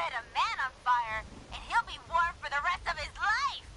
set a man on fire, and he'll be warm for the rest of his life!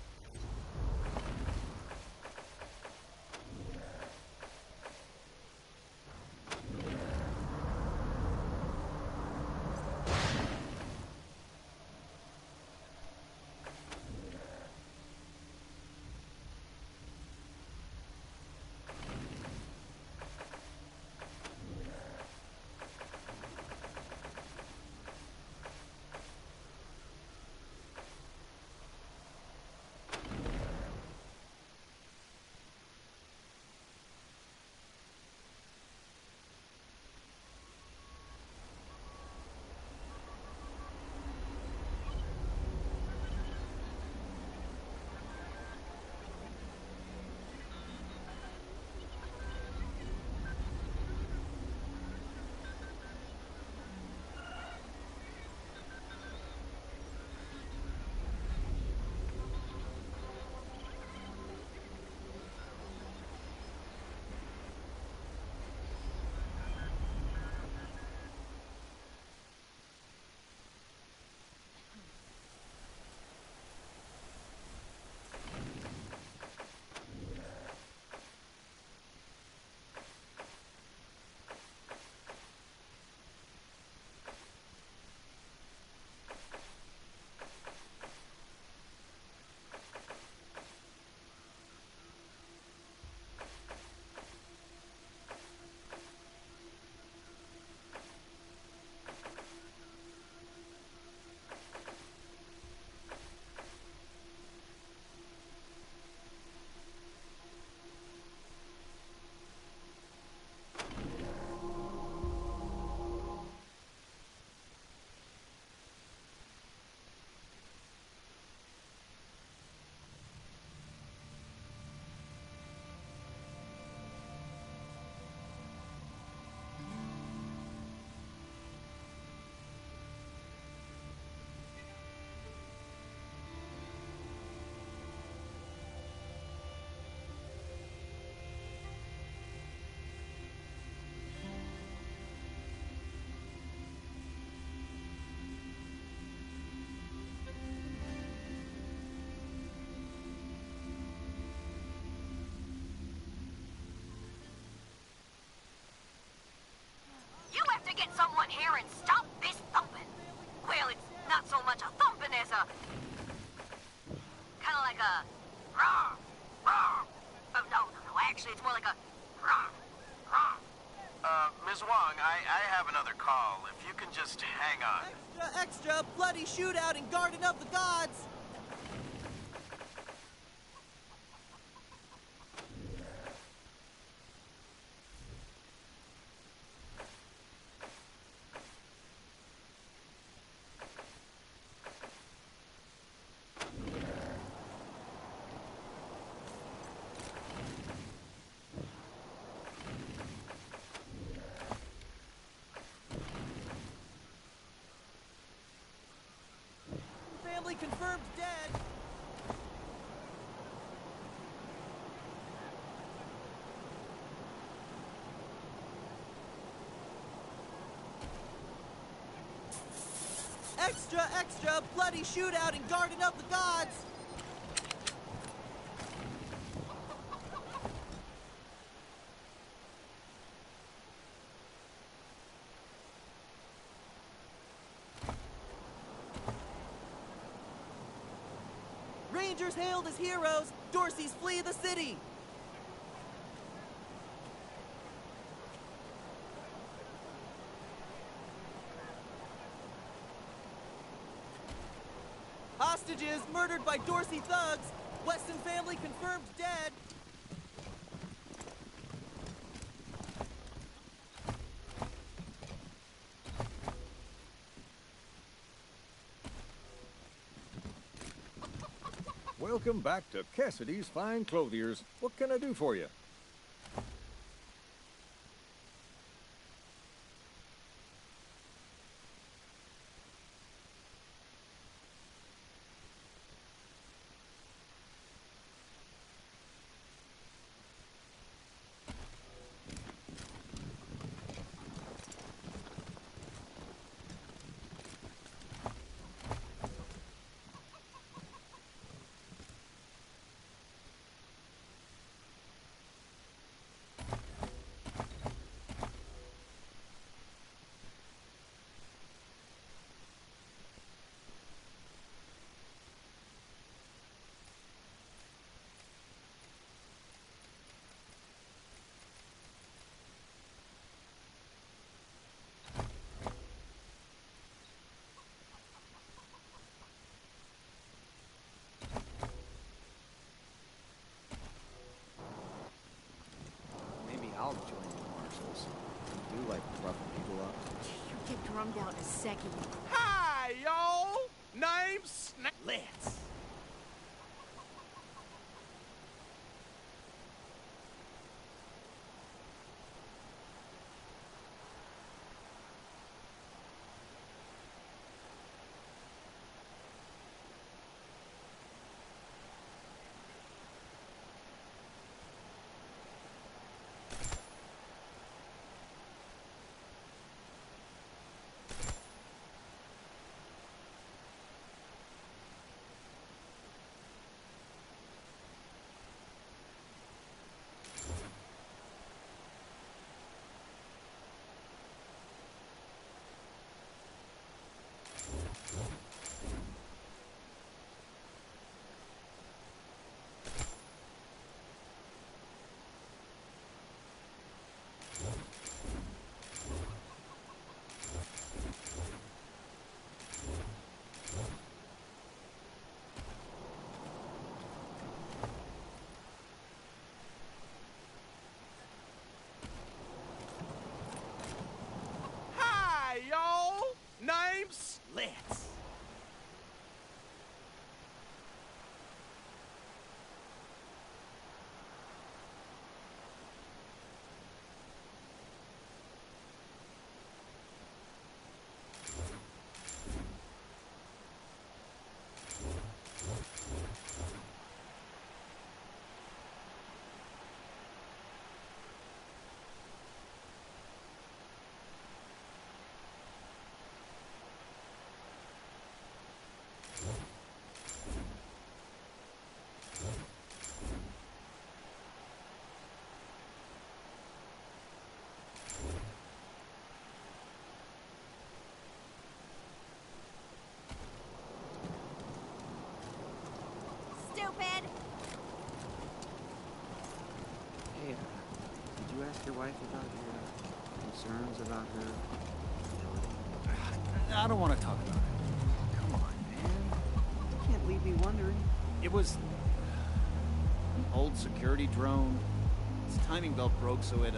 Get someone here and stop this thumping. Well, it's not so much a thumping as a... kind of like a... Rawr, rawr. Oh, no, actually, it's more like a... Rawr, rawr. Ms. Wong, I have another call. If you can just hang on. Extra, bloody shootout in Garden of the Gods! Confirmed dead. Extra, bloody shootout in Garden of the Gods. Rangers hailed as heroes, Dorsey's flee the city! Hostages murdered by Dorsey thugs! Weston family confirmed dead! Welcome back to Cassidy's Fine Clothiers. What can I do for you? bummed out in a second. Hi, y'all! Name's Let's. Hi, y'all! Name's Let's. Stupid! Hey, did you ask your wife about your concerns about her fertility? I don't want to talk about it. Come on, man. You can't leave me wondering. It was an old security drone. Its timing belt broke, so it,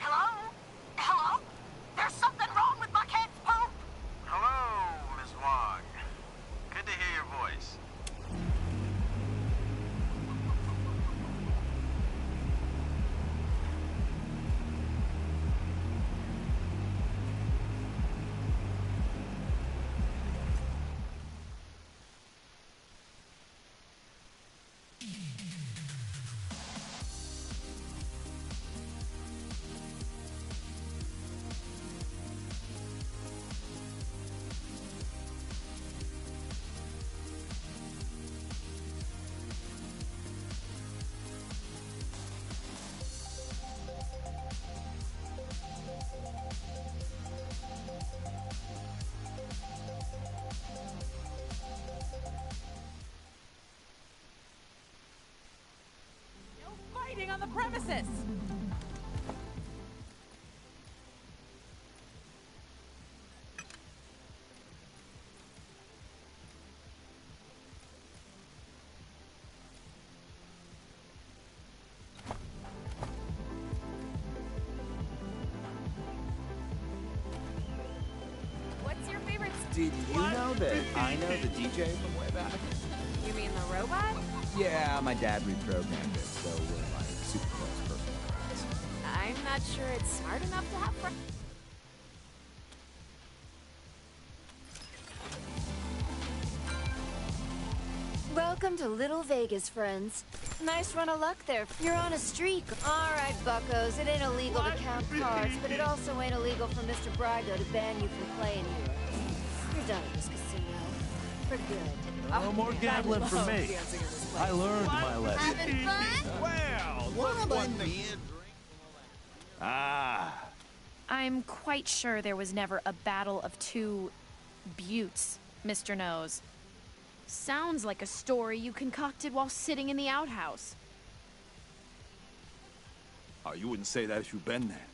Hello? Hello? There's something wrong with my cat's poop! Hello, Ms. Wong. Good to hear your voice. No fighting on the premises! What's your favorite? Did you know that I know the DJ from way back? You mean the robot? Yeah, my dad reprogrammed it, so we're like super close personal friends. I'm not sure it's smart enough to have friends. Welcome to Little Vegas, friends. Nice run of luck there. You're on a streak. All right, buckos, it ain't illegal to count cards, but it also ain't illegal for Mr. Brygo to ban you from playing here. You're done at this casino. For good. No more gambling for me. I learned my lesson. Having fun? Well, What about the... Ah, I'm quite sure there was never a battle of two Buttes, Mr. Nose. Sounds like a story you concocted while sitting in the outhouse. Oh, you wouldn't say that if you'd been there.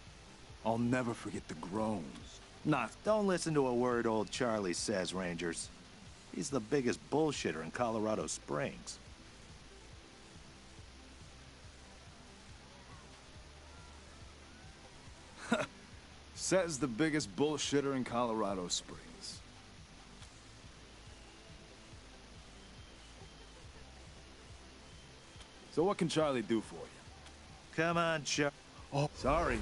I'll never forget the groans. Nah, don't listen to a word old Charlie says, Rangers. He's the biggest bullshitter in Colorado Springs. Says the biggest bullshitter in Colorado Springs. So what can Charlie do for you? Come on, Chuck. Oh, sorry.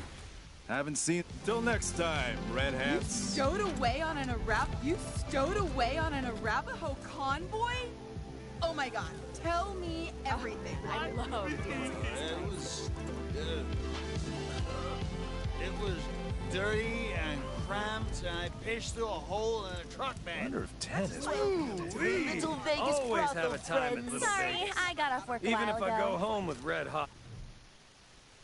Haven't seen... Till next time, red hats. You stowed away on an Arapaho convoy? Oh my god, tell me everything. I love dancing. It was dirty and cramped, and I pitched through a hole in a truck I bed. wonder if Ted is... Little Vegas always brothel have a time at friends. Little Sorry, Vegas. I got off work a Even while if ago. I go home with red hot.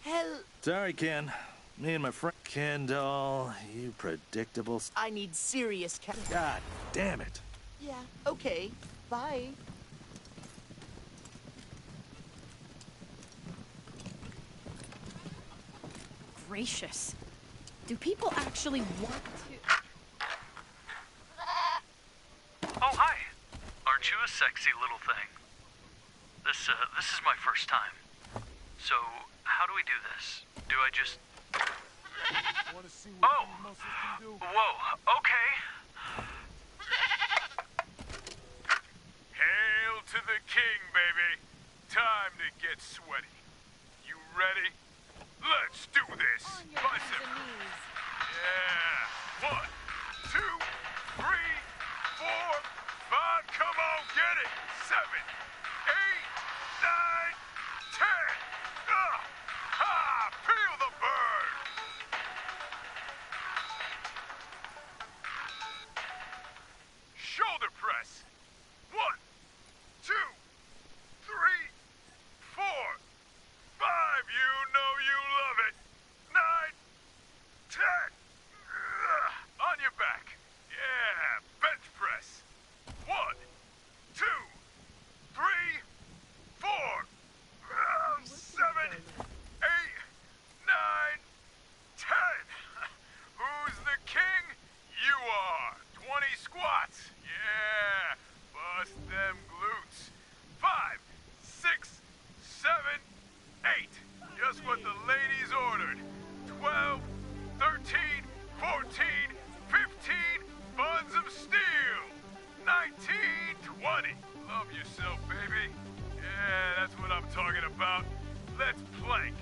Hell, Sorry, Ken. Me and my friend Kendall, you predictable... I need serious God damn it. Yeah, okay. Bye. Gracious. Do people actually want to... Oh, hi. Aren't you a sexy little thing? This is my first time. So, how do we do this? Do I just... Oh! Whoa, okay. Hail to the king, baby. Time to get sweaty. You ready? Let's do this. Bicep. Yeah. 1, 2, 3, 4, 5. Come on, get it. 7, 8, 9, 10. Ha! Feel the burn. Shoulder press. 1, 2, 3, 4, 5. You know you love it. 9, 10. On your back. Yeah. Bench press. 1, 2, 3, 4, 7, 8, 9, 10. Who's the king? You are. 20 squats. Yeah. Bust them glutes. 5, 6, 7, 8. Just what the ladies ordered. 12, 13, 14, 15 buns of steel. 19, 20. Love yourself, baby. Yeah, that's what I'm talking about. Let's plank.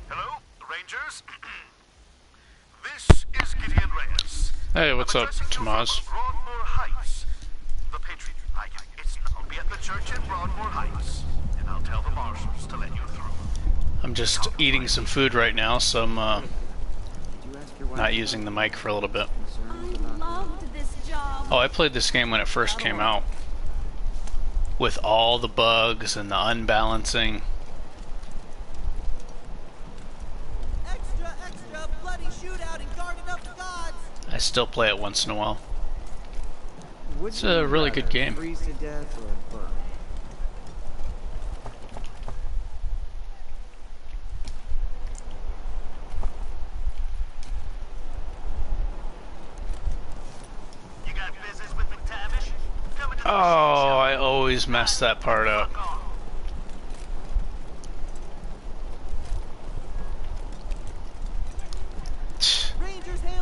Hello, Rangers. This is Gideon Reyes. Hey, what's up, Tomas? Broadmoor Heights. The Patriot. I'll be at the church in Broadmoor Heights, and I'll tell the marshals to let you through. I'm just eating some food right now, so I'm not using the mic for a little bit. I loved this job. Oh, I played this game when it first came out, with all the bugs and the unbalancing. Extra, extra, bloody shootout in Garden of the Gods. I still play it once in a while. It's a really good game. Freeze to death or burn? You got business with McTavish? Coming to the Oh, I always mess that part up.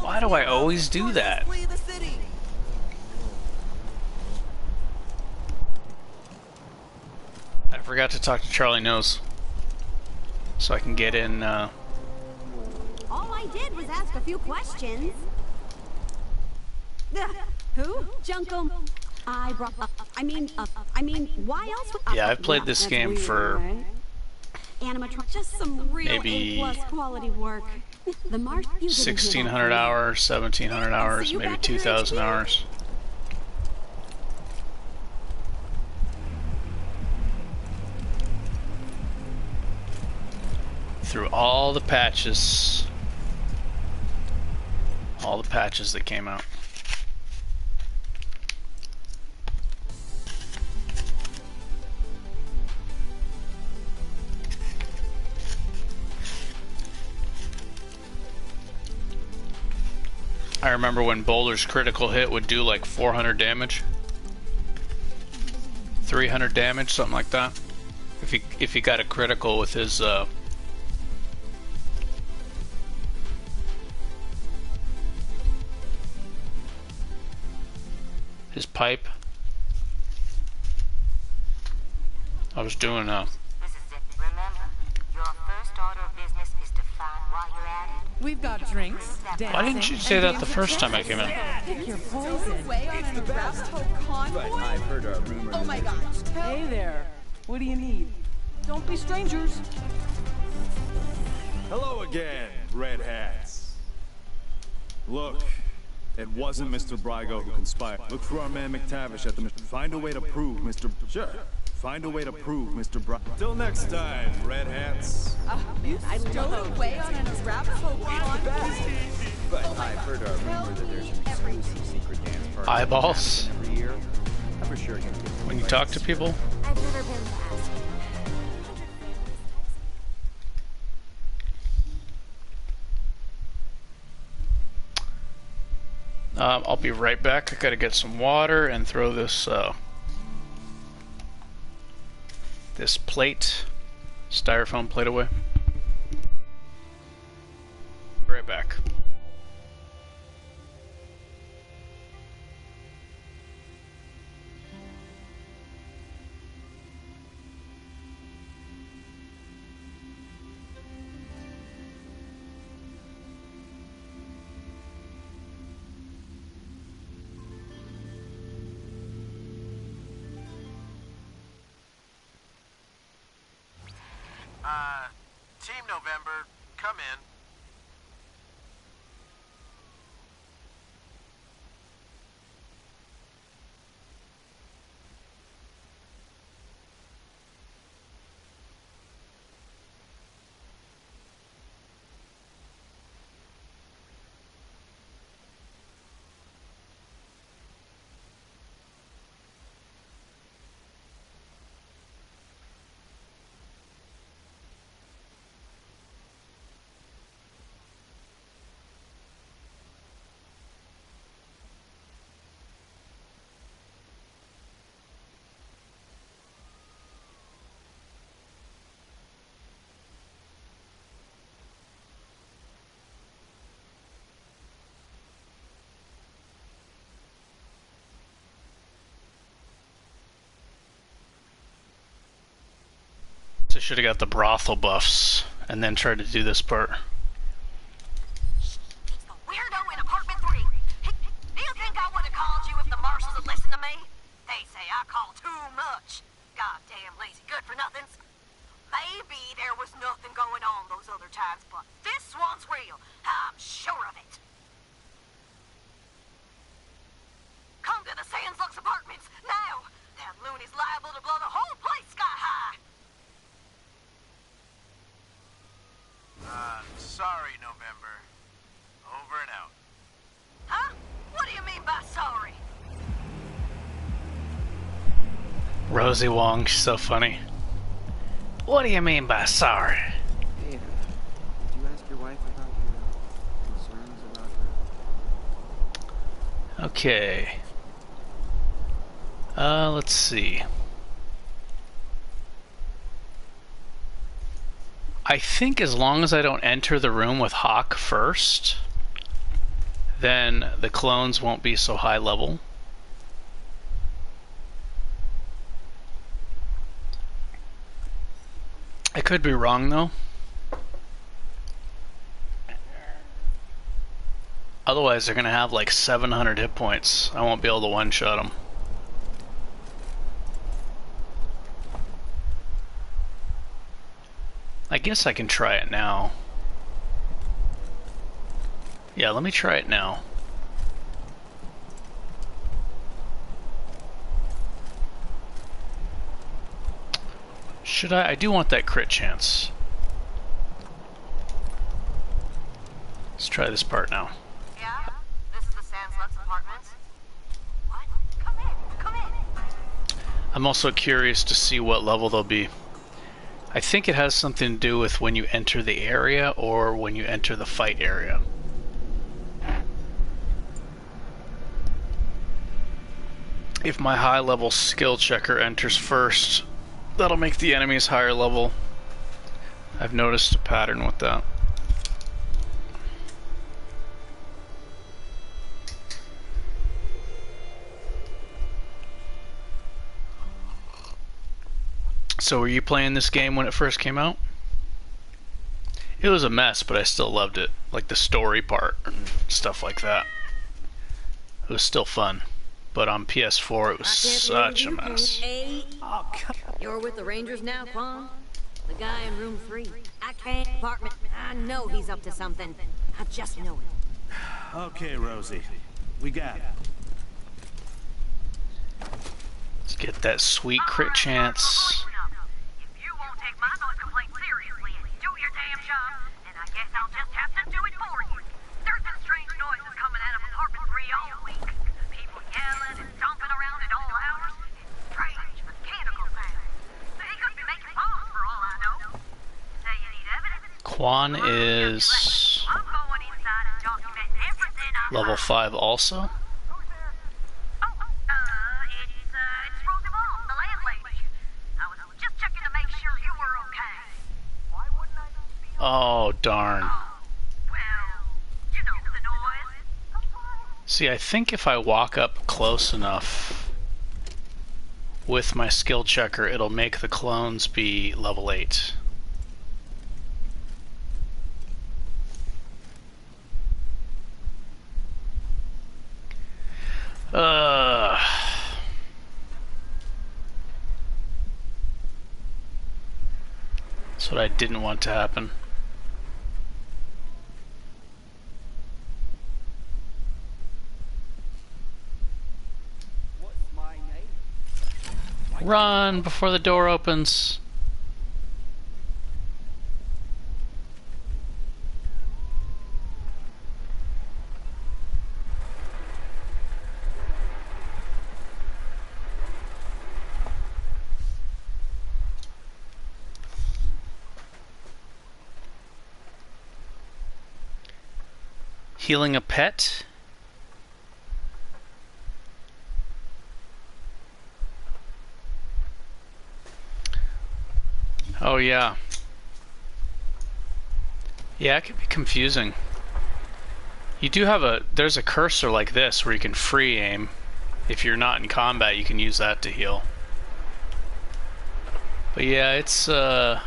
Why do do I always do that? Flee the city. I forgot to talk to Charlie Nose. So I can get in, All I did was ask a few questions. Who? Junko. I brought. I mean, why else? Yeah, I've played this game for animatronic, just some real maybe A+ quality work. The Mars. 1,600 hours, 1,700 hours, maybe 2,000 hours. Through all the patches. All the patches that came out. I remember when Boulder's critical hit would do like 400 damage. 300 damage, something like that. If he got a critical with his pipe. I was doing Remember, your first order of business is to find why you're at it. We've got drinks. Why didn't you say that the first time I came in? Pick your poison. Away on an Arapaho convoy? But I've heard a rumor. Oh my gosh. Hey there. What do you need? Don't be strangers. Hello again, red hats. Look, it wasn't Mr. Brygo who conspired. Look for our man McTavish at the mission. Find a way to prove Mr. Sure. Find a way to prove Mr. Till next time, red hats. You stowed away on an Arapaho convoy? But I've heard a rumor that there's an exclusive secret dance party Eyeballs. every year. I'm for sure you're gonna When you talk to people. I've never been to ask. I'll be right back. I gotta get some water and throw this this plate, styrofoam plate away. Be right back. Team November, come in. I should have got the brothel buffs and then tried to do this part. Weirdo in apartment 3. Do you think I would have called you if the marshals had listened to me? They say I call too much. Goddamn lazy good for nothings. Maybe there was nothing going on those other times, but this one's real. I'm sure of it. Come to the Sands Lux Apartments now. That loony's liable to blow the whole place sky high. Sorry, November. Over and out. Huh? What do you mean by sorry? Rosie Wong, she's so funny. What do you mean by sorry? Hey, did you ask your wife about your concerns about her? Okay. Let's see. I think as long as I don't enter the room with Hawk first, then the clones won't be so high level. I could be wrong though. Otherwise they're gonna have like 700 hit points. I won't be able to one-shot them. I guess I can try it now. Yeah, let me try it now. Should I? I do want that crit chance. Let's try this part now. Yeah? This is the Sandslut's apartments? What? Come in, come in. I'm also curious to see what level they'll be. I think it has something to do with when you enter the area or when you enter the fight area. If my high level skill checker enters first, that'll make the enemies higher level. I've noticed a pattern with that. So were you playing this game when it first came out? It was a mess, but I still loved it. Like the story part and stuff like that. It was still fun. But on PS4 it was such a mess. You're with the Rangers now, Quan? The guy in room 3. I can't apartment. I know he's up to something. I just know it. Okay, Rosie. We got it. Let's get that sweet crit chance. If you won't take my noise complaint seriously and do your damn job, then I guess I'll just have to do it for you. There's been strange noises coming out of apartment 3 all week. People yelling and stomping around at all hours. Strange mechanical sounds. They could be making bombs for all I know. Say you need evidence? Quan is I'm going inside and documenting everything I level 5 also. Oh, darn. See, I think if I walk up close enough with my skill checker, it'll make the clones be level 8. That's what I didn't want to happen. Run before the door opens. Healing a pet? Oh yeah. Yeah, it can be confusing. You do have there's a cursor like this where you can free aim. If you're not in combat, you can use that to heal. But yeah, it's I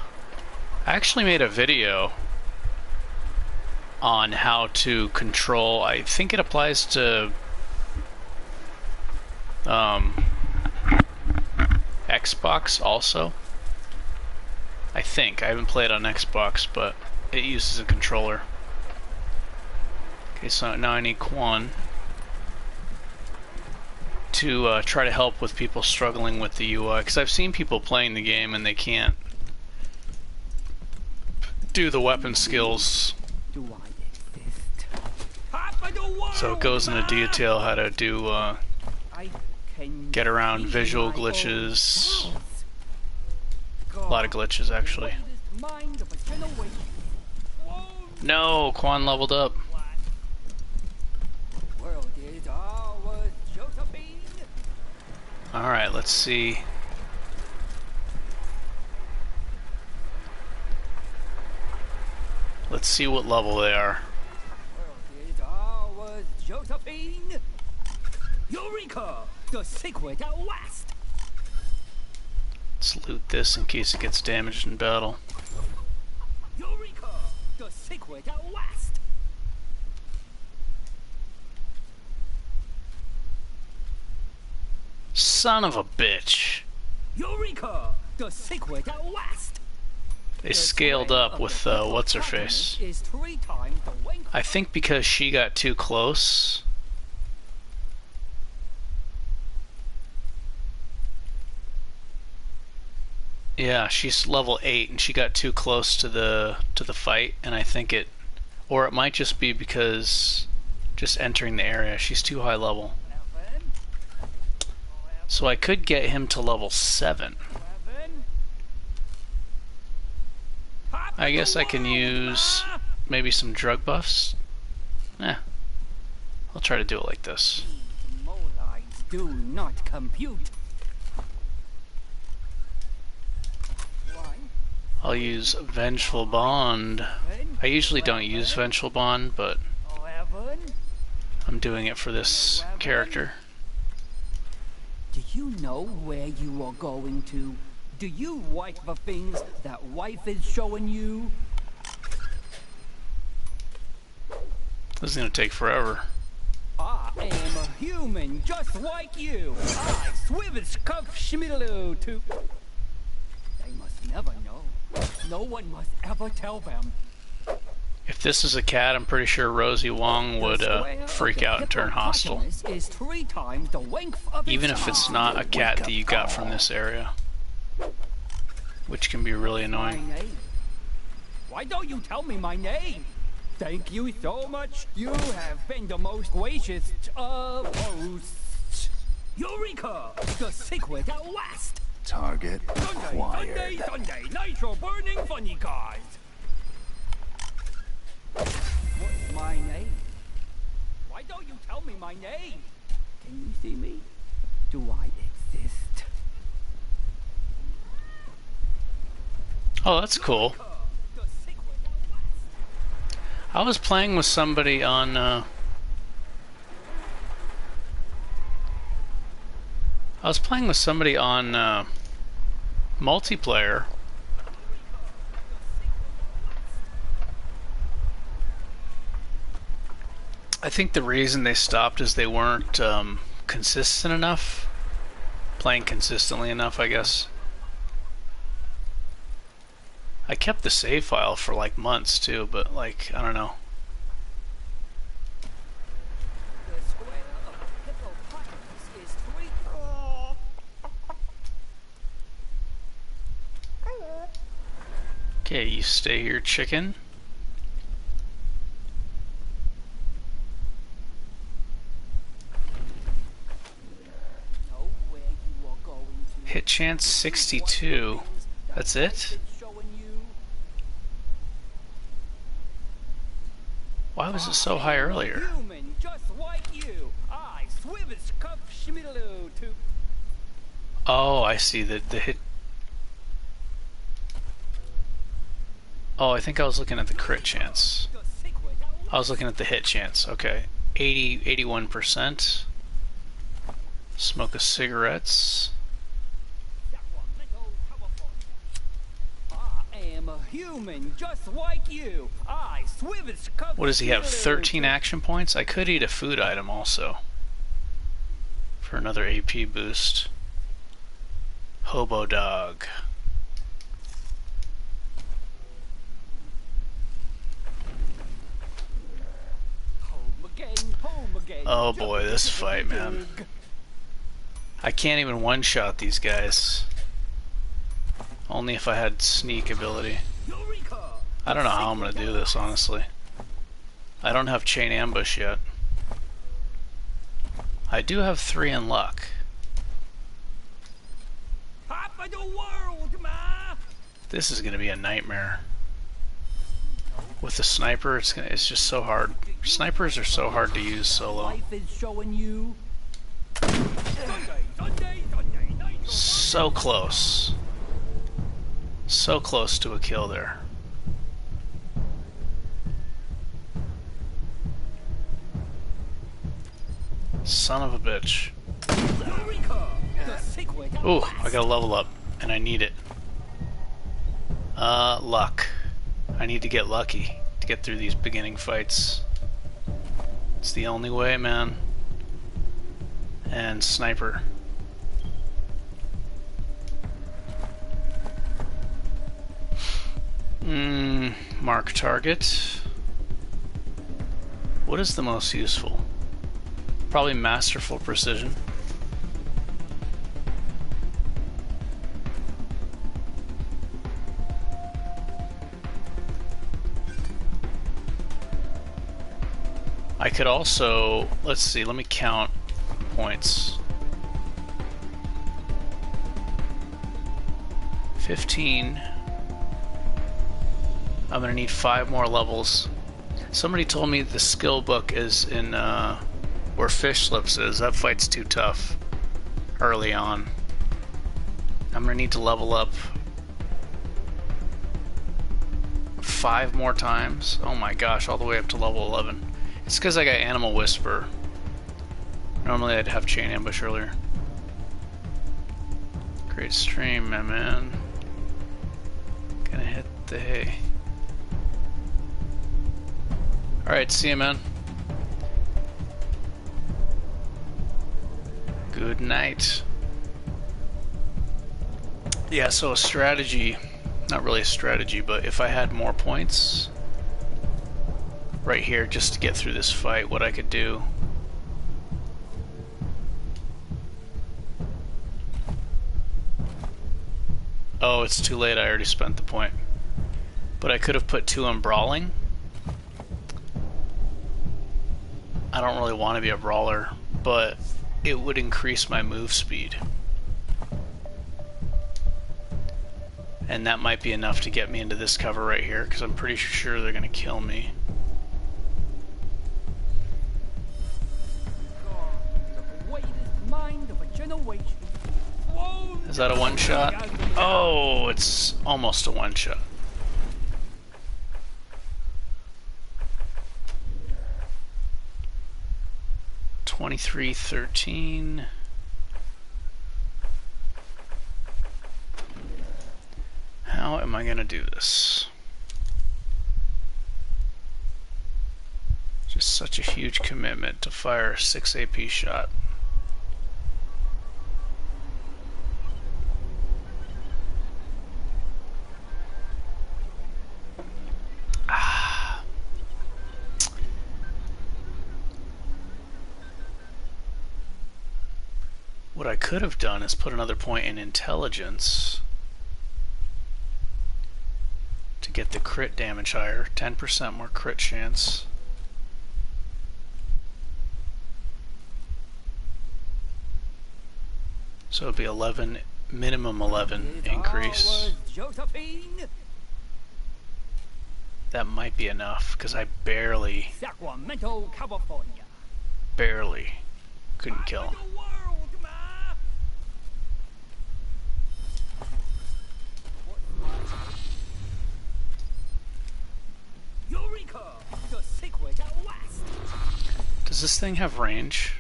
actually made a video on how to control, I think it applies to Xbox also. I think. I haven't played on Xbox, but it uses a controller. Okay, so now I need Quan to try to help with people struggling with the UI, because I've seen people playing the game and they can't do the weapon skills. So it goes into detail how to do get around visual glitches. A lot of glitches, actually. No, Quan leveled up. Alright, let's see. Let's see what level they are. Buffing! Eureka! The secret at last! Let's loot this in case it gets damaged in battle. Eureka! The secret at last! Son of a bitch. Eureka! The secret at last! They scaled up with what's-her-face. Is 3 times the length. I think because she got too close. Yeah, she's level 8 and she got too close to the fight, and I think it, or it might just be because just entering the area, she's too high level. So I could get him to level 7. I guess I can use maybe some drug buffs. I'll try to do it like this. Molines do not compute. I'll use Vengeful Bond. I usually don't use Vengeful Bond, but I'm doing it for this character. Do you know where you are going to? Do you like the things that wife is showing you? This is gonna take forever. I am a human just like you. I swivels cuff schmiddle to. They must never know. No one must ever tell them. If this is a cat, I'm pretty sure Rosie Wong would freak out and turn hostile. Is 3 times the length of Even if it's not a cat that you got from this area. Which can be really annoying. Why don't you tell me my name? Thank you so much. You have been the most gracious of hosts. Eureka! The secret at last! Target acquired. Sunday, nitro burning funny cars. What's my name? Why don't you tell me my name? Can you see me? Do I exist? Oh, that's cool. I was playing with somebody on multiplayer. I think the reason they stopped is they weren't consistent enough. Playing consistently enough, I guess. I kept the save file for like months too, but like, I don't know. Okay, you stay here, chicken. Hit chance 62. That's it? Why was it so high earlier? Oh, I see the hit. Oh, I think I was looking at the crit chance. I was looking at the hit chance. Okay. 81%. Smoke a cigarettes. Human just like you. I swivels cup. What does he have? 13 action points? I could eat a food item also for another AP boost. Hobo dog. Oh boy, this fight, man. I can't even one-shot these guys. Only if I had sneak ability. I don't know how I'm gonna do this, honestly. I don't have chain ambush yet. I do have 3 in luck. This is gonna be a nightmare. With the sniper, it's just so hard. Snipers are so hard to use solo. So close. So close to a kill there. Son of a bitch. Ooh, I gotta level up, and I need it. Luck. I need to get lucky to get through these beginning fights. It's the only way, man. And sniper. Mark target. What is the most useful? Probably masterful precision. I could also, let's see, let me count points. 15. I'm gonna need 5 more levels. Somebody told me the skill book is in where Fish Slips is. That fight's too tough early on. I'm gonna need to level up 5 more times. Oh my gosh, all the way up to level 11. It's because I got Animal Whisper. Normally I'd have Chain Ambush earlier. Great stream, my man. Gonna hit the hay. Alright, see you, man. Good night. Yeah, so a strategy, not really a strategy, but if I had more points right here just to get through this fight, what I could do. Oh, it's too late, I already spent the point. But I could have put 2 on Brawling. I don't really want to be a brawler, but it would increase my move speed. And that might be enough to get me into this cover right here, because I'm pretty sure they're going to kill me. Is that a one-shot? Oh, it's almost a one-shot. $23.13. How am I gonna do this? Just such a huge commitment to fire a 6 AP shot. What I could have done is put another point in intelligence to get the crit damage higher, 10% more crit chance. So it'd be 11, minimum 11 increase. That might be enough, because I barely couldn't kill him. Does this thing have range?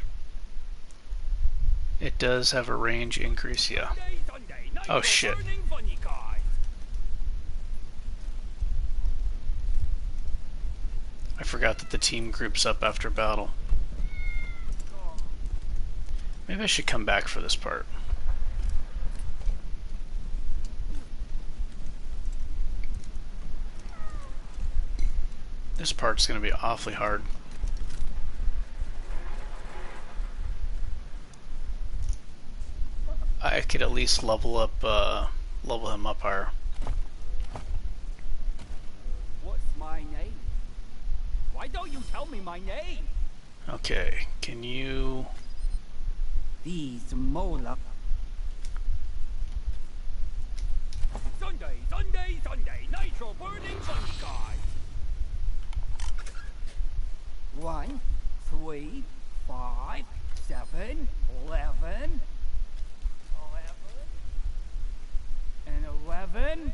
It does have a range increase, yeah. Oh shit. I forgot that the team groups up after battle. Maybe I should come back for this part. This part's gonna be awfully hard. I could at least level him up higher. What's my name? Why don't you tell me my name? Okay, can you... These Mola. Sunday, Sunday, Sunday, nitro burning funny guy. 1, 3, 5, 7, 11. And 11.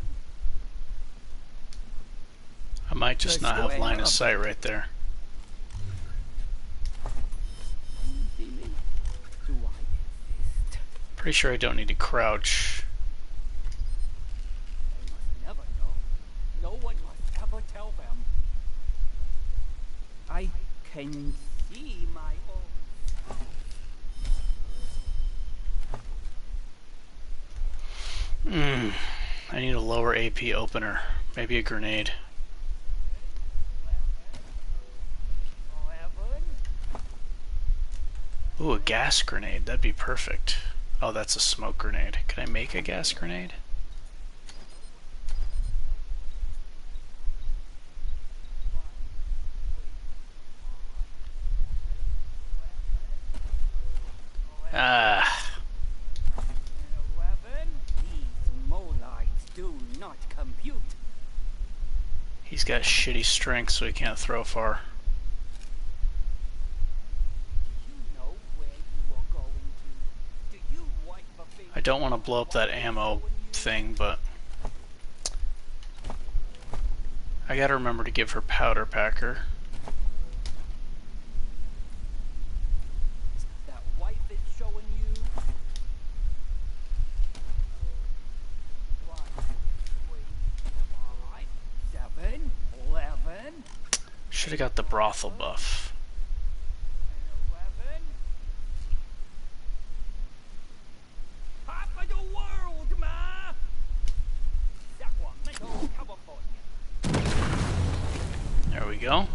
I might just not have line of sight right there. Pretty sure I don't need to crouch. Never know. No one must ever tell them. I can see my own. I need a lower AP opener. Maybe a grenade. Ooh, a gas grenade. That'd be perfect. Oh, that's a smoke grenade. Can I make a gas grenade? Ah. These molites do not compute. He's got shitty strength, so he can't throw far. I don't want to blow up that ammo thing, but I gotta remember to give her powder packer. That wife is showing you. 1, 3, 5, 7, 11. Should have got the brothel buff. There we go.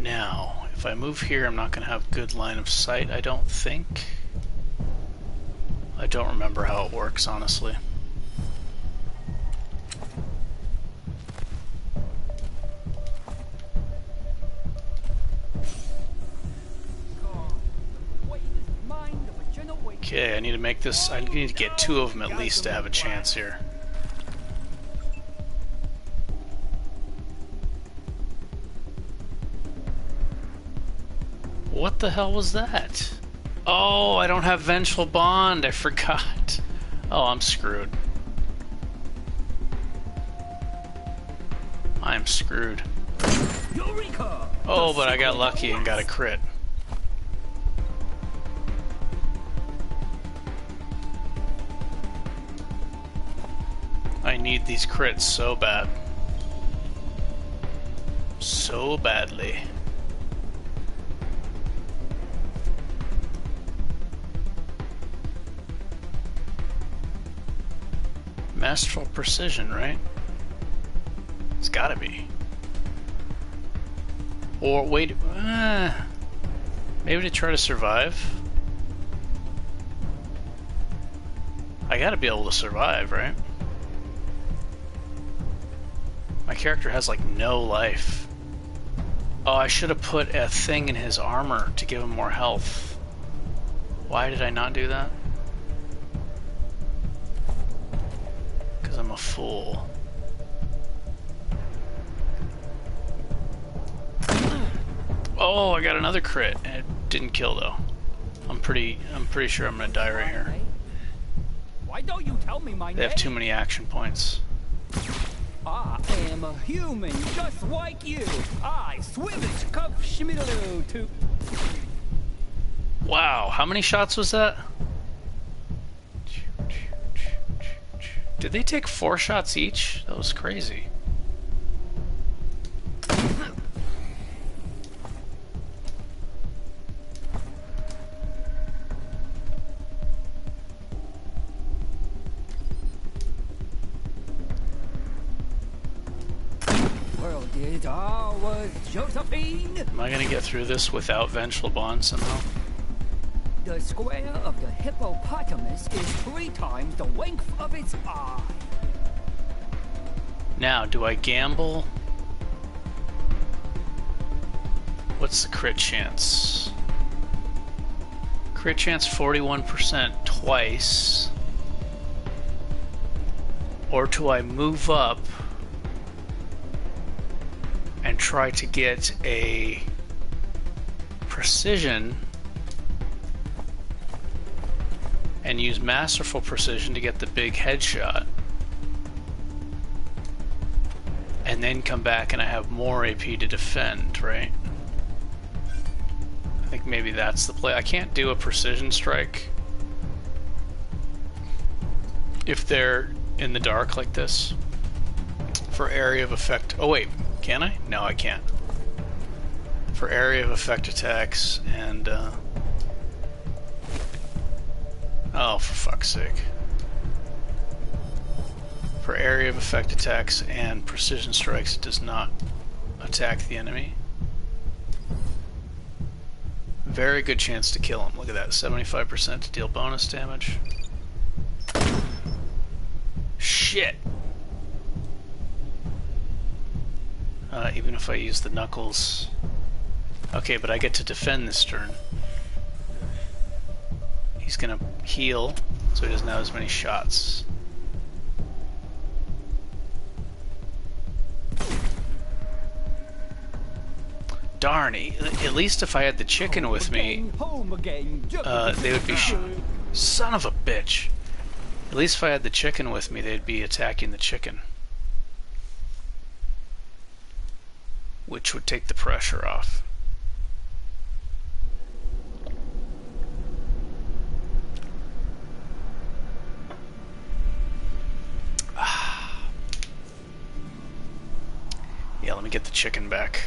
Now, if I move here, I'm not going to have good line of sight, I don't think. I don't remember how it works, honestly. Okay, I need to make this, I need to get 2 of them at least to have a chance here. What the hell was that? Oh, I don't have Vengeful Bond, I forgot. Oh, I'm screwed. I'm screwed. Oh, but I got lucky and got a crit. I need these crits so bad. So badly. Masterful precision, right? It's gotta be. Or wait, maybe to try to survive? I gotta be able to survive, right? My character has like no life. Oh, I should have put a thing in his armor to give him more health. Why did I not do that? Because I'm a fool. Oh, I got another crit. It didn't kill though. I'm pretty sure I'm gonna die right here. Why don't you tell me my name? They have too many action points. I am a human just like you. I swimish cup shmiddle to. Wow, how many shots was that? Did they take 4 shots each? That was crazy. Am I gonna get through this without Vengeful Bond somehow? The square of the hippopotamus is 3 times the length of its eye. Now, do I gamble? What's the crit chance? Crit chance 41% twice. Or do I move up and try to get a precision and use Masterful Precision to get the big headshot? And and then come back and I have more AP to defend, right? I think maybe that's the play. I can't do a precision strike if they're in the dark like this for area of effect. Oh wait, can I? No, I can't. For area of effect attacks and oh, for fuck's sake. For area of effect attacks and precision strikes, it does not attack the enemy. Very good chance to kill him. Look at that, 75% to deal bonus damage. Shit! Even if I use the knuckles. Okay, but I get to defend this turn. He's gonna heal, so he doesn't have as many shots. Darn, at least if I had the chicken with me, they would be son of a bitch. At least if I had the chicken with me, they'd be attacking the chicken. Which would take the pressure off. Yeah, let me get the chicken back.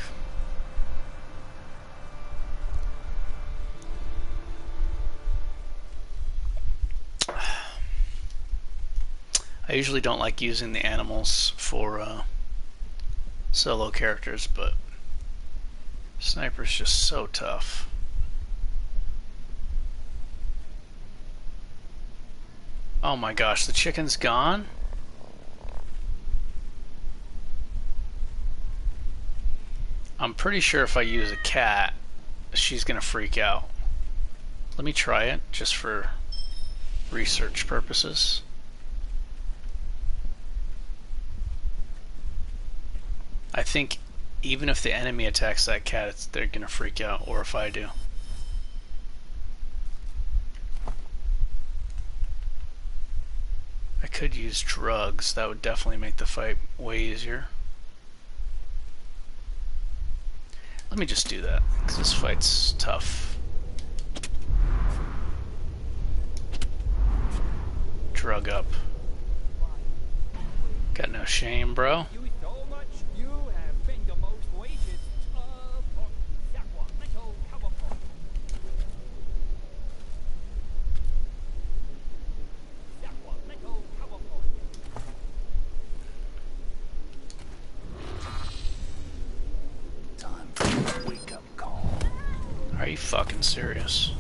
I usually don't like using the animals for solo characters, but Sniper's just so tough. Oh my gosh, the chicken's gone? I'm pretty sure if I use a cat, she's gonna freak out. Let me try it, just for research purposes. I think even if the enemy attacks that cat, they're gonna freak out, or if I do. I could use drugs, that would definitely make the fight way easier. Let me just do that, because this fight's tough. Drug up. Got no shame, bro. Are you fucking serious?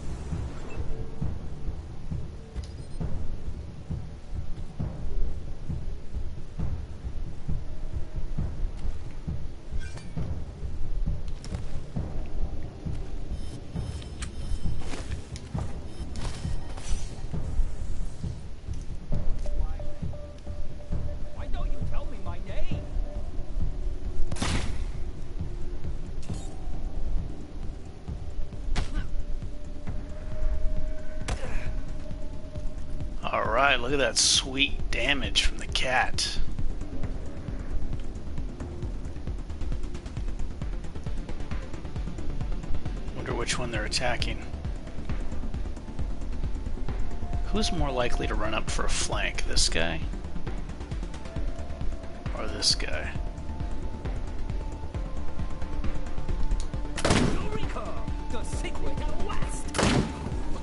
Why don't you tell me my name? Alright, look at that sweet damage from the cat. Wonder which one they're attacking. Who's more likely to run up for a flank? This guy? Or this guy? Eureka! The secret of West!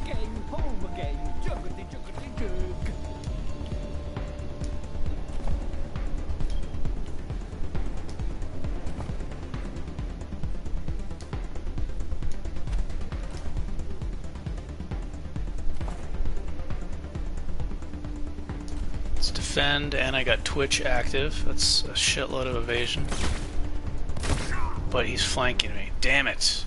Again, home again, juggity juggity jug. Let's defend, and I got Twitch active. That's a shitload of evasion. But he's flanking me. Damn it!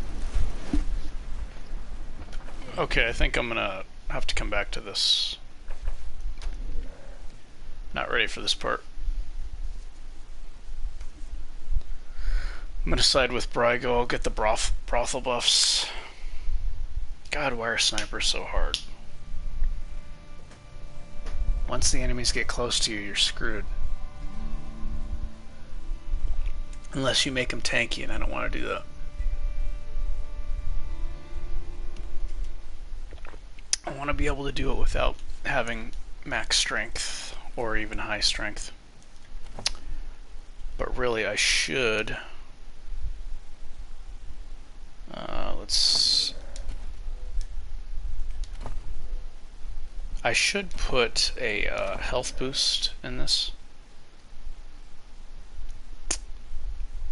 Okay, I think I'm gonna have to come back to this. Not ready for this part. I'm gonna side with Brygo. I'll get the brothel buffs. God, why are snipers so hard? Once the enemies get close to you, you're screwed. Unless you make him tanky, and I don't want to do that. I want to be able to do it without having max strength or even high strength. But really, I should. I should put a health boost in this.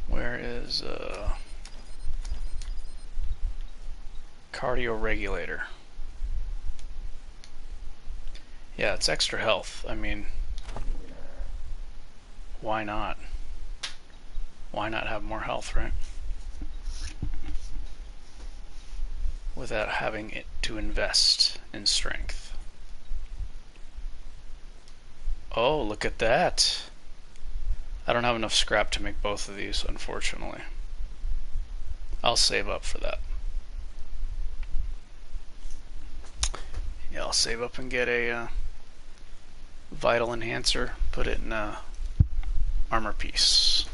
Where is cardio regulator? Yeah, it's extra health. I mean, why not? Why not have more health, right? Without having it to invest in strength. Oh, look at that. I don't have enough scrap to make both of these, unfortunately. I'll save up for that. Yeah, I'll save up and get a vital enhancer, put it in a armor piece.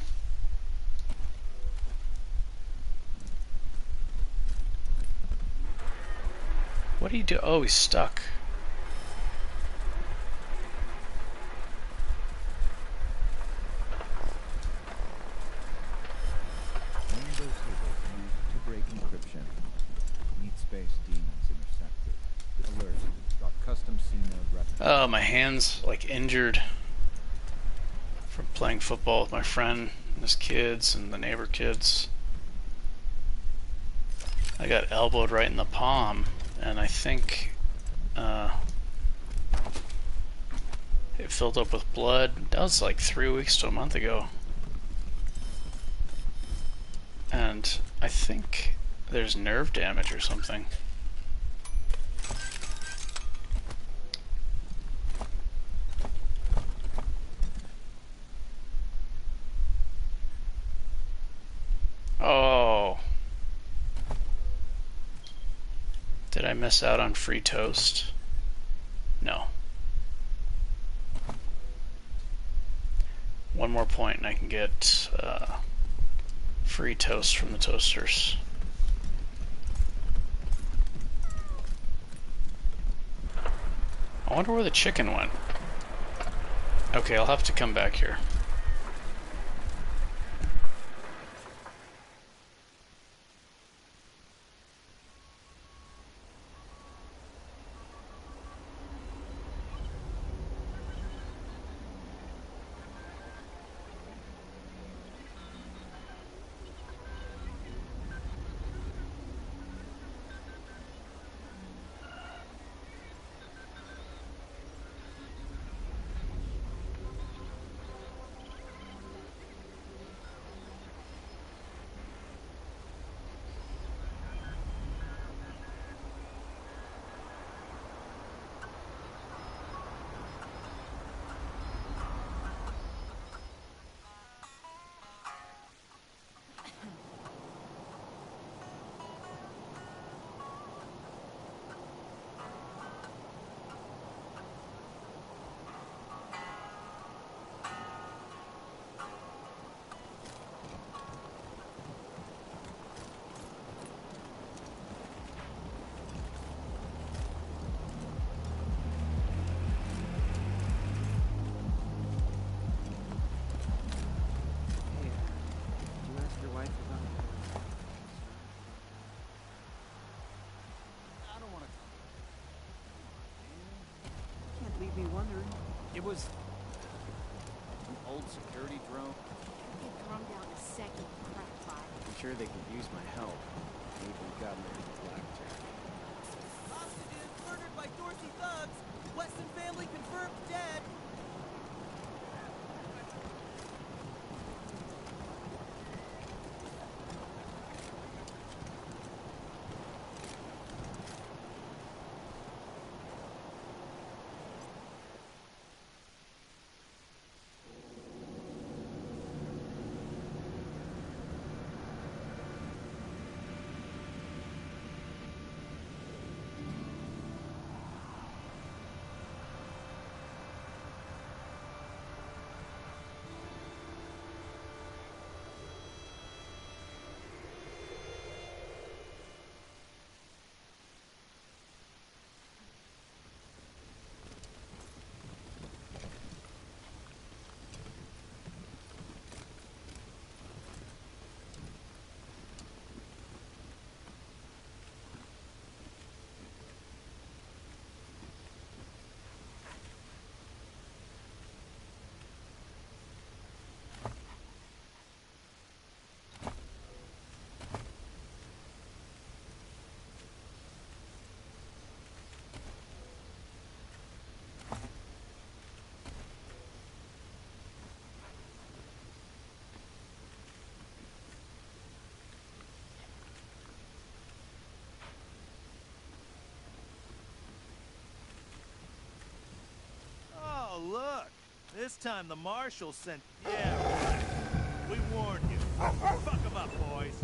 What do you do? Oh, he's stuck. Oh, my hand's like injured from playing football with my friend and his kids and the neighbor kids. I got elbowed right in the palm, and I think it filled up with blood. That was like 3 weeks to a month ago. And I think there's nerve damage or something. Oh. Did I miss out on free toast? No. One more point and I can get free toast from the toasters. I wonder where the chicken went. Okay, I'll have to come back here. Me wondering. It was an old security drone. Get thrown down a second crack pile. I'm sure they could use my help. Maybe got married to blackjack. Hostages murdered by Dorsey thugs. Weston family confirmed dead. This time the marshal sent... Yeah, right. We warned you. Fuck them up, boys.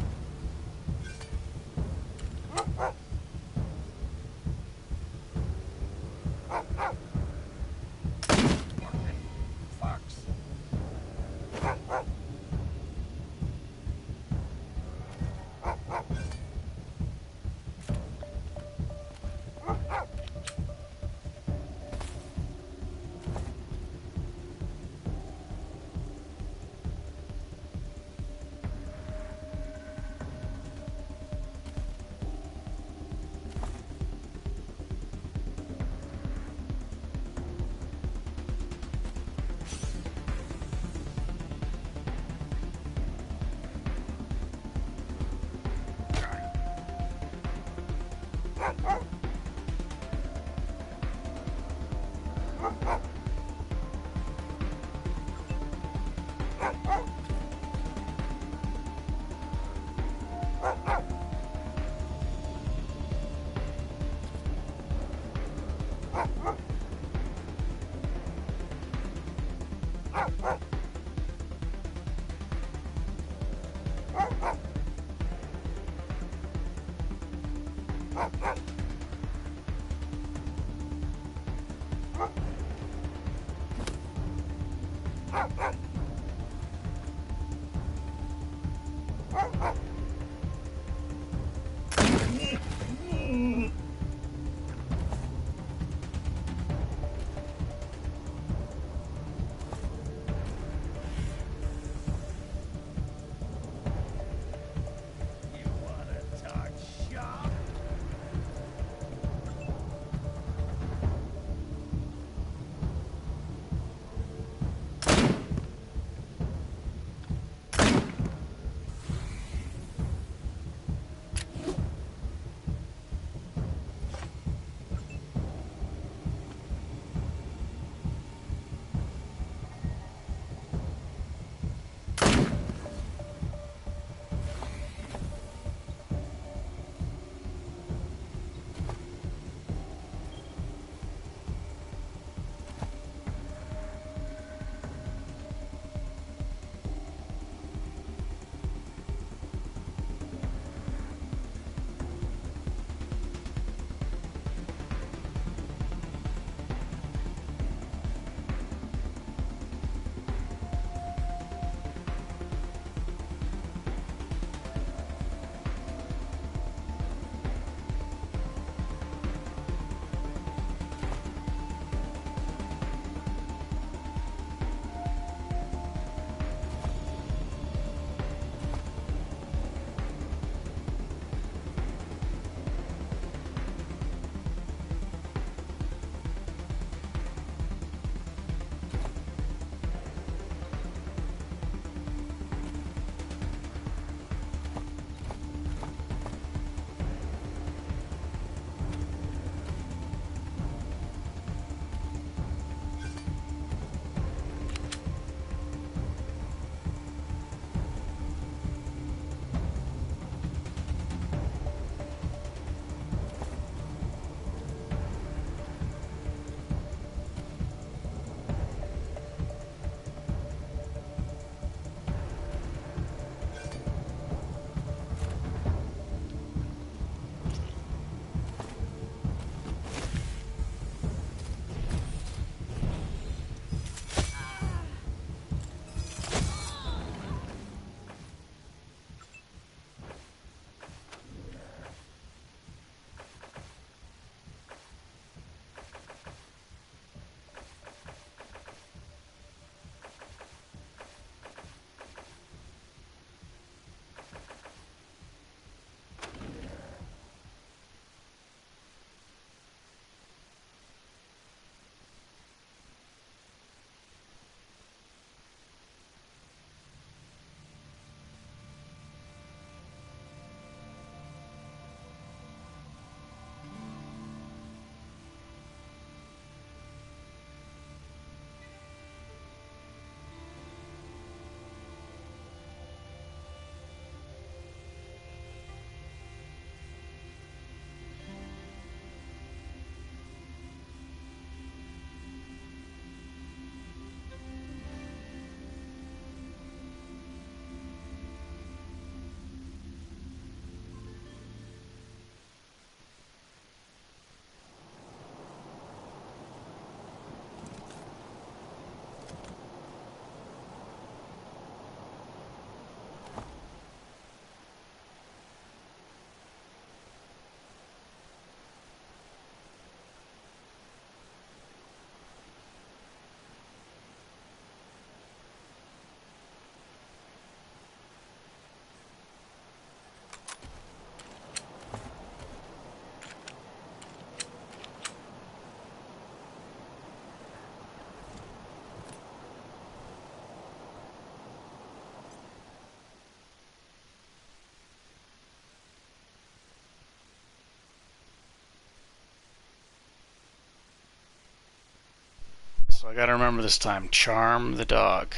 I gotta remember this time. Charm the dog.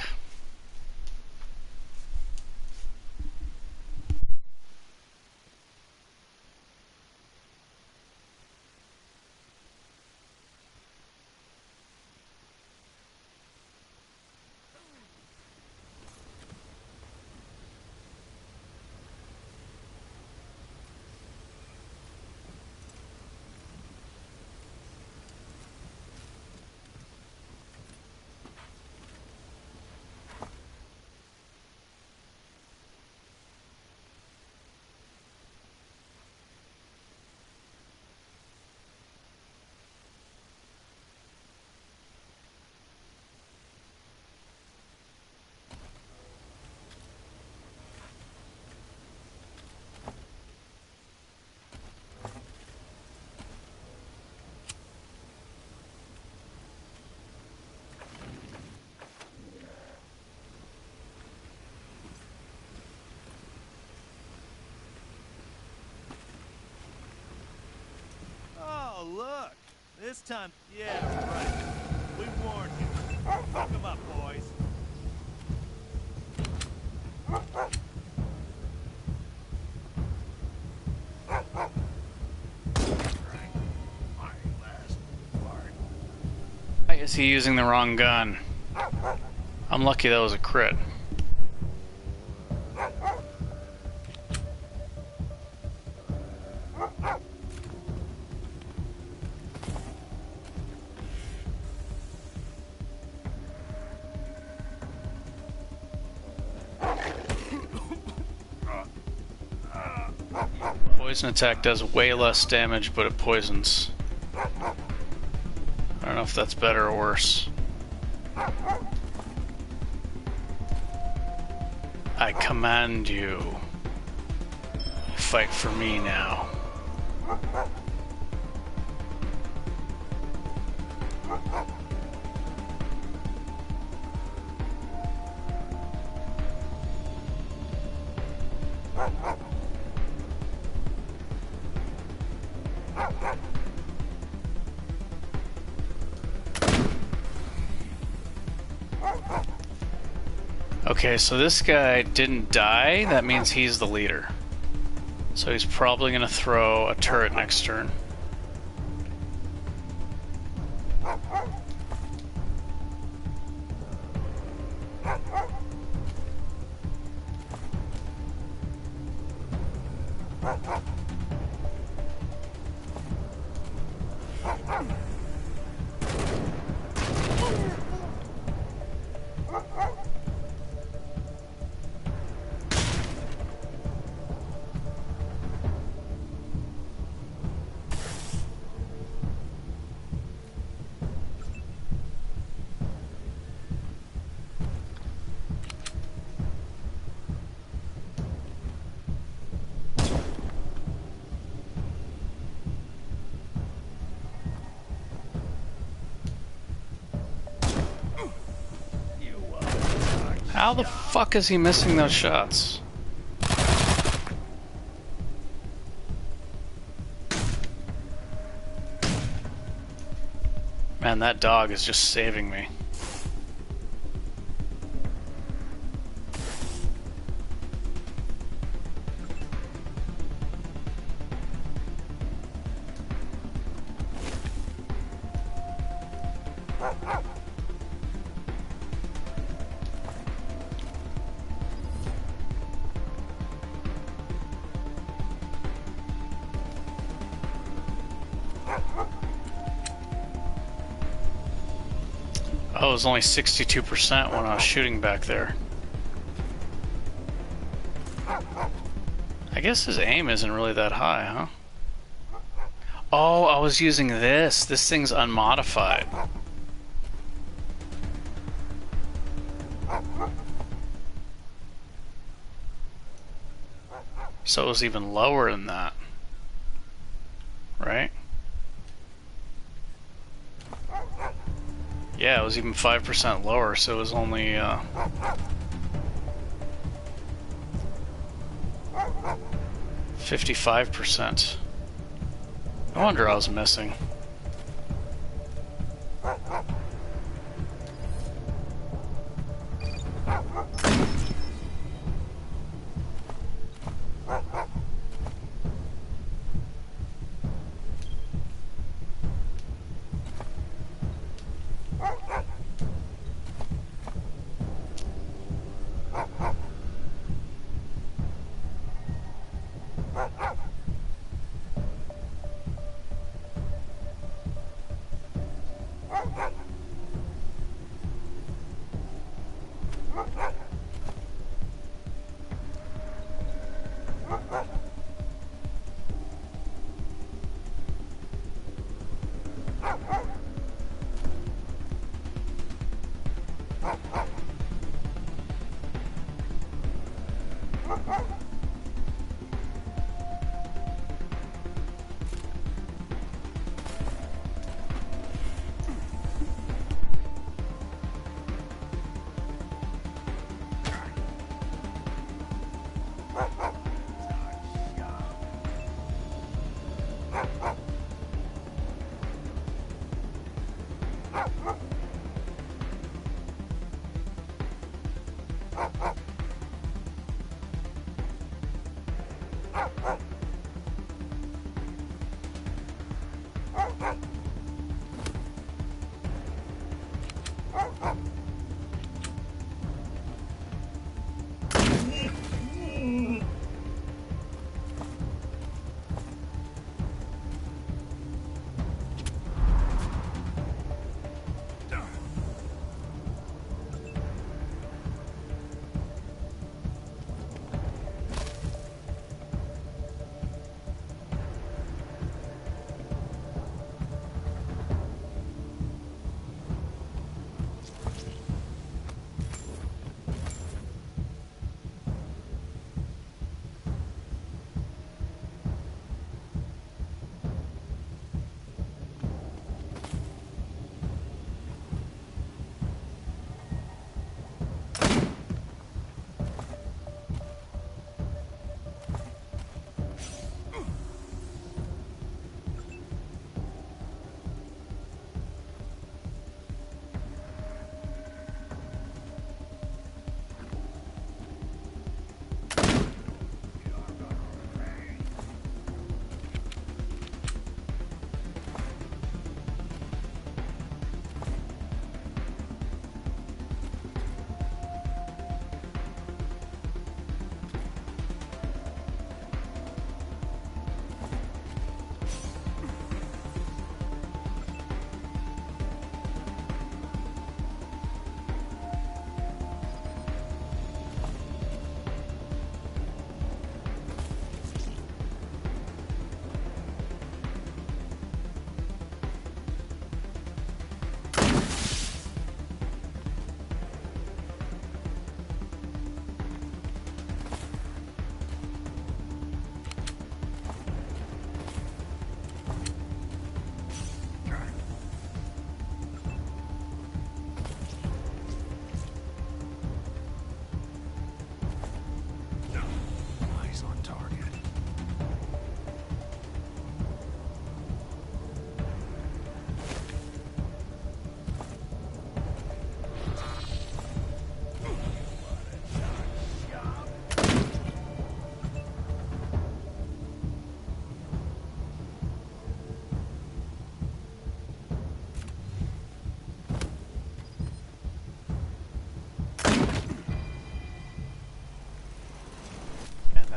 Oh, look. This time, yeah, right. We warned you. Fuck 'em up, boys. Why is he using the wrong gun? I'm lucky that was a crit. Poison attack does way less damage, but it poisons. I don't know if that's better or worse. I command you. Fight for me now. Okay, so this guy didn't die. That means he's the leader. So he's probably gonna throw a turret next turn. How the fuck is he missing those shots? Man, that dog is just saving me. Oh, it was only 62% when I was shooting back there. I guess his aim isn't really that high, huh? Oh, I was using this. This thing's unmodified. So it was even lower than that. Right? Yeah, it was even 5% lower, so it was only 55%. No wonder I was missing.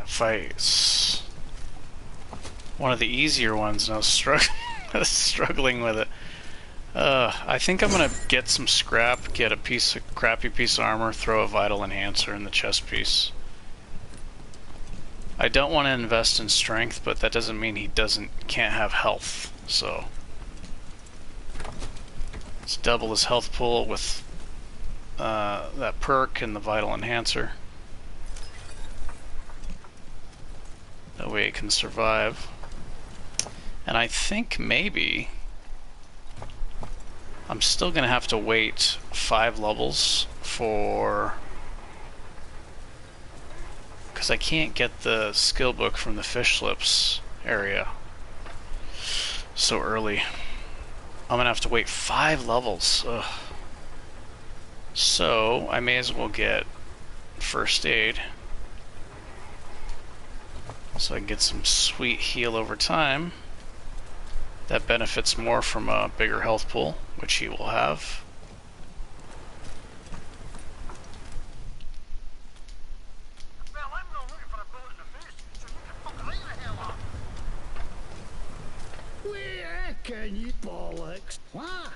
Fight's one of the easier ones, and I was struggling with it. I think I'm gonna get some scrap, get a crappy piece of armor, throw a vital enhancer in the chest piece. I don't want to invest in strength, but that doesn't mean he can't have health. So let's double his health pool with that perk and the vital enhancer. That way it can survive. And I think maybe I'm still gonna have to wait 5 levels for, because I can't get the skill book from the fish slips area so early. I'm gonna have to wait 5 levels. Ugh. So I may as well get first aid, so I can get some sweet heal over time. That benefits more from a bigger health pool, which he will have. Where can you bollocks? What?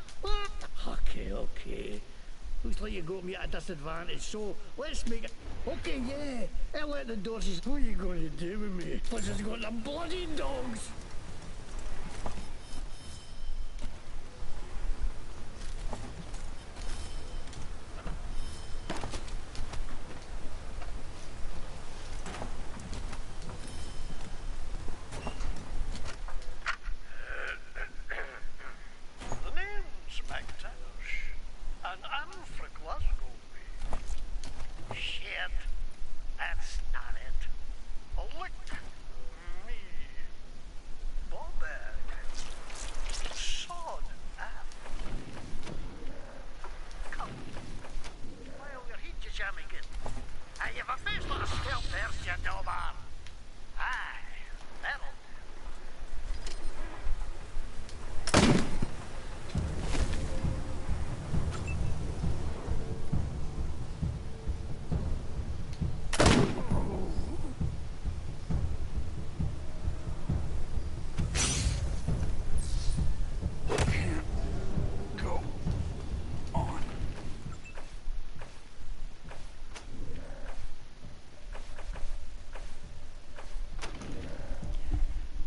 Okay. Looks like you got me at a disadvantage, so let's make it. Okay, yeah. I'll let the Dorseys. What are you going to do with me? Plus, it's got the bloody dogs. The name's McTavish, and I'm from Glasgow. Shit, that's not it. Lick me, Bobag, sod app. Come, while your heat you jamming in. You've a face like a scalp there, you know, man. Aye, that'll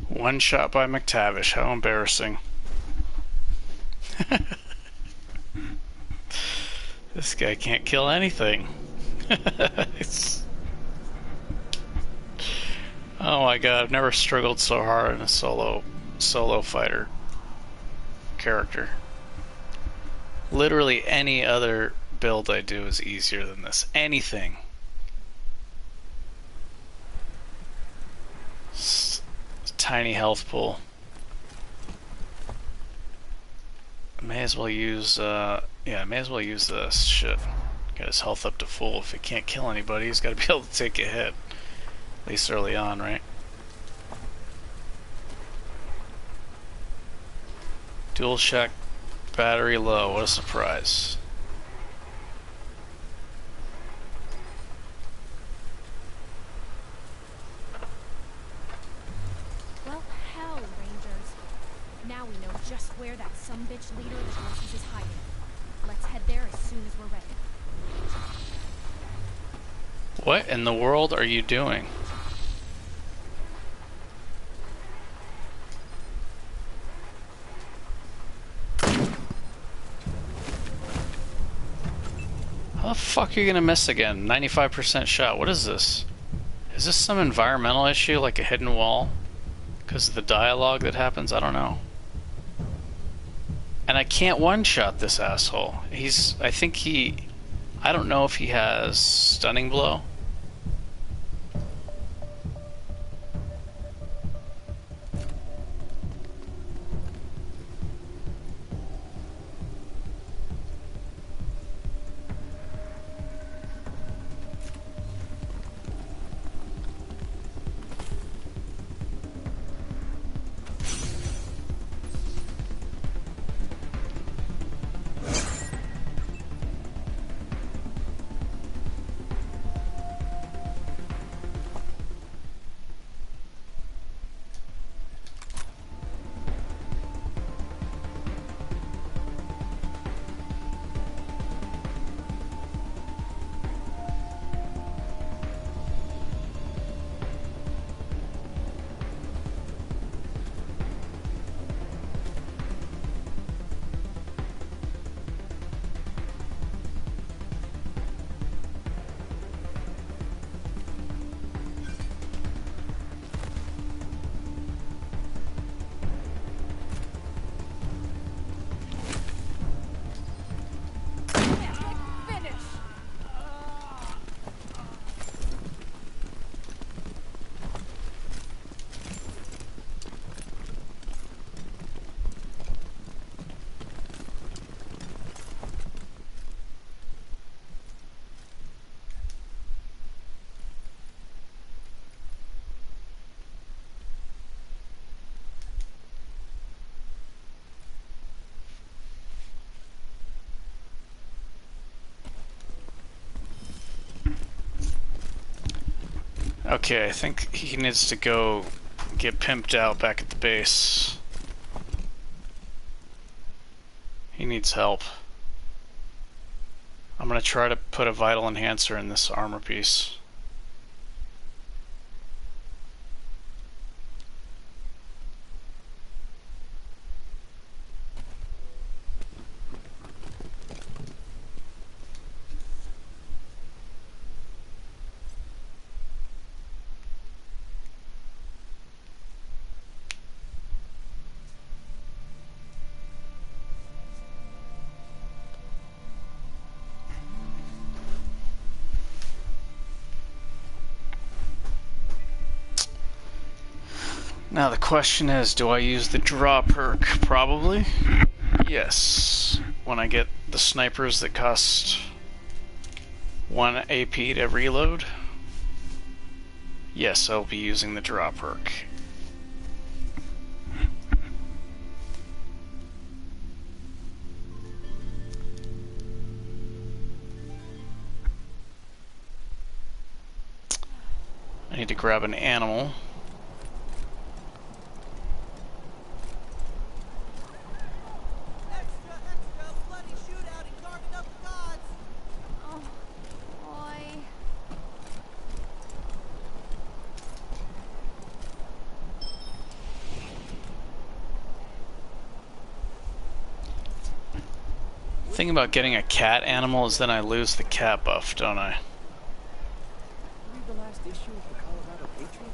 One shot by McTavish. How embarrassing. This guy can't kill anything. Oh my god, I've never struggled so hard in a solo fighter character. Literally any other build I do is easier than this. Anything. Tiny health pool. May as well use yeah, may as well use this shit. Get his health up to full. If he can't kill anybody, he's gotta be able to take a hit. At least early on, right? Dual shock battery low, what a surprise. Well, hell, Rangers. Now we know just where that sumbitch leader of the horses is hiding. Let's head there as soon as we're ready. What in the world are you doing? How the fuck are you gonna miss again? 95% shot. What is this? Is this some environmental issue, like a hidden wall? Because of the dialogue that happens? I don't know. And I can't one-shot this asshole. I don't know if he has stunning blow. Okay, I think he needs to go get pimped out back at the base. He needs help. I'm gonna try to put a vital enhancer in this armor piece. Now the question is, do I use the draw perk? Probably. Yes. When I get the snipers that cost 1 AP to reload. Yes, I'll be using the draw perk. I need to grab an animal. The thing about getting a cat animal is then I lose the cat buff, don't I? Read the last issue of the Colorado Patriot?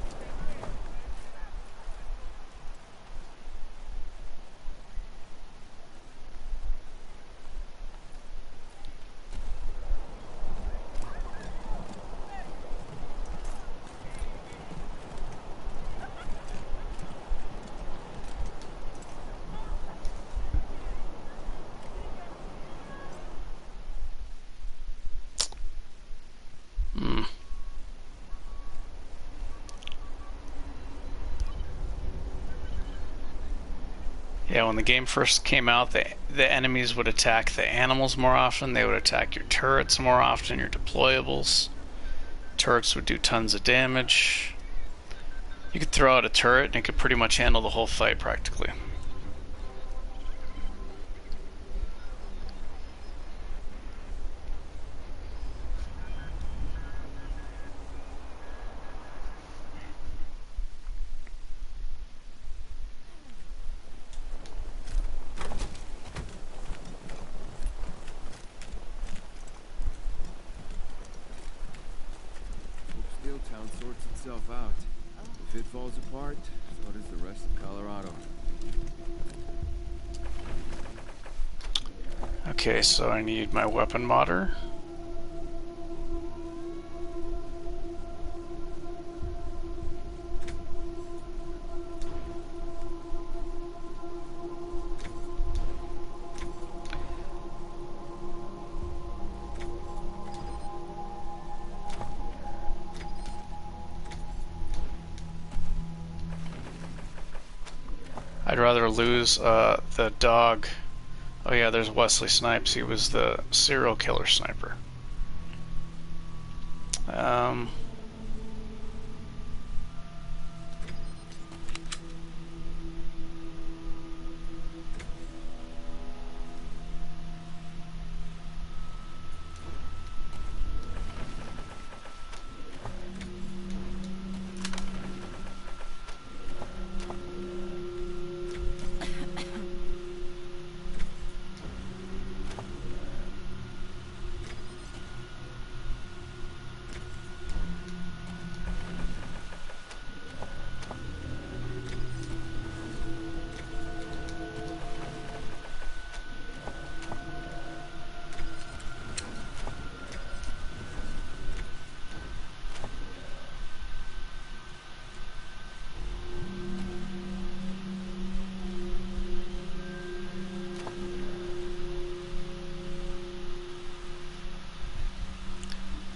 Yeah, when the game first came out, the enemies would attack the animals more often, they would attack your turrets more often, your deployables. Turrets would do tons of damage. You could throw out a turret and it could pretty much handle the whole fight practically. Town sorts itself out. If it falls apart, so does the rest of Colorado. Okay, so I need my weapon modder. I'd rather lose the dog. Oh yeah, there's Wesley Snipes. He was the serial killer sniper.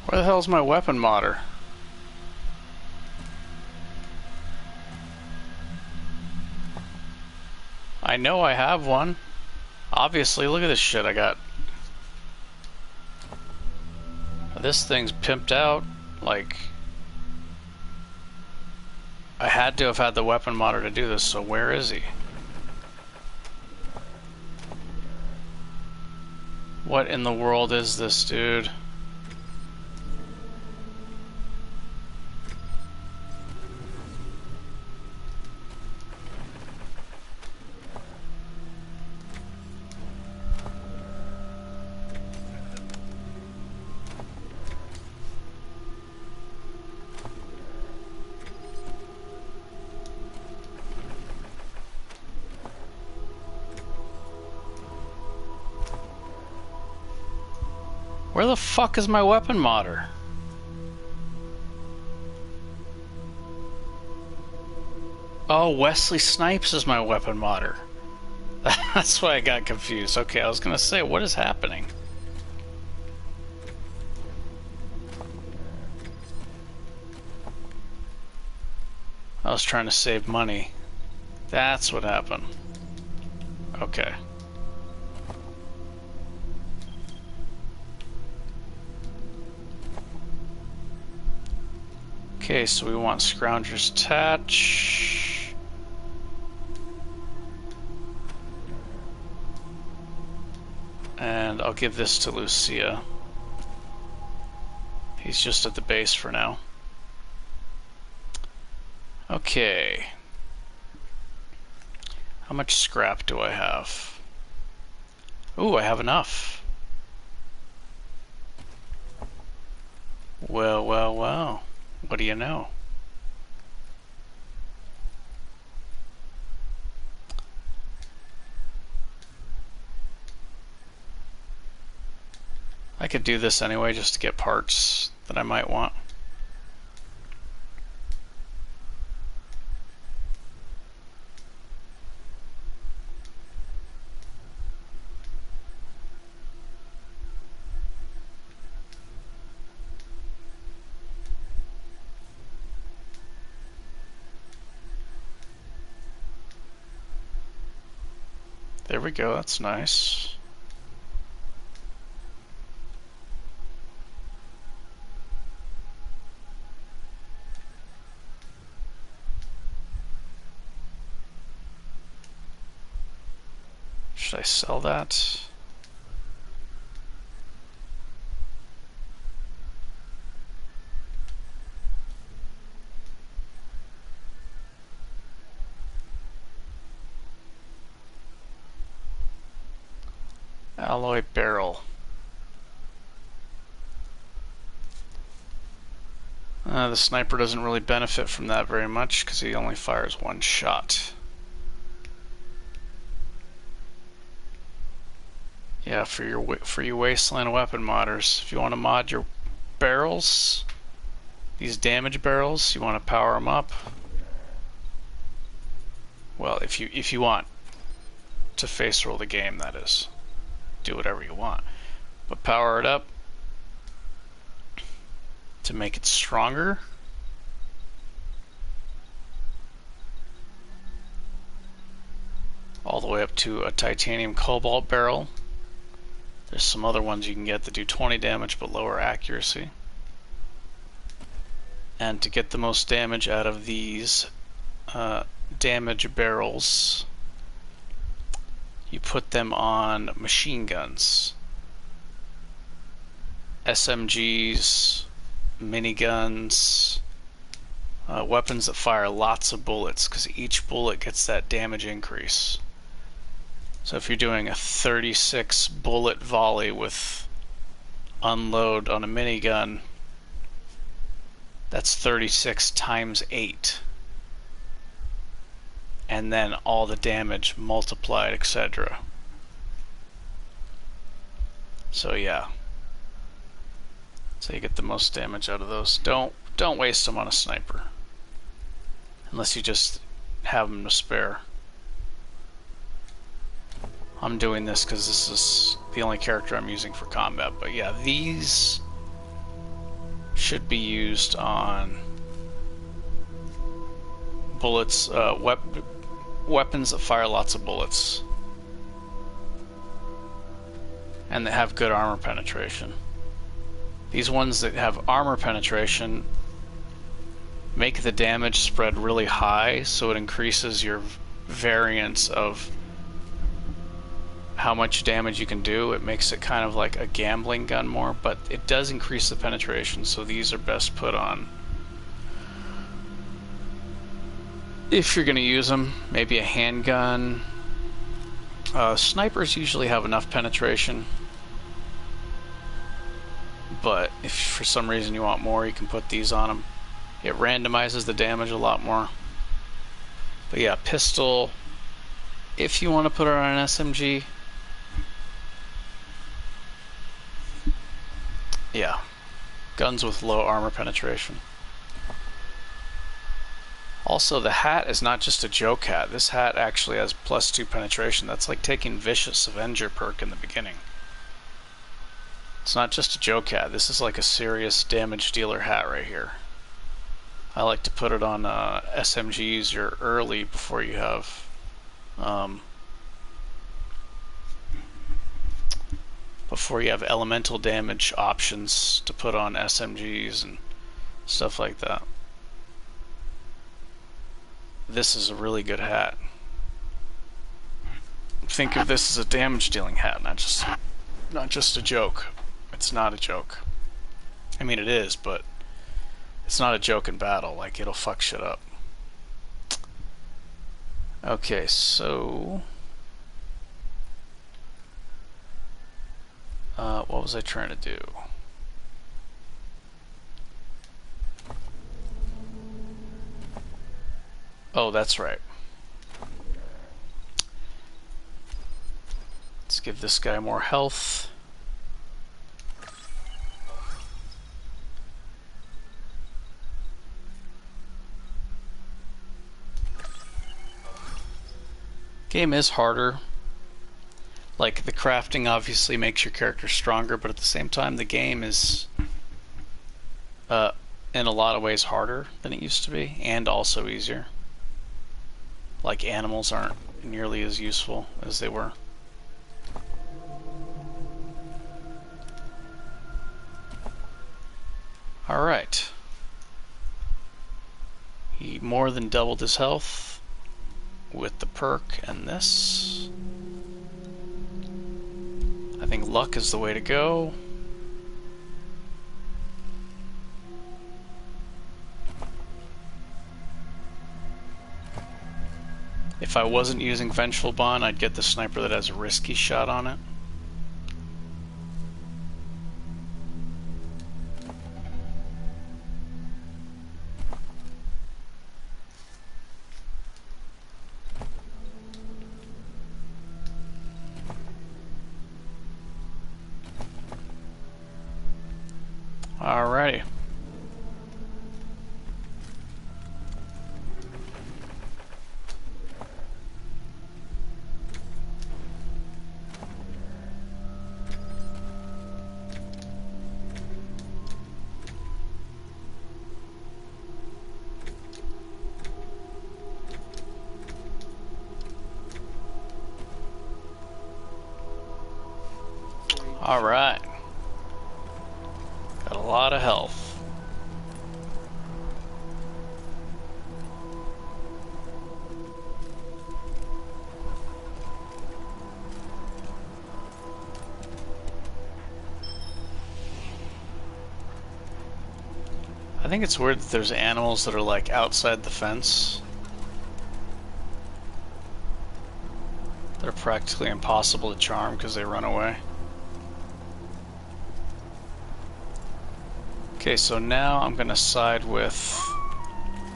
Where the hell's my weapon modder? I know I have one. Obviously, look at this shit I got. This thing's pimped out. Like, I had to have had the weapon modder to do this, so where is he? What in the world is this, dude? Where the fuck is my weapon modder? Oh, Wesley Snipes is my weapon modder. That's why I got confused. Okay, I was gonna say, what is happening? I was trying to save money. That's what happened. Okay. Okay, so we want Scrounger's Tatch. And I'll give this to Lucia. He's just at the base for now. Okay. How much scrap do I have? Ooh, I have enough. Well, well, well. What do you know? I could do this anyway just to get parts that I might want. There we go, that's nice. Should I sell that? Alloy barrel. The sniper doesn't really benefit from that very much because he only fires one shot. Yeah, for you Wasteland weapon modders, if you want to mod your barrels, these damage barrels, you want to power them up. Well, if you want to face roll the game, that is. Do whatever you want, but power it up to make it stronger. All the way up to a titanium cobalt barrel. There's some other ones you can get that do 20 damage but lower accuracy. And to get the most damage out of these damage barrels, you put them on machine guns, SMGs, miniguns, weapons that fire lots of bullets, because each bullet gets that damage increase. So if you're doing a 36 bullet volley with unload on a minigun, that's 36 times 8. And then all the damage multiplied, etc. So yeah. So you get the most damage out of those. Don't waste them on a sniper. Unless you just have them to spare. I'm doing this because this is the only character I'm using for combat. But yeah, these should be used on bullets, weapons that fire lots of bullets and that have good armor penetration. These ones that have armor penetration make the damage spread really high, so it increases your variance of how much damage you can do. It makes it kind of like a gambling gun more, but it does increase the penetration, so these are best put on if you're going to use them. Maybe a handgun. Snipers usually have enough penetration, but if for some reason you want more, you can put these on them. It randomizes the damage a lot more. But yeah, pistol, if you want to put it on an SMG, yeah, guns with low armor penetration. Also, the hat is not just a joke hat. This hat actually has +2 penetration. That's like taking Vicious Avenger perk in the beginning. It's not just a joke hat. This is like a serious damage dealer hat right here. I like to put it on SMGs or early before you have elemental damage options to put on SMGs and stuff like that. This is a really good hat. Think of this as a damage dealing hat, not just a joke. It's not a joke. I mean, it is, but it's not a joke in battle. Like, it'll fuck shit up. Okay, so what was I trying to do? Oh, that's right. Let's give this guy more health. Game is harder. Like, the crafting obviously makes your character stronger, but at the same time the game is in a lot of ways harder than it used to be, and also easier. Like, animals aren't nearly as useful as they were. Alright. He more than doubled his health with the perk and this. I think luck is the way to go. If I wasn't using Vengeful Bond, I'd get the sniper that has a risky shot on it. Alrighty. Alright. Got a lot of health. I think it's weird that there's animals that are like outside the fence. They're practically impossible to charm because they run away. Okay, so now I'm gonna side with...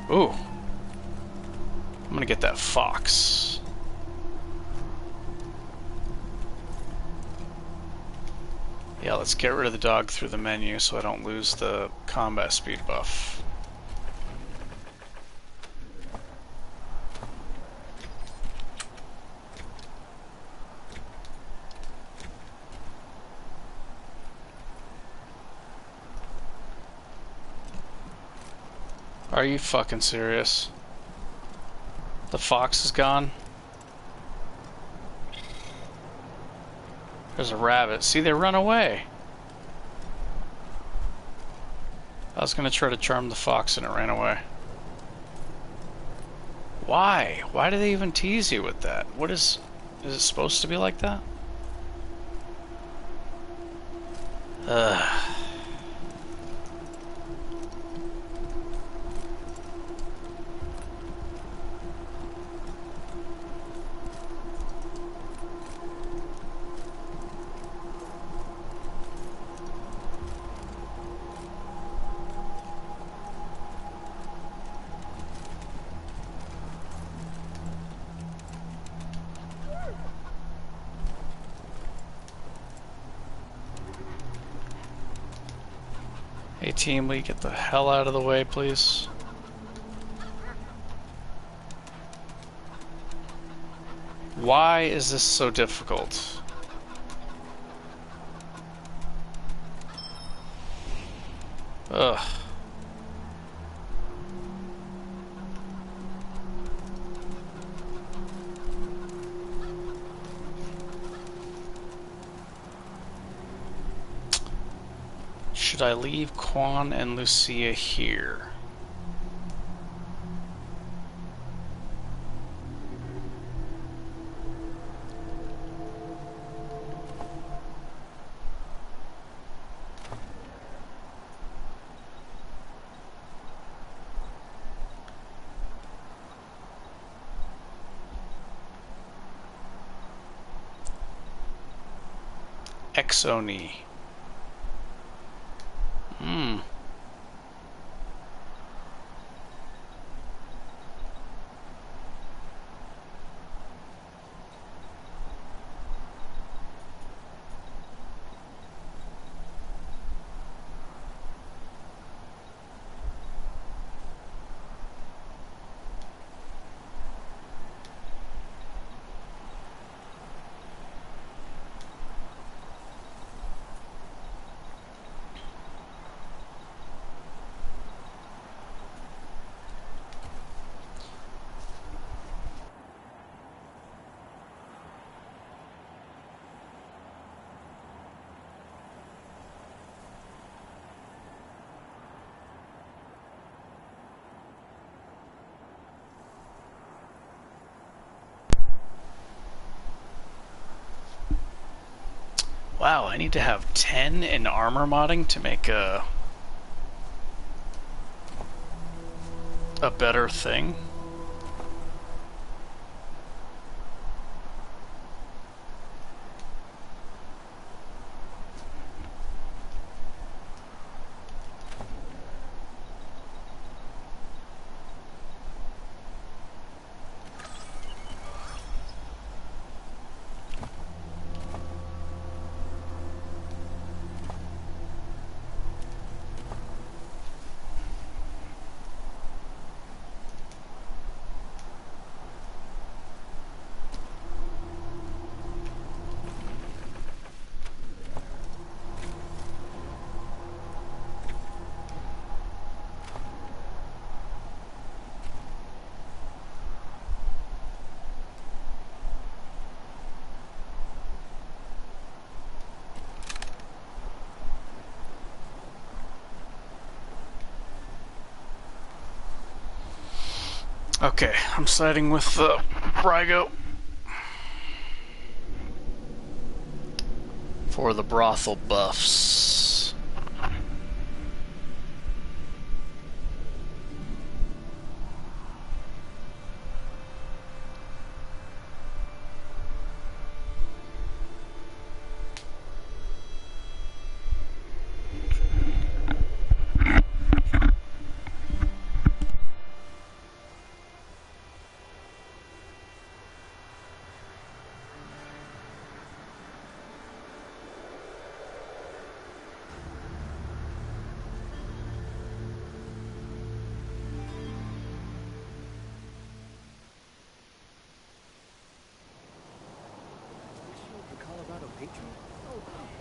Ooh. I'm gonna get that fox. Yeah, let's get rid of the dog through the menu so I don't lose the combat speed buff. Are you fucking serious? The fox is gone? There's a rabbit. See, they run away. I was gonna try to charm the fox and it ran away. Why? Why do they even tease you with that? What is it supposed to be like that? Hey team, will you get the hell out of the way, please? Why is this so difficult? Ugh. Should I leave Quan and Lucia here? Exoni. Wow, I need to have 10 in armor modding to make a better thing. Okay, I'm siding with Brygo for the brothel buffs.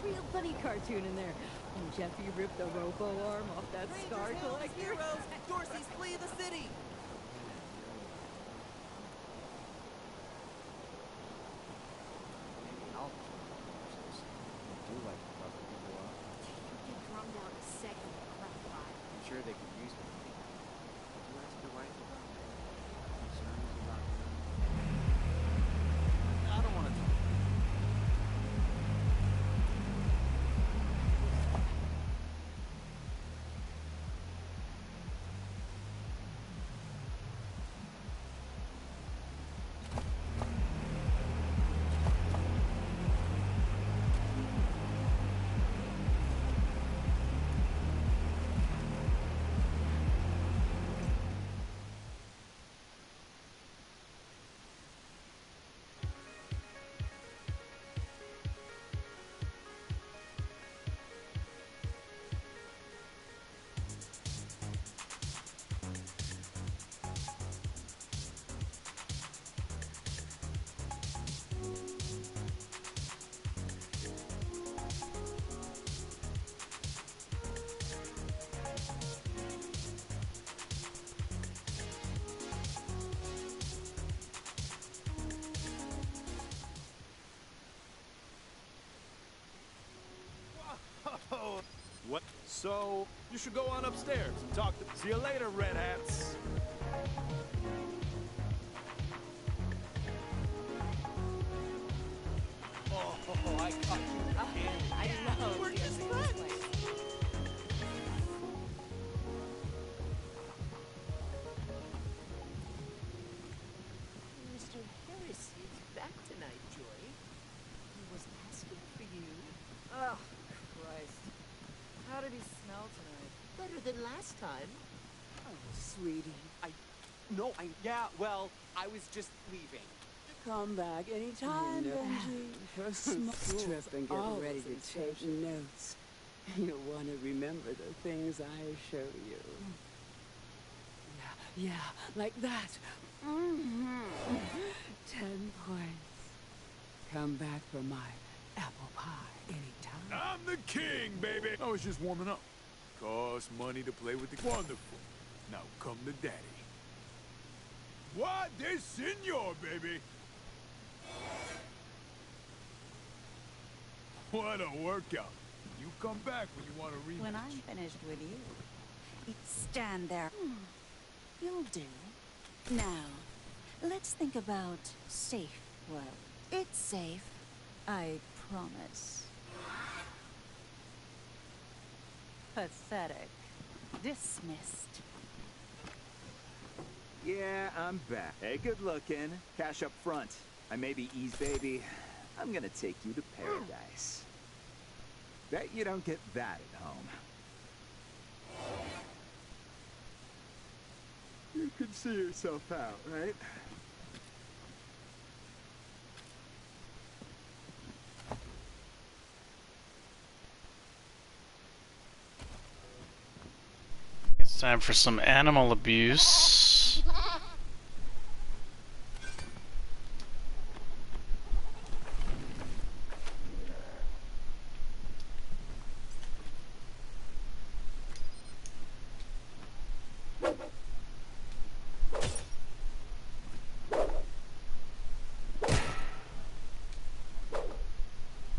Real funny cartoon in there. When Jeffy ripped the robo arm off that scar collector. Heroes, Dorsey's flee the city. Get drummed out a second, crap pile. I'm sure they could use me. Did you ask your wife about concerns about her? I don't want to talk. So, you should go on upstairs and talk to... See you later, Red Hats. Oh, I caught you. I know. We're just friends. Mr. Harris is back tonight, Joy. He was asking for you. Oh, Christ. How did he smell tonight? Better than last time. Oh, sweetie. Yeah, well, I was just leaving. Come back anytime, Benji. For a small trip and get ready to take notes. You'll want to remember the things I show you. Yeah, like that. 10 points. Come back for my apple pie anytime. I'm the king, baby. I was just warming up. Costs money to play with the wonderful. Now come to daddy. What? They senor, baby. What a workout. You come back when you want to rematch. When I'm finished with you, stand there. You'll do. Now, let's think about safe. Well, it's safe. I promise. Pathetic. Dismissed. Yeah, I'm back. Hey, good looking. Cash up front. I may be Ease baby. I'm gonna take you to paradise. Bet you don't get that at home. You can see yourself out, right? It's time for some animal abuse.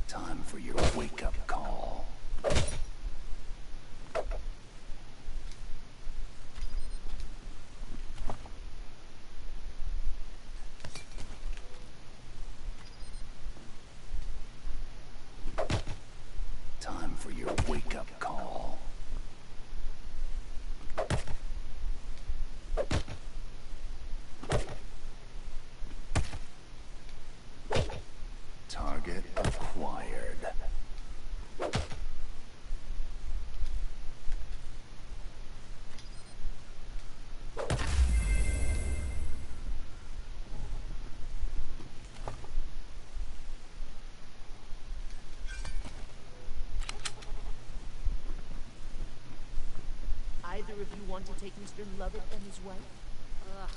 Time for your wake-up call. Time for your wake-up call. Target acquired. Either of you want to take Mr. Lovett and his wife? Ugh.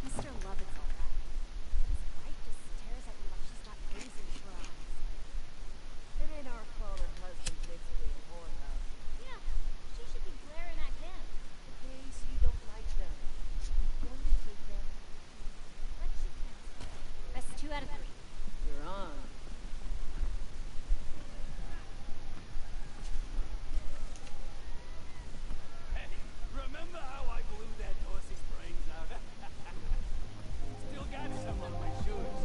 Mr. Lovett's all right. His wife just stares at me like she's got laser eyes. It ain't our fault her husband's basically a whorehouse. Yeah, she should be glaring at him. Okay, so you don't like them. You going to take them? Let's just cancel. That's 2 out of 3. You're on. Remember how I blew that horse's brains out? Still got some on my shoes.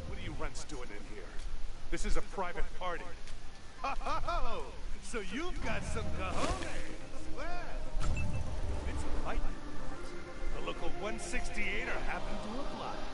What are you rents doing in here? This is a private party. Oh, so you've got some cojones. Well, it's a fight. The local 168er happened to oblige.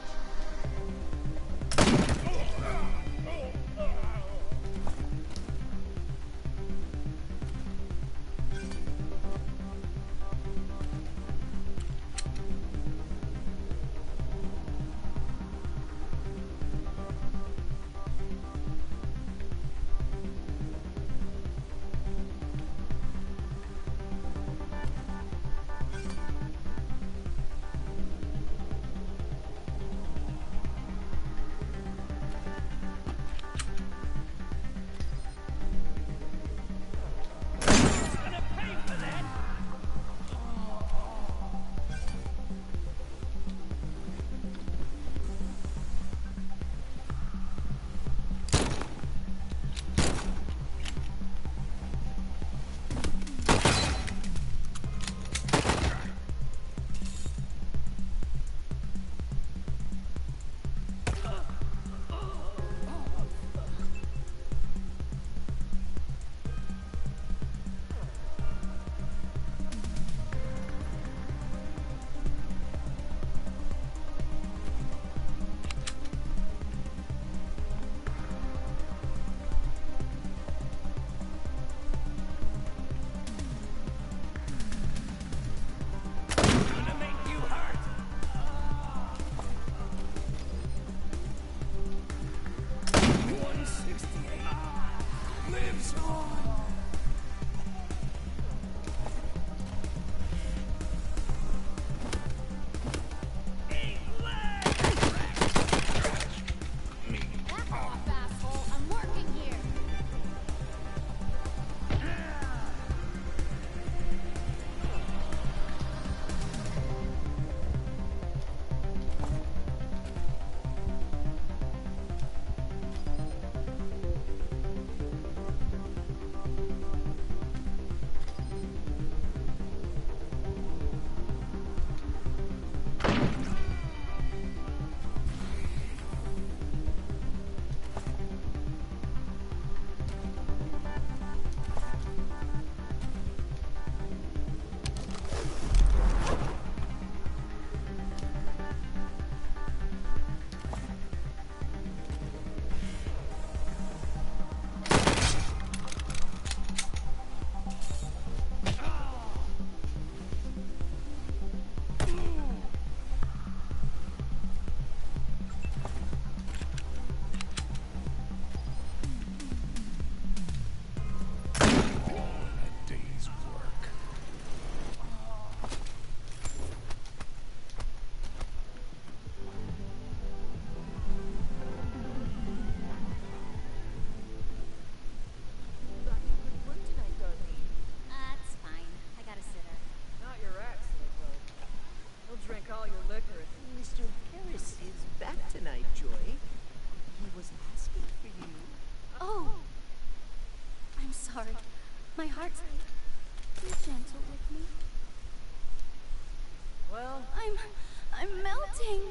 I'm melting.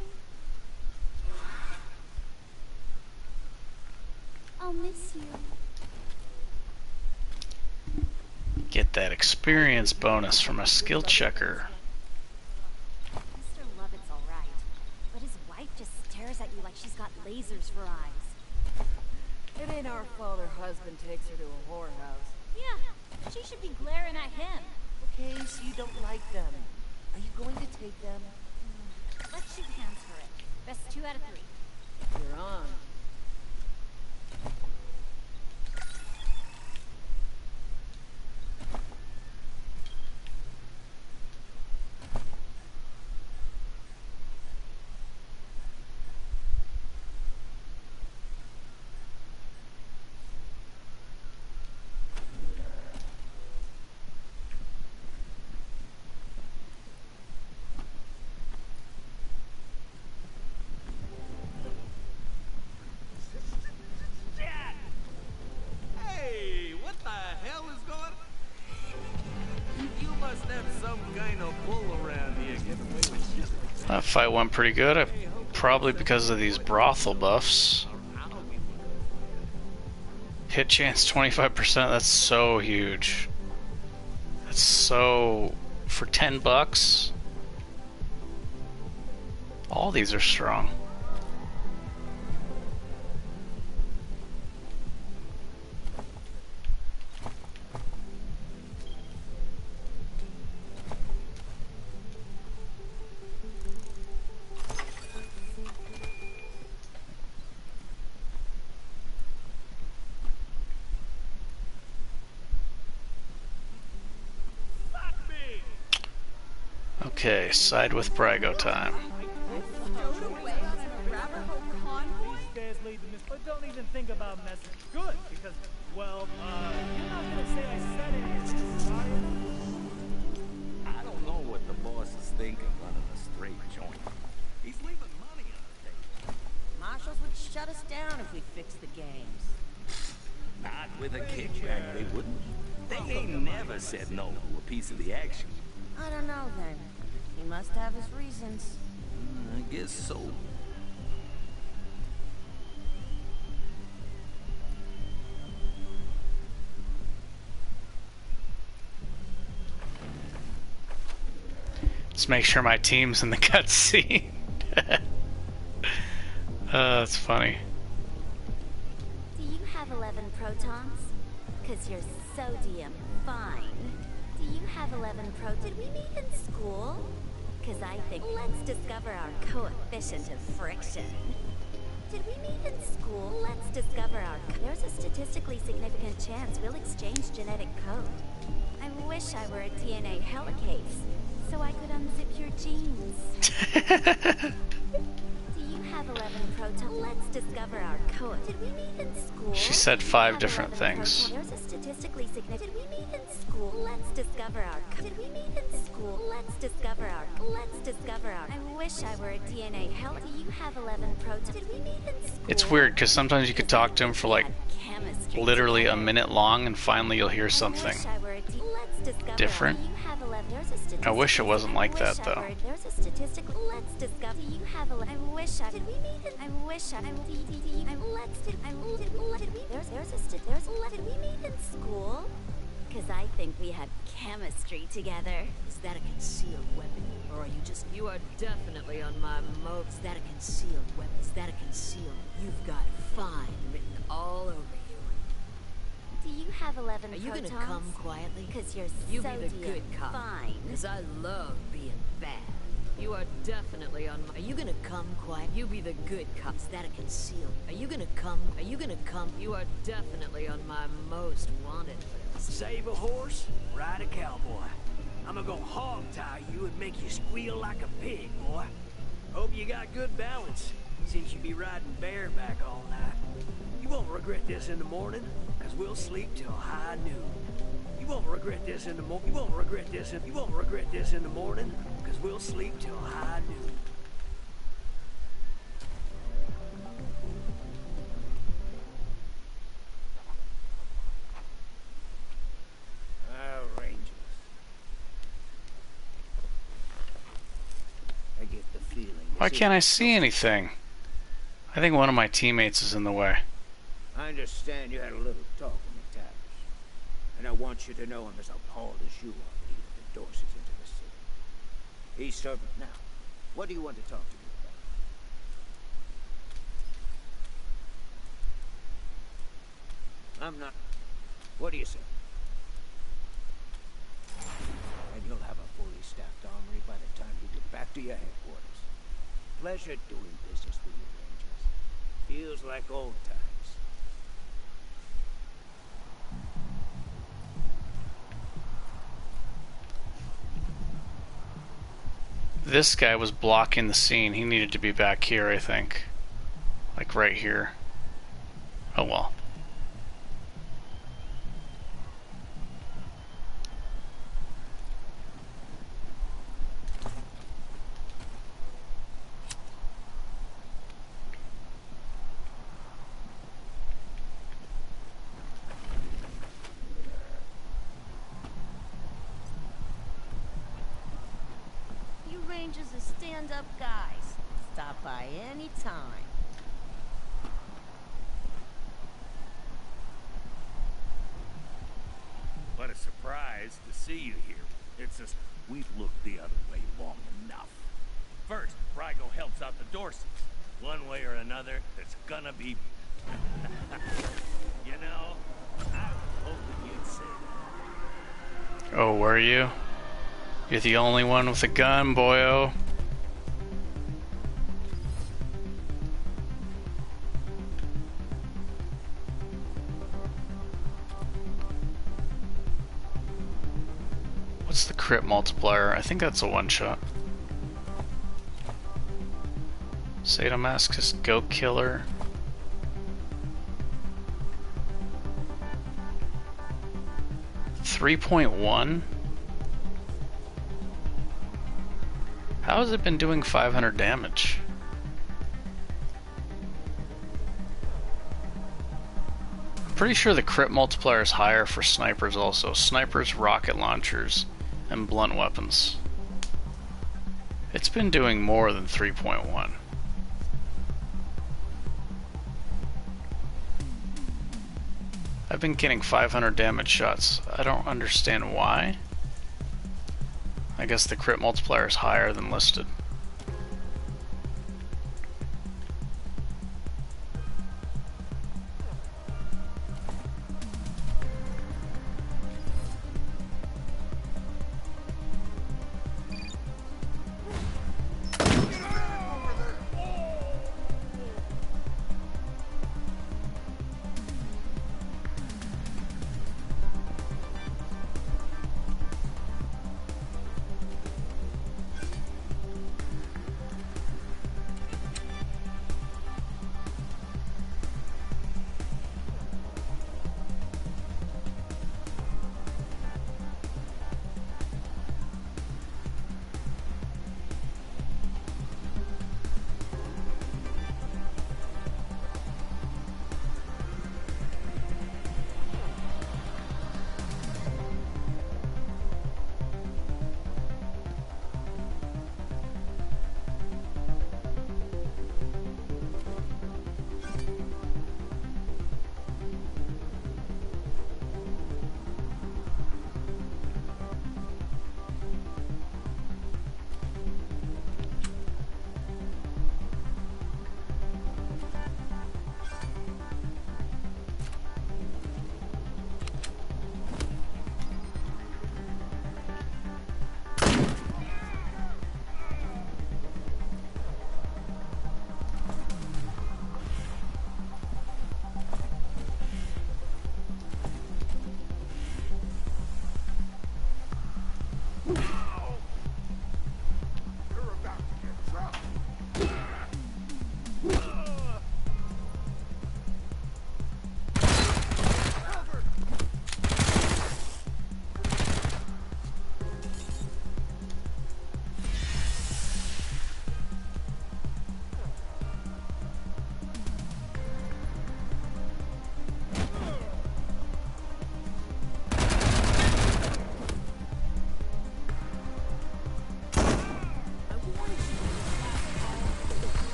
I'll miss you. Get that experience bonus from a skill checker. Mr. Lovett's alright, but his wife just stares at you like she's got lasers for eyes. It ain't our fault her husband takes her to a whorehouse. Yeah, she should be glaring at him. Okay, so you don't like them. Are you going to take them? Let's shoot hands for it. Best 2 out of 3. You're on. Hey, what the hell is going on? You must have some kind of bull around here getting away with shit. That fight went pretty good, probably because of these brothel buffs. Hit chance 25%, that's so huge. That's so... for $10? All these are strong. Okay, side with Brago time. But don't even think about messing. Good, because, well, you're not gonna say I said it. I don't know what the boss is thinking running a straight joint. He's leaving money on the table. Marshals would shut us down if we fixed the games. Not with a kickback, they wouldn't. They ain't never said no to a piece of the action. I don't know then. He must have his reasons. I guess so. Let's make sure my team's in the cutscene. That's funny. Do you have 11 protons? Cause you're sodium fine. Do you have 11 Did we meet in school? Cause I think let's discover our coefficient of friction. Did we meet in school? Let's discover our There's a statistically significant chance we'll exchange genetic code. I wish I were a DNA helicase, so I could unzip your genes. Do you have 11 protons? Let's discover our code. Did we meet in school? She said 5 different things. There's a statistically significant. Did we meet in school? Let's discover our code. Did we meet in school? Let's discover our. Let's discover our. I wish I were a DNA helicase. Do you have 11 protons? Did we meet in school? It's weird because sometimes you could talk to him for like literally a minute long and finally you'll hear something different. I wish it wasn't like that though. There's a statistic. Let's discover. Do you have a? I wish I. Did we meet in? I wish I. Let's. Did we? There's a stat. Did we meet in school? Cause I think we had chemistry together. Is that a concealed weapon? Or are you just... You are definitely on my moat. Is that a concealed weapon? Is that a concealed... You've got fine written all over you. Do you have 11 Are you protons? gonna come quietly? Cause you're You sodium be the good cop. fine. Cause I love being bad. You are definitely on my... Are you gonna come quiet? You be the good cop. Is that a concealed... Are you gonna come? Are you gonna come? You are definitely on my most wanted list. Save a horse, ride a cowboy. I'm gonna go hog-tie you and make you squeal like a pig, boy. Hope you got good balance, since you be riding bareback all night. You won't regret this in the morning, cause we'll sleep till high noon. You won't regret this in the morning. You won't regret this in the morning, cause we'll sleep till high noon. Why can't I see anything? I think one of my teammates is in the way. I understand you had a little talk with McTavish, and I want you to know I'm as appalled as you are leading the Dorseys into the city. He's serving now. What do you want to talk to me about? I'm not... What do you say? And you'll have a fully staffed armory by the time you get back to your headquarters. Pleasure doing business with you, Rangers. Feels like old times. This guy was blocking the scene. He needed to be back here, I think. Like right here. Oh well. Rangers are stand-up guys. Stop by any time. What a surprise to see you here. It's just, we've looked the other way long enough. First, Brygo helps out the Dorseys. One way or another, there's gonna be... You know, I was hoping you'd say that. Oh, were you? You're the only one with a gun, boyo. What's the crit multiplier? I think that's a one-shot. Sadomasochist Goat Killer. .3.1? How has it been doing 500 damage? I'm pretty sure the crit multiplier is higher for snipers also. Snipers, rocket launchers, and blunt weapons. It's been doing more than 3.1. I've been getting 500 damage shots. I don't understand why. I guess the crit multiplier is higher than listed.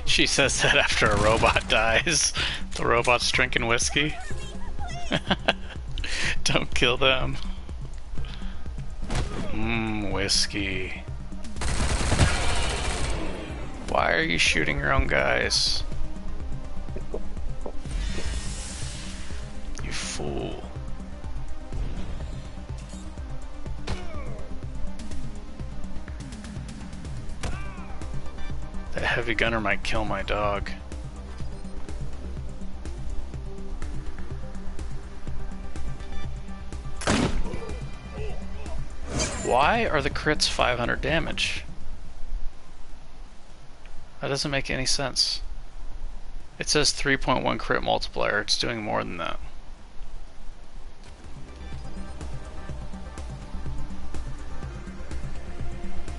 She says that after a robot dies. The robot's drinking whiskey. Don't kill them. Whiskey. Why are you shooting your own guys? You fool. That heavy gunner might kill my dog. Why are the crits 500 damage? That doesn't make any sense. It says 3.1 crit multiplier. It's doing more than that.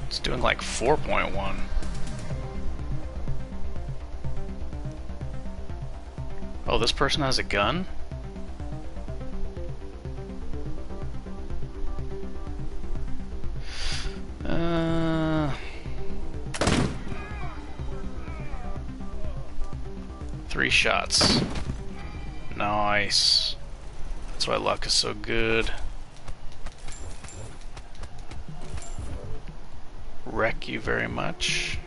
It's doing like 4.1. Oh, this person has a gun? Three shots. Nice. That's why luck is so good. Wreck you very much.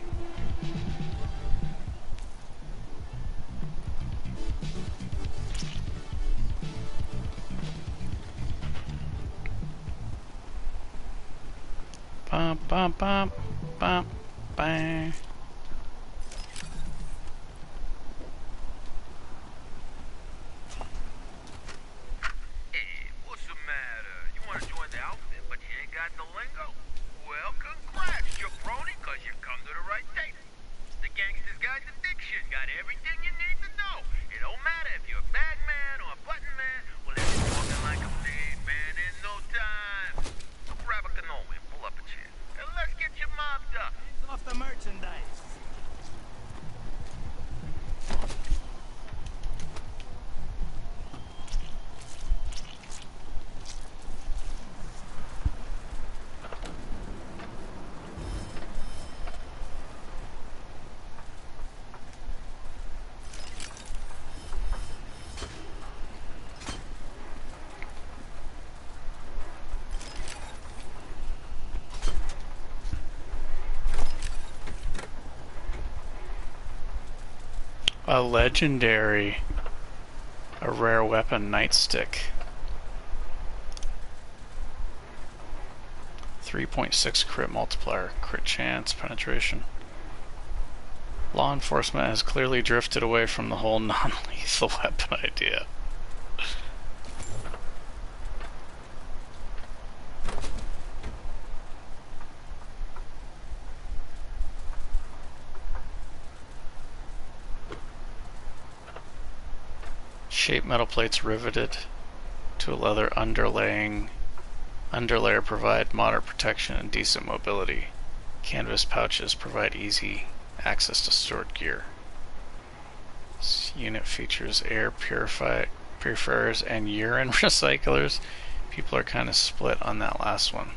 Bum bum bum bum bang. A legendary, a rare weapon, nightstick. 3.6 crit multiplier, crit chance, penetration. Law enforcement has clearly drifted away from the whole non-lethal weapon idea. Shape metal plates riveted to a leather underlayer provide moderate protection and decent mobility. Canvas pouches provide easy access to stored gear. This unit features air purifiers and urine recyclers. People are kind of split on that last one.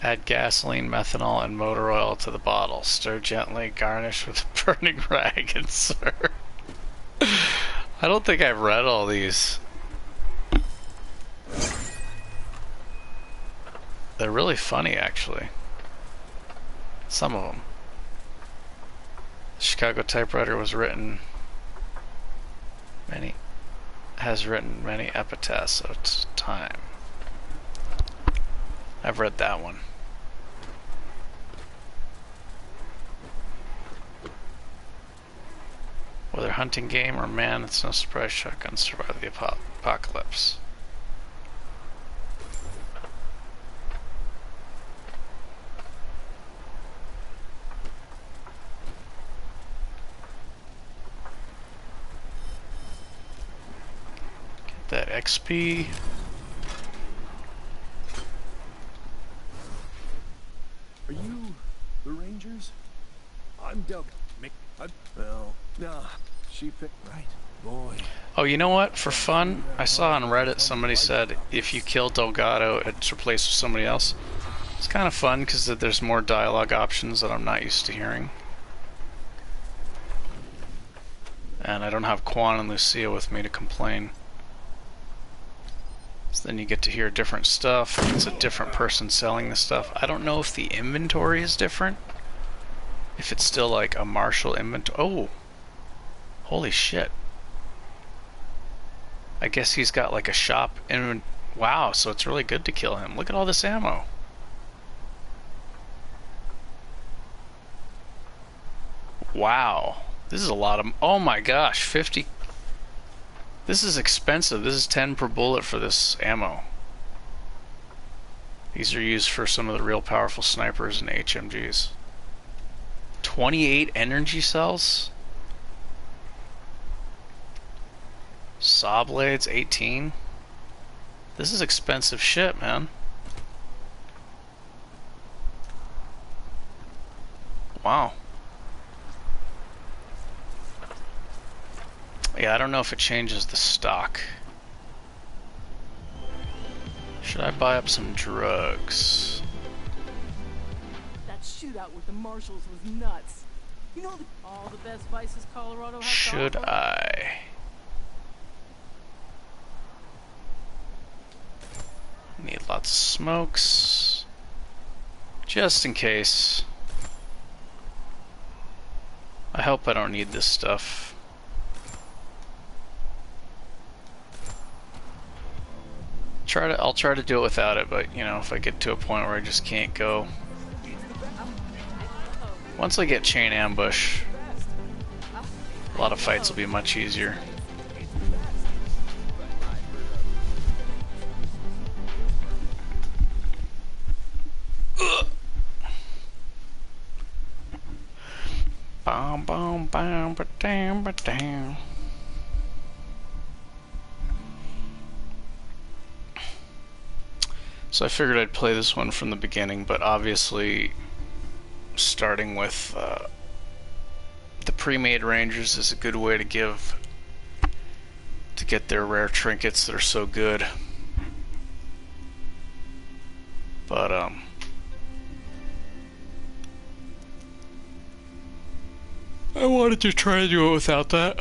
Add gasoline, methanol, and motor oil to the bottle. Stir gently, garnish with a burning rag, and serve. I don't think I've read all these. They're really funny, actually. Some of them. The Chicago typewriter has written many epitaphs of its time. I've read that one. Whether hunting game or man, it's no surprise shotguns survive the apocalypse. Get that XP. Are you the Rangers? I'm Doug. Well, no, she picked right. Boy. Oh, you know what? For fun, I saw on Reddit somebody said if you kill Delgado, it's replaced with somebody else. It's kind of fun because there's more dialogue options that I'm not used to hearing. And I don't have Quan and Lucia with me to complain. So then you get to hear different stuff. It's a different person selling the stuff. I don't know if the inventory is different. If it's still like a Marshall inventory. Oh! Holy shit. I guess he's got like a shop in. Wow, so it's really good to kill him. Look at all this ammo. Wow. This is a lot of. Oh my gosh, 50. This is expensive. This is 10 per bullet for this ammo. These are used for some of the real powerful snipers and HMGs. 28 energy cells? Saw blades, 18. This is expensive shit, man. Wow. Yeah, I don't know if it changes the stock. Should I buy up some drugs? That shootout with the marshals was nuts. You know, all the best vices Colorado has. Should I? Need lots of smokes. Just in case. I hope I don't need this stuff. I'll try to do it without it, but you know, if I get to a point where I just can't go. Once I get chain ambush, a lot of fights will be much easier. Bam bam bam ba dam ba dam. So I figured I'd play this one from the beginning, but obviously starting with the pre-made Rangers is a good way to get their rare trinkets that are so good. But I wanted to try to do it without that.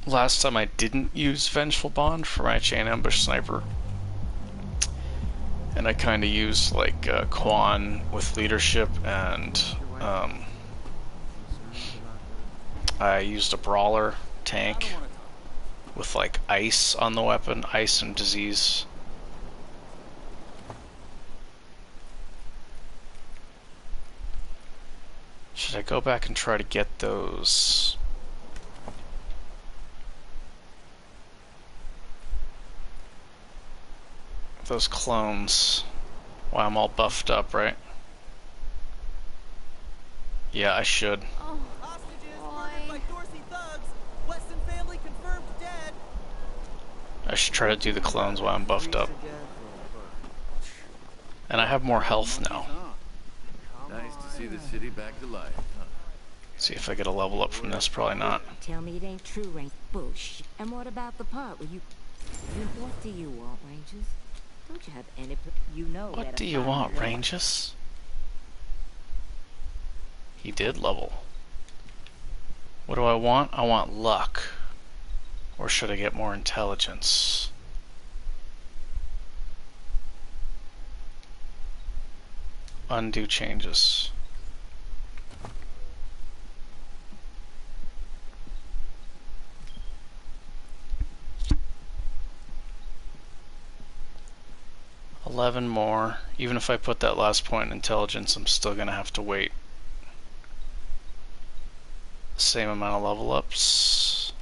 Last time I didn't use Vengeful Bond for my chain ambush sniper, and I kind of used like Quan with leadership, and I used a brawler tank with like ice on the weapon, ice and disease. Should I go back and try to get those? Those clones. Wow, I'm all buffed up, right? Yeah, I should. I should try to do the clones while I'm buffed up. And I have more health now. Nice to see the city back to life, huh? See if I get a level up from this. Probably not. Tell me it ain't true, Range. Bullshit. And what about the part where you... What do you want, Rangers? Don't you have any... You know... What do you want, Rangers? He did level. What do I want? I want luck. Or should I get more intelligence? Undo changes. $11 more. Even if I put that last point in intelligence, I'm still gonna have to wait the same amount of level ups.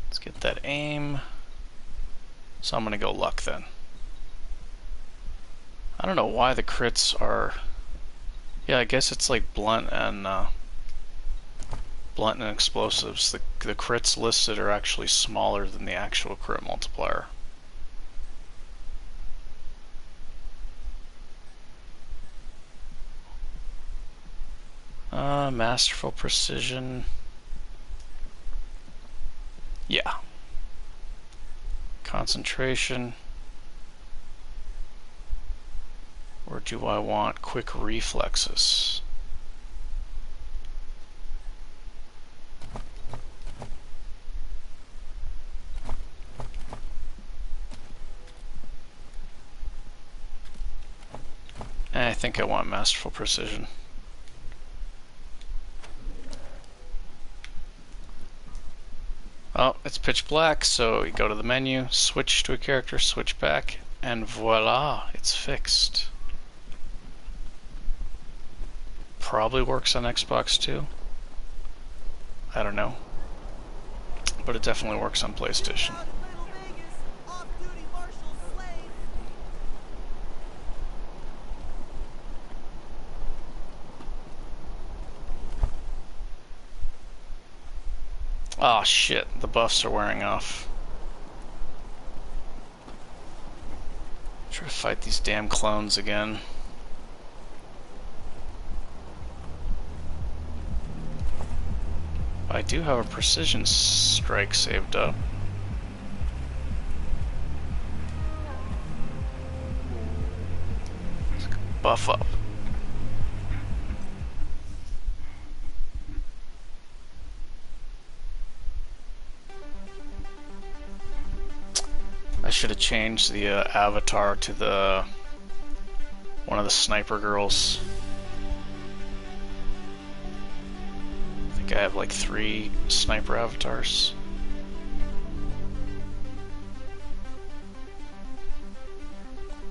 Let's get that aim. So I'm gonna go luck then. I don't know why the crits are... Yeah, I guess it's like blunt and explosives. The crits listed are actually smaller than the actual crit multiplier. Masterful precision. Yeah. Concentration. Or do I want quick reflexes? I think I want masterful precision. Oh, it's pitch black, so you go to the menu, switch to a character, switch back, and voila, it's fixed. Probably works on Xbox too. I don't know. But it definitely works on PlayStation. Oh shit, the buffs are wearing off. Try to fight these damn clones again. I do have a precision strike saved up. Buff up. I should have changed the avatar to the one of the sniper girls. I think I have like 3 sniper avatars.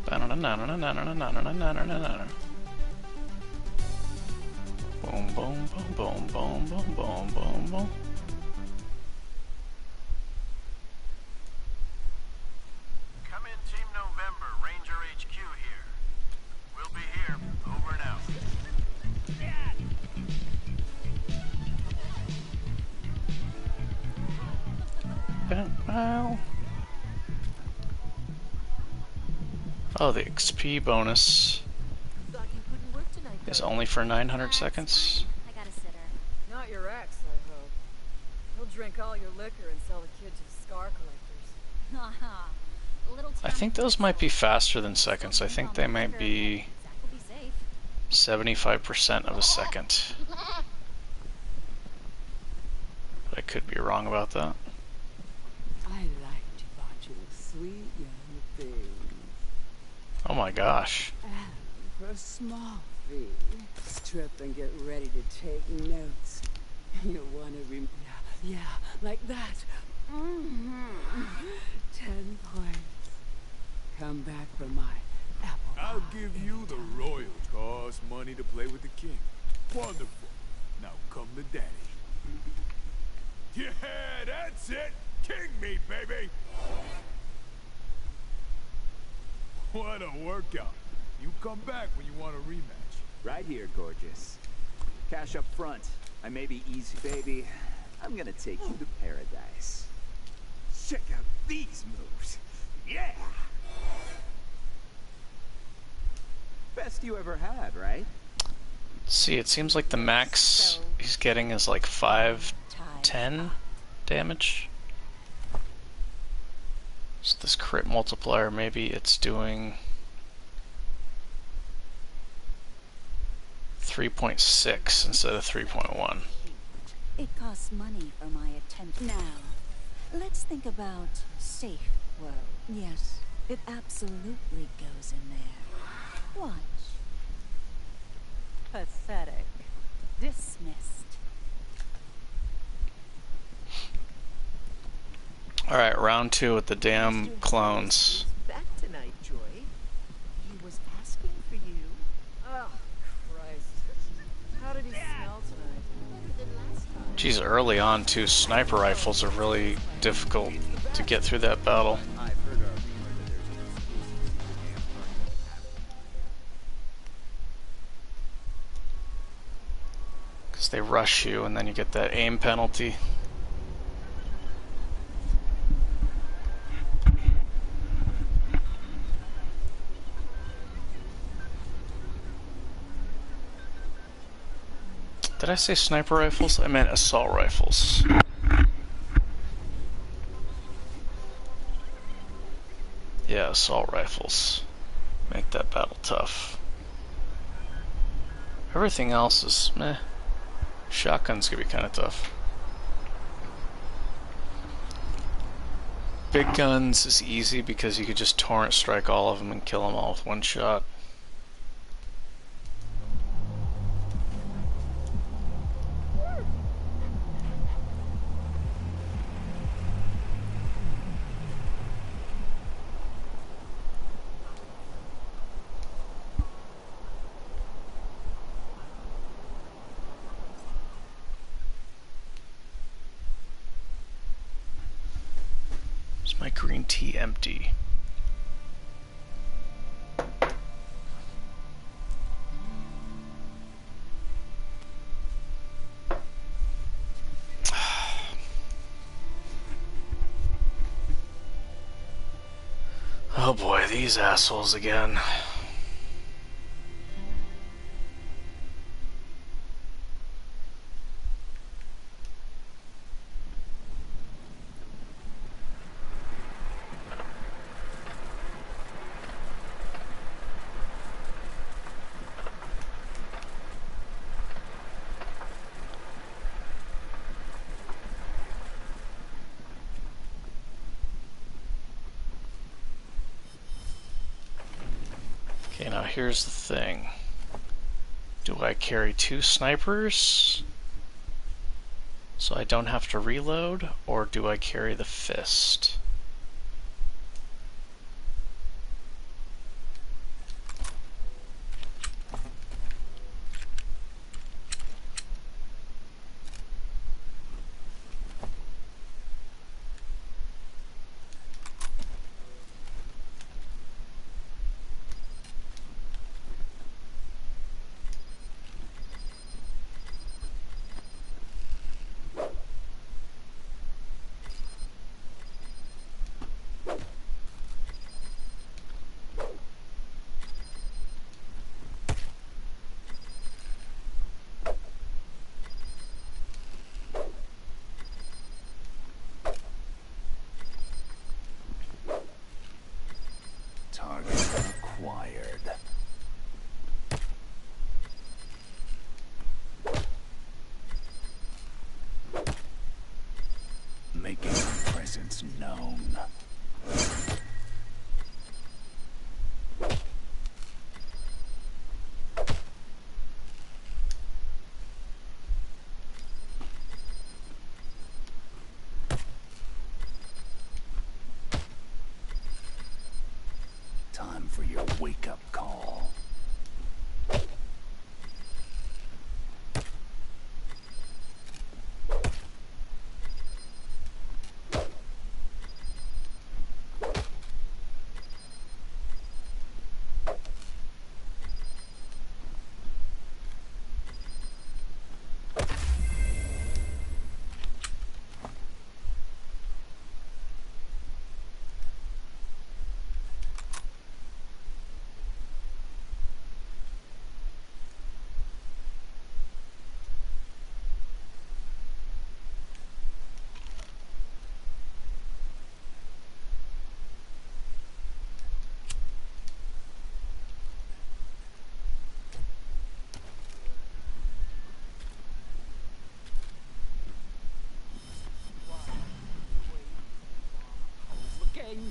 Boom, boom, boom, boom, boom, boom, boom, boom, boom. Come in, Team November, Ranger HQ here. We'll be here, over and out. Oh, the XP bonus is only for 900 seconds. I got a sitter. Not your ex, I hope. He'll drink all your liquor and sell the kid to the scar collectors. Haha. I think those might be faster than seconds. I think they might be 75% of a second. But I could be wrong about that. I liked you, thought you were sweet young thing. Oh my gosh. And for a small fee, strip and get ready to take notes. You want to yeah, like that. 10 points. Come back for my apple. I'll give you the royal. Cost money to play with the king. Wonderful. Now come to daddy. Yeah, that's it. King me, baby. What a workout. You come back when you want a rematch. Right here, gorgeous. Cash up front. I may be easy, baby. I'm gonna take you to paradise. Check out these moves. Yeah! Best you ever had, right? See, it seems like the max he's getting is like 510 damage. So this crit multiplier, maybe it's doing 3.6 instead of 3.1. It costs money for my attention. Now, let's think about safe world. Yes, it absolutely goes in there. Watch. Pathetic. Dismissed. Alright, round 2 with the damn clones. Back tonight, Joy. He was asking for you. Oh, Christ. How did he smell tonight? Geez, early on too, sniper rifles are really difficult to get through that battle. Because they rush you and then you get that aim penalty. Did I say sniper rifles? I meant assault rifles. Yeah, assault rifles. Make that battle tough. Everything else is meh. Shotgun's gonna be kind of tough. Big guns is easy because you could just torrent strike all of them and kill them all with one shot. My green tea empty. Oh boy, these assholes again. Okay, now here's the thing. Do I carry 2 snipers so I don't have to reload, or do I carry the fist? Target acquired. Making our presence known. Time for your wake-up call.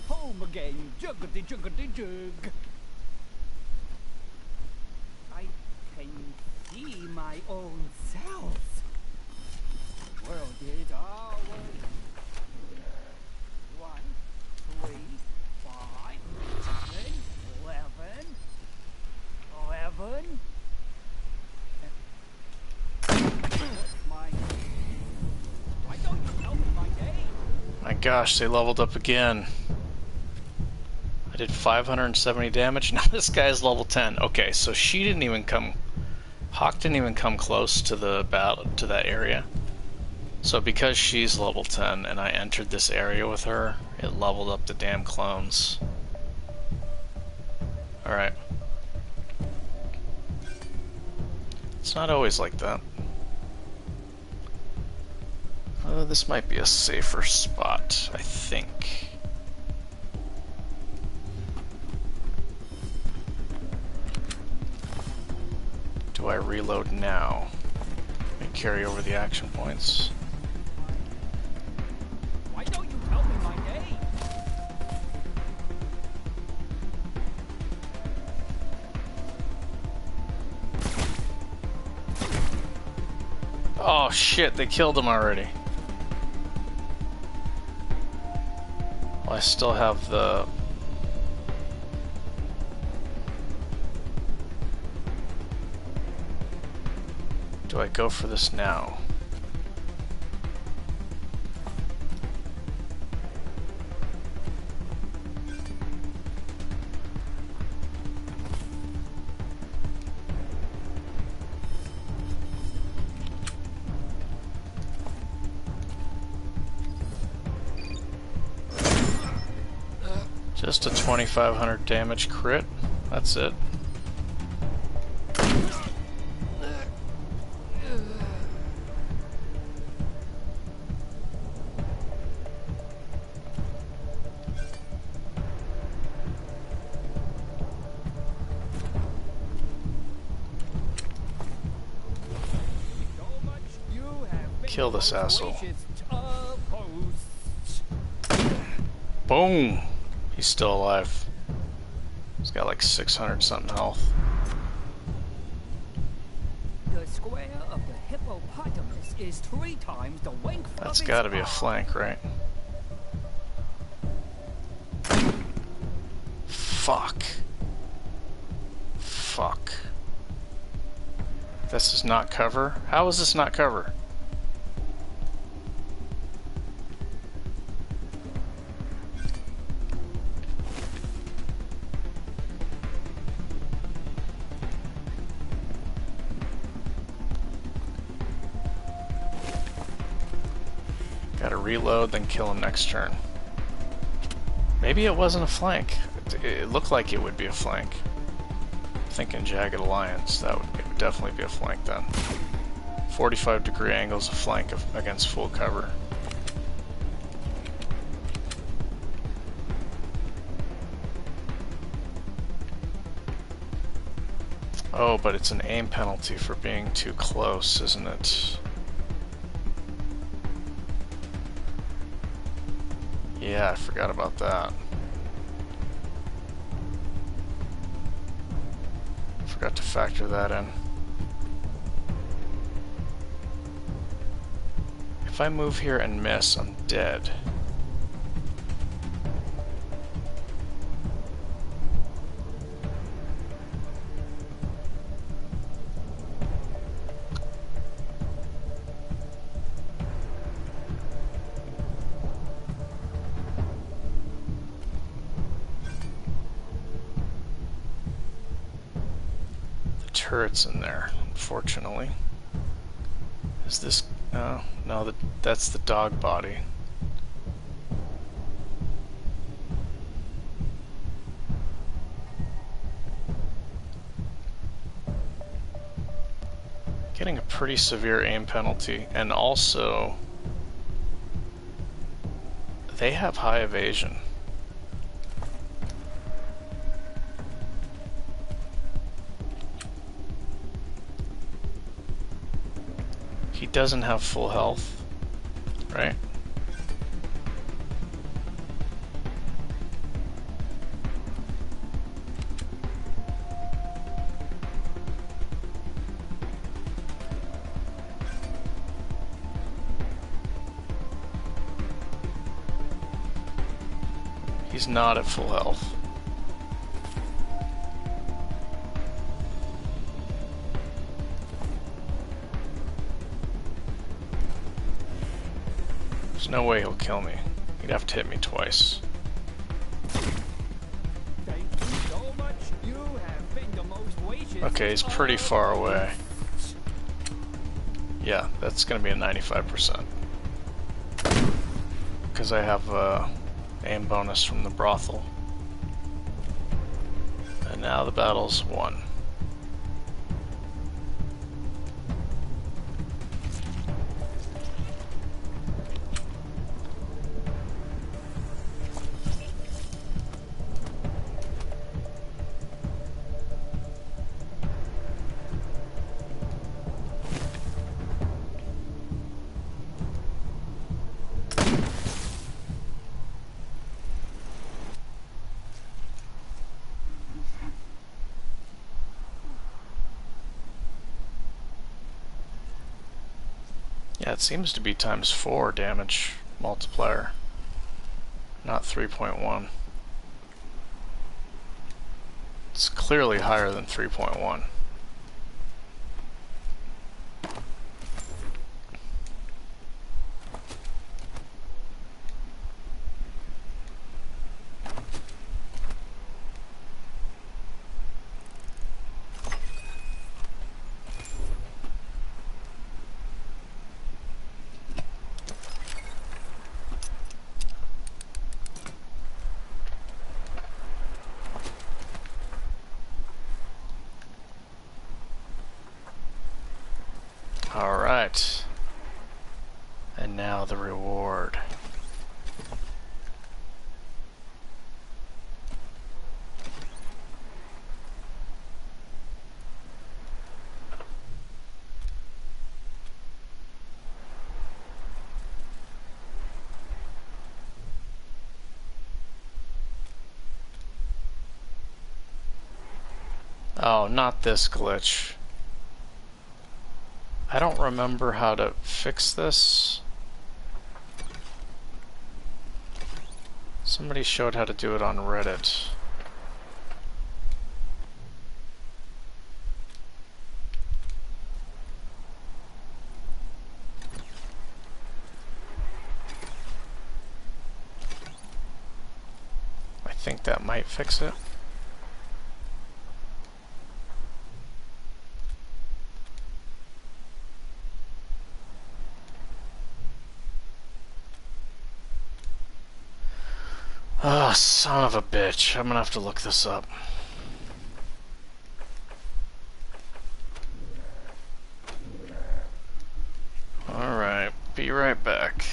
Home again, juggity juggity jug. I can see my own self. World is ours. 1, 3, 5, 10, 11, 11. Why don't you tell me my day? My gosh, they leveled up again. I did 570 damage. Now this guy's level 10. Okay, so she didn't even come. Hawk didn't even come close to the battle, to that area. So because she's level 10 and I entered this area with her, it leveled up the damn clones. Alright. It's not always like that. This might be a safer spot, I think. I reload now? And carry over the action points. Why don't you tell me my name? Oh shit, they killed him already. Well, I still have the... Do I go for this now? Just a 2500 damage crit. That's it. Kill this asshole. Boom! He's still alive. He's got like 600 something health. The square of the hippopotamus is 3 times the length of That's its gotta be a arm. flank, right? Fuck. Fuck. This is not cover? How is this not cover? Gotta reload, then kill him next turn. Maybe it wasn't a flank. It looked like it would be a flank. Thinking Jagged Alliance, it would definitely be a flank then. 45-degree angles a flank against full cover. Oh, but it's an aim penalty for being too close, isn't it? Yeah, I forgot about that. Forgot to factor that in. If I move here and miss, I'm dead. Turrets in there, unfortunately. Is this... no, that's the dog body. Getting a pretty severe aim penalty, and also they have high evasion. He doesn't have full health, right? He's not at full health. There's no way he'll kill me. He'd have to hit me twice. Okay, he's pretty far away. Yeah, that's gonna be a 95%. Because I have aim bonus from the brothel. And now the battle's won. Yeah, it seems to be ×4 damage multiplier, not 3.1. It's clearly higher than 3.1. Alright. And now the reward. Oh, not this glitch. I don't remember how to fix this. Somebody showed how to do it on Reddit. I think that might fix it. Oh, son of a bitch. I'm gonna have to look this up. Alright, be right back.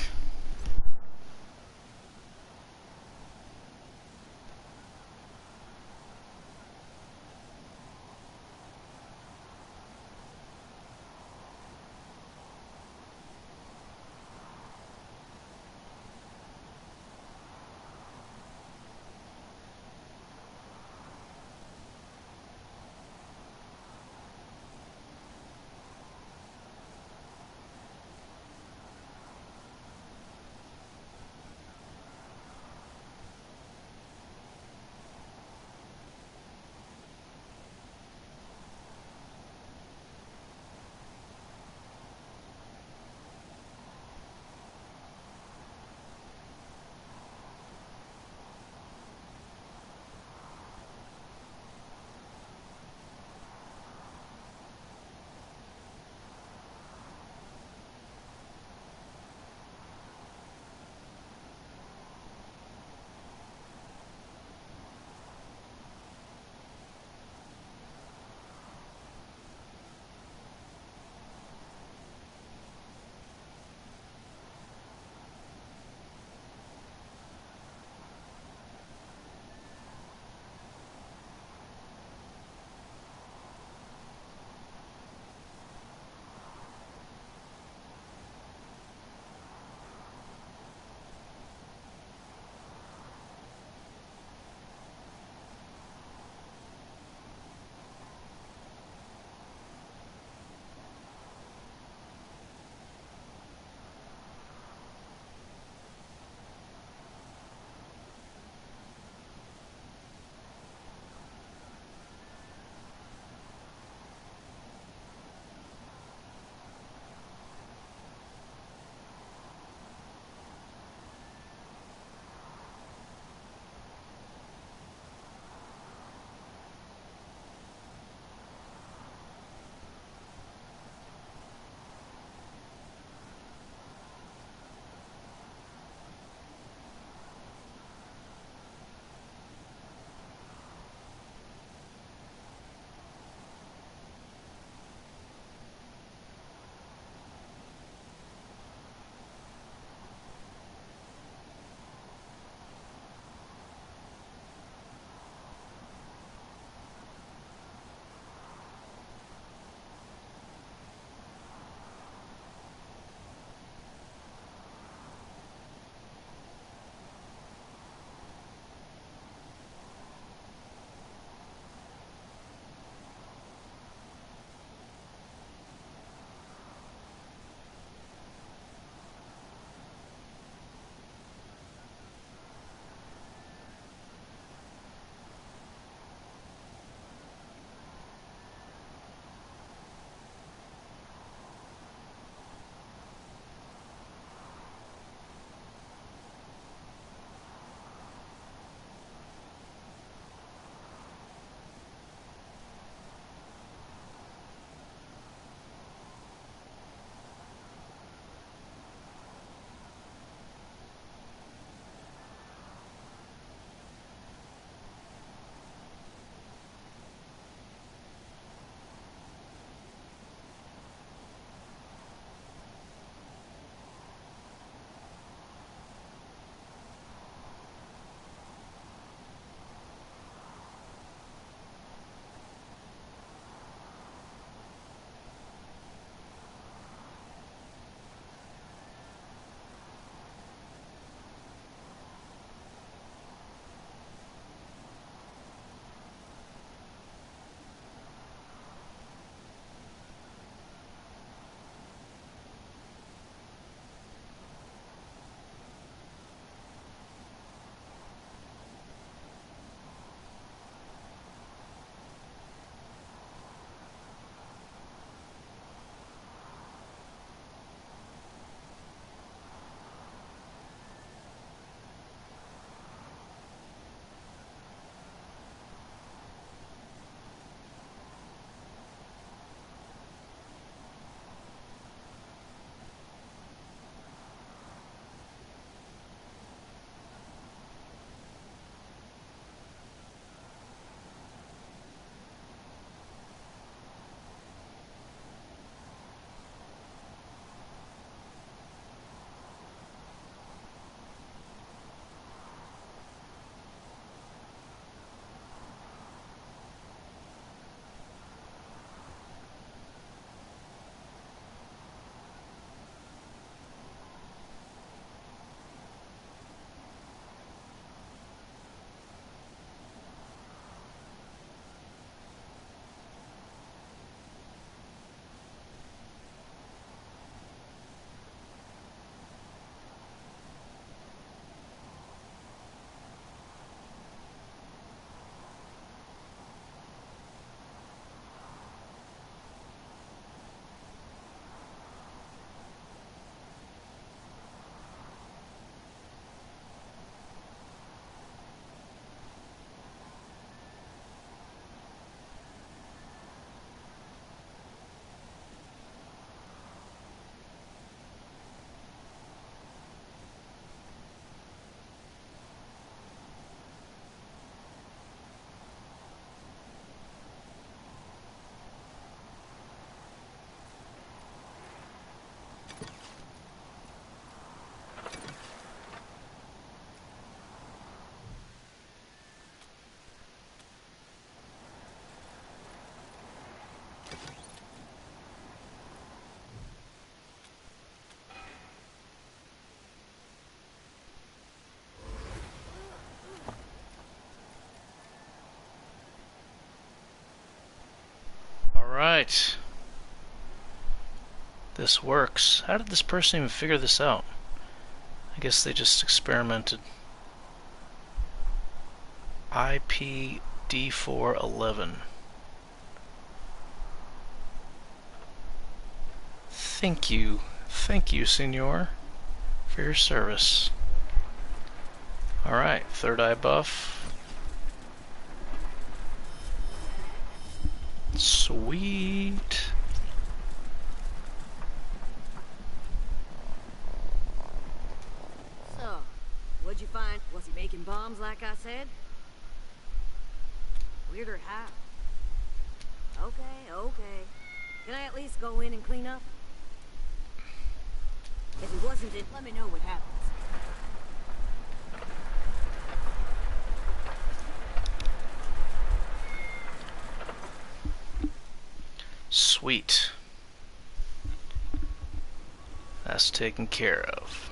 Alright. This works. How did this person even figure this out? I guess they just experimented. IPD411. Thank you, senor, for your service. Alright, third eye buff. Sweet. So, what'd you find? Was he making bombs like I said? Weirder how? Okay. Can I at least go in and clean up? If he wasn't it, let me know what happens. Sweet. That's taken care of.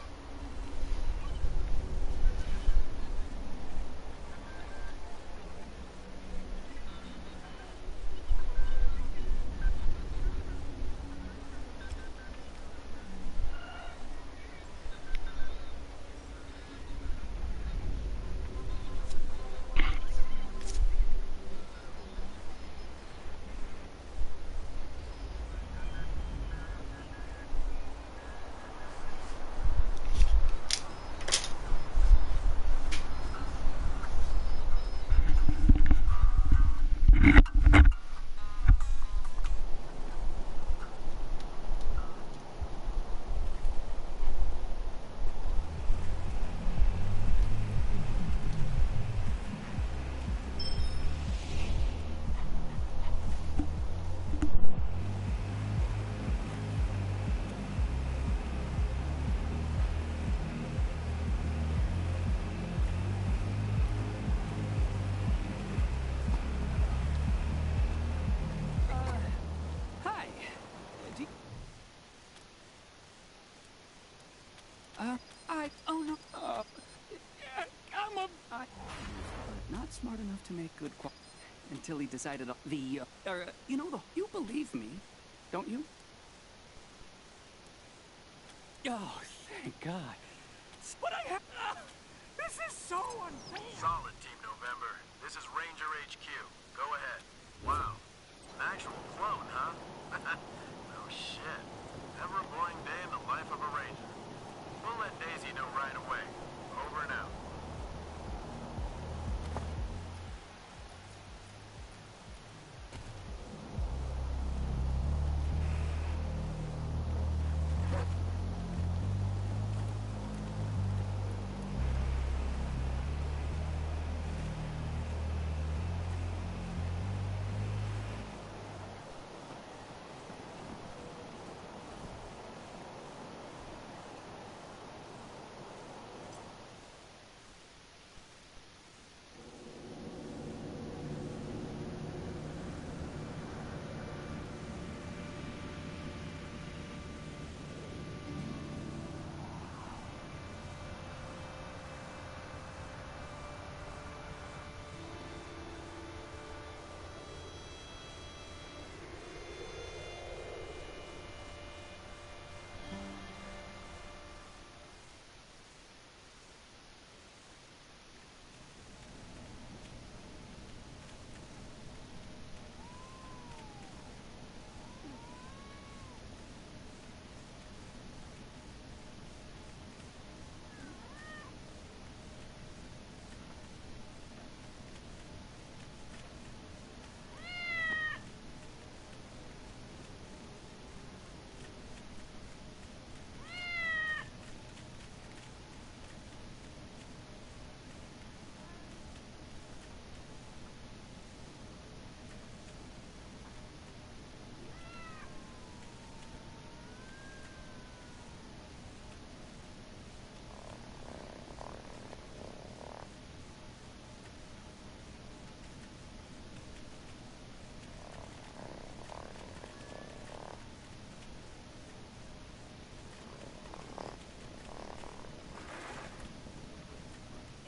Not smart enough to make good until he decided you believe me, don't you? Oh, thank God. But I have... this is so unfair. Solid, Team November. This is Ranger HQ. Go ahead. Wow. An actual clone, huh? No shit. Never a boring day in the life of a Ranger. We'll let Daisy know right away. Over and out.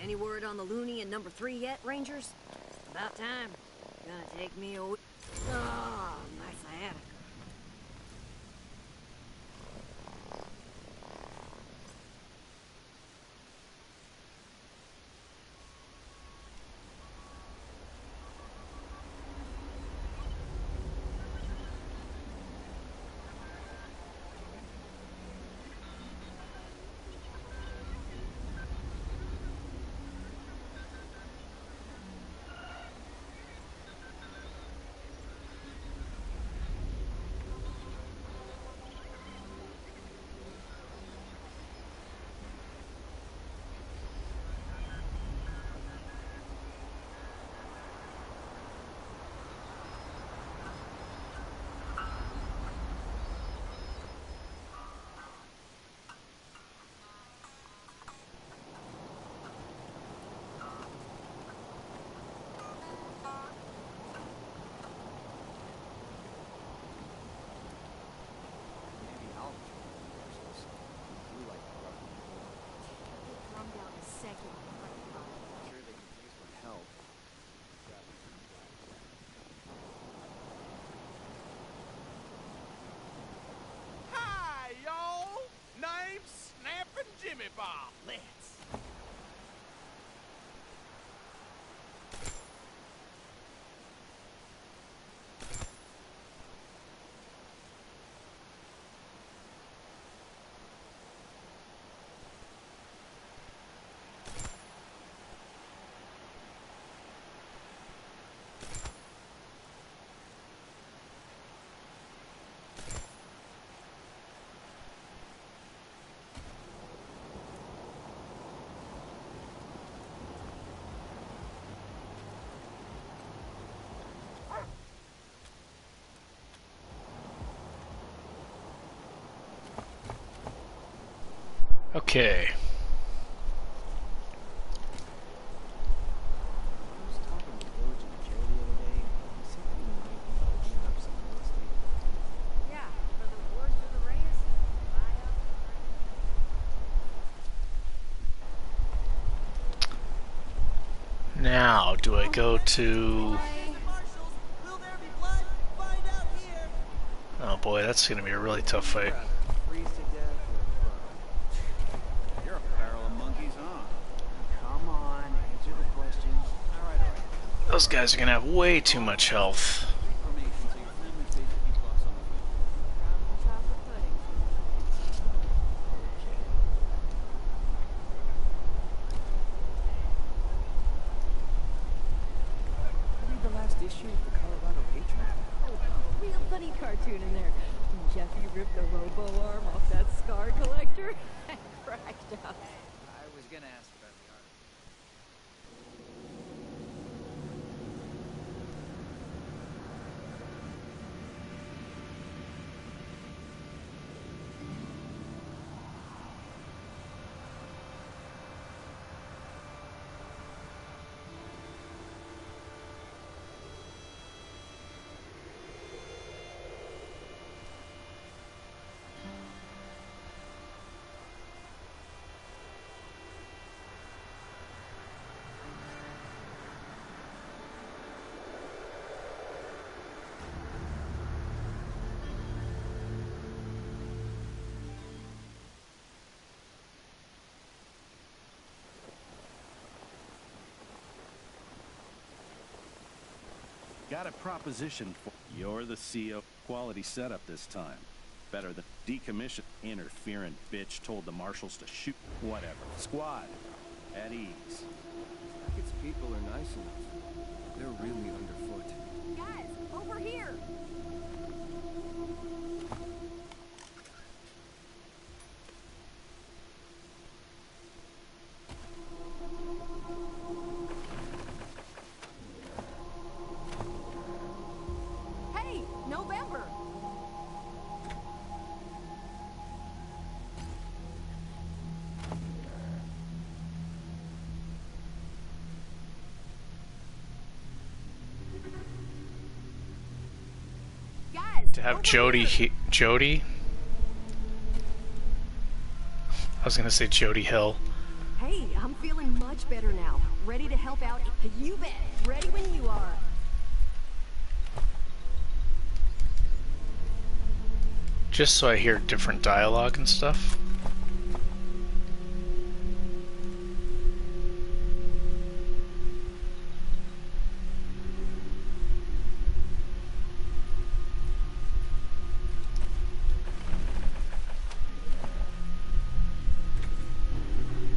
Any word on the loony in number 3 yet, Rangers? About time. Gonna take me away. Oh, my sciatica. Hi, y'all! Name's Snappin' Jimmy Bob. Let's. Okay. Yeah, for the words of the Reyes. Now, do I go to... Oh boy, that's gonna be a really tough fight. You're a barrel of monkeys, huh? Come on, answer the questions. All right. Those guys are gonna have way too much health. Read the last issue of the Colorado Patriot. Oh, real funny cartoon in there. Jeffy ripped the robo arm off that scar collector. I cracked up. I was gonna ask about the art. Got a proposition for you're the CEO. Quality setup this time. Better than decommission. Interferent bitch told the marshals to shoot. Whatever. Squad. At ease. Its people are nice enough. They're really underfoot. Guys, over here! Hey, November! To have Jody? I was gonna say Jody Hill. Hey, I'm feeling much better now. Ready to help out. You bet. Ready when you are. Just so I hear different dialogue and stuff.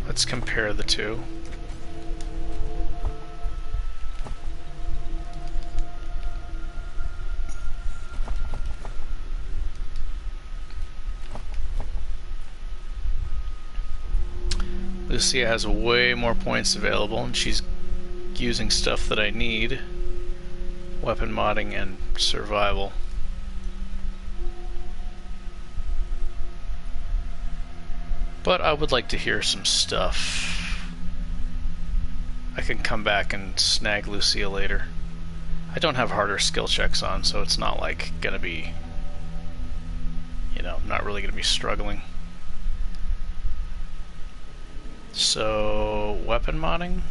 Let's compare the two. Lucia has way more points available, and she's using stuff that I need. Weapon modding and survival. But I would like to hear some stuff. I can come back and snag Lucia later. I don't have harder skill checks on, so it's not like gonna be, you know, not really gonna be struggling. So, weapon modding?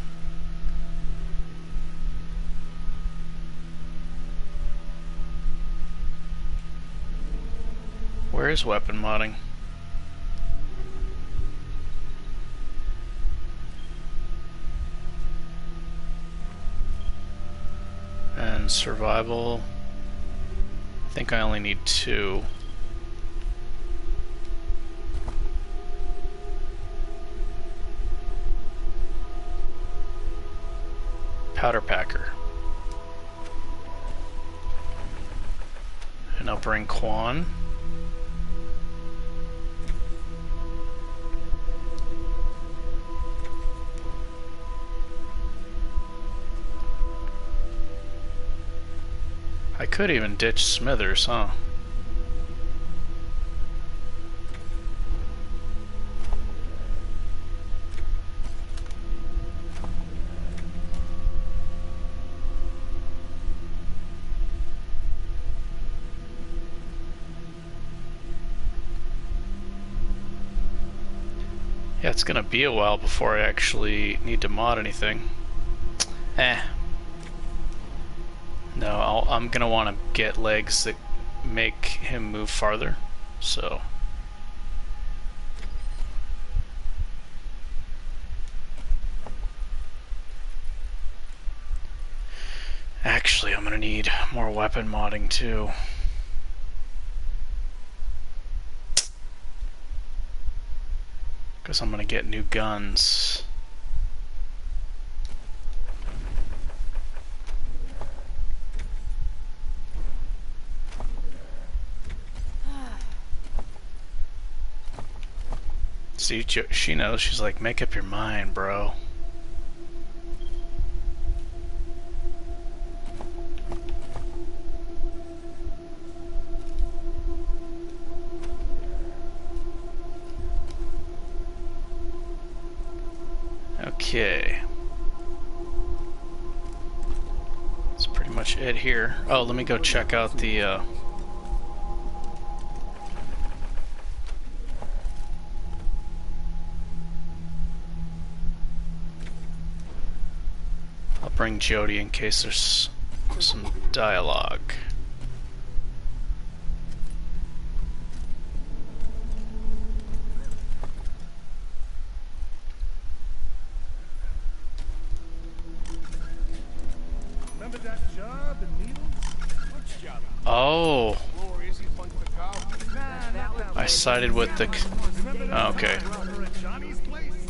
Where is weapon modding? And survival, I think I only need 2. Powder packer. And I'll bring Quan. I could even ditch Smithers, huh? Yeah, it's gonna be a while before I actually need to mod anything. No, I'm gonna want to get legs that make him move farther, so. Actually, I'm gonna need more weapon modding too. Because I'm gonna get new guns. See, she knows. She's like, make up your mind, bro. Okay. That's pretty much it here. Oh, let me go check out the I'll bring Jody in case there's some dialogue. Remember that job in Needles? Which job? Oh. I sided with the... Oh, okay.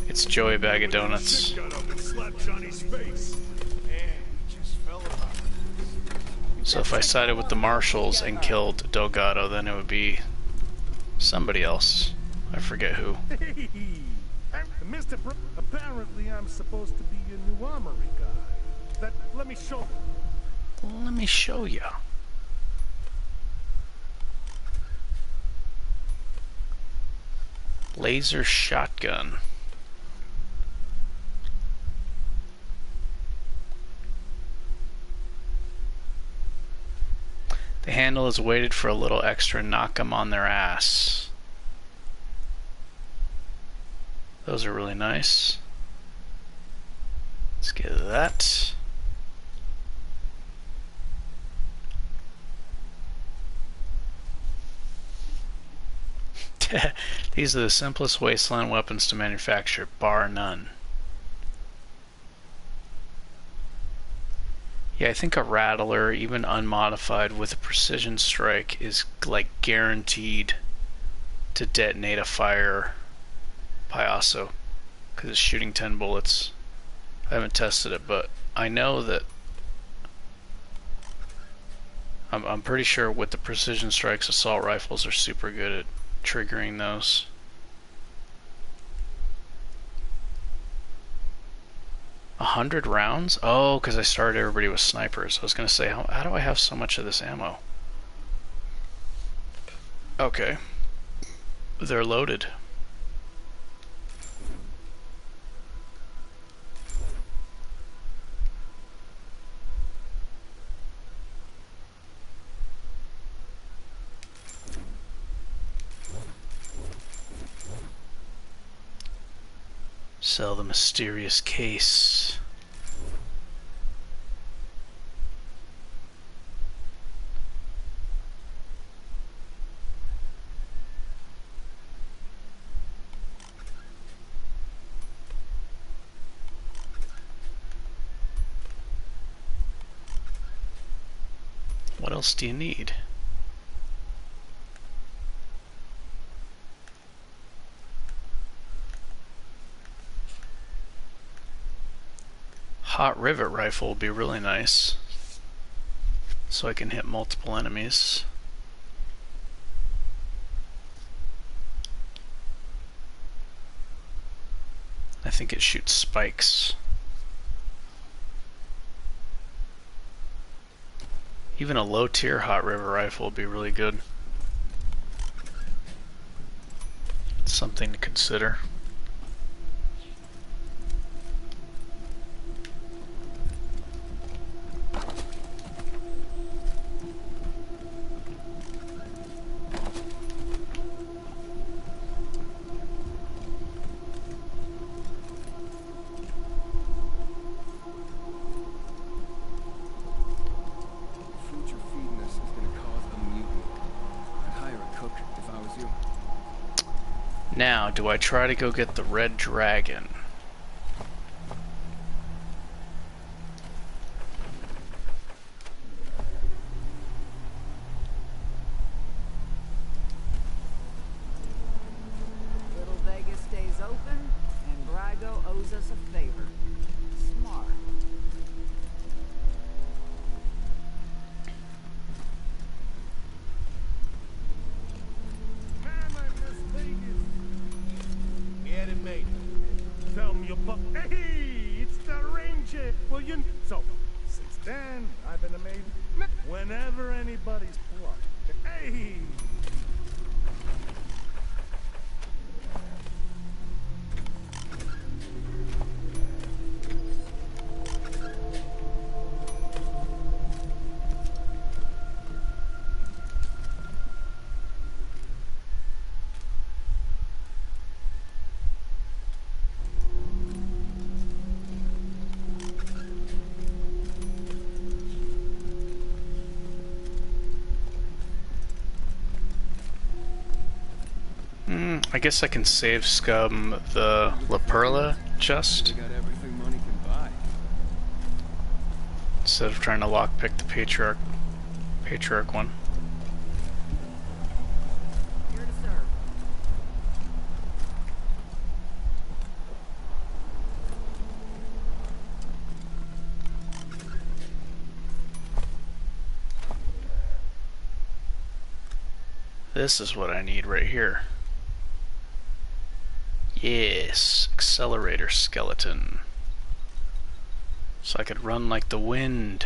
It's Joey Bag of Donuts. So if I sided with the Marshals and killed Delgado, then it would be somebody else. I forget who. Hey, Mr. Apparently I'm supposed to be your new armory guy. Let me show you. Let me show you. Laser shotgun. The handle is weighted for a little extra knock them on their ass. Those are really nice. Let's get that. These are the simplest Wasteland weapons to manufacture, bar none. Yeah, I think a Rattler, even unmodified with a precision strike, is like guaranteed to detonate a fire Payaso, because it's shooting 10 bullets. I haven't tested it, but I know that I'm pretty sure with the precision strikes, assault rifles are super good at triggering those. A 100 rounds? Oh, because I started everybody with snipers. I was going to say, how do I have so much of this ammo? Okay. They're loaded. Sell the mysterious case. What else do you need? Hot rivet rifle would be really nice, so I can hit multiple enemies. I think it shoots spikes. Even a low tier hot rivet rifle would be really good. It's something to consider. Now, do I try to go get the red dragon? Little Vegas stays open, and Brygo owes us a favor. Smart. Man, I miss Vegas. We had it made. Tell me about. Hey, it's the Ranger. Well, so since then I've been a maid. Whenever anybody's plucked. Hey. I guess I can save scum the La Perla chest instead of trying to lockpick the Patriarch one. Here to serve. This is what I need right here. Yes, accelerator skeleton. So I could run like the wind.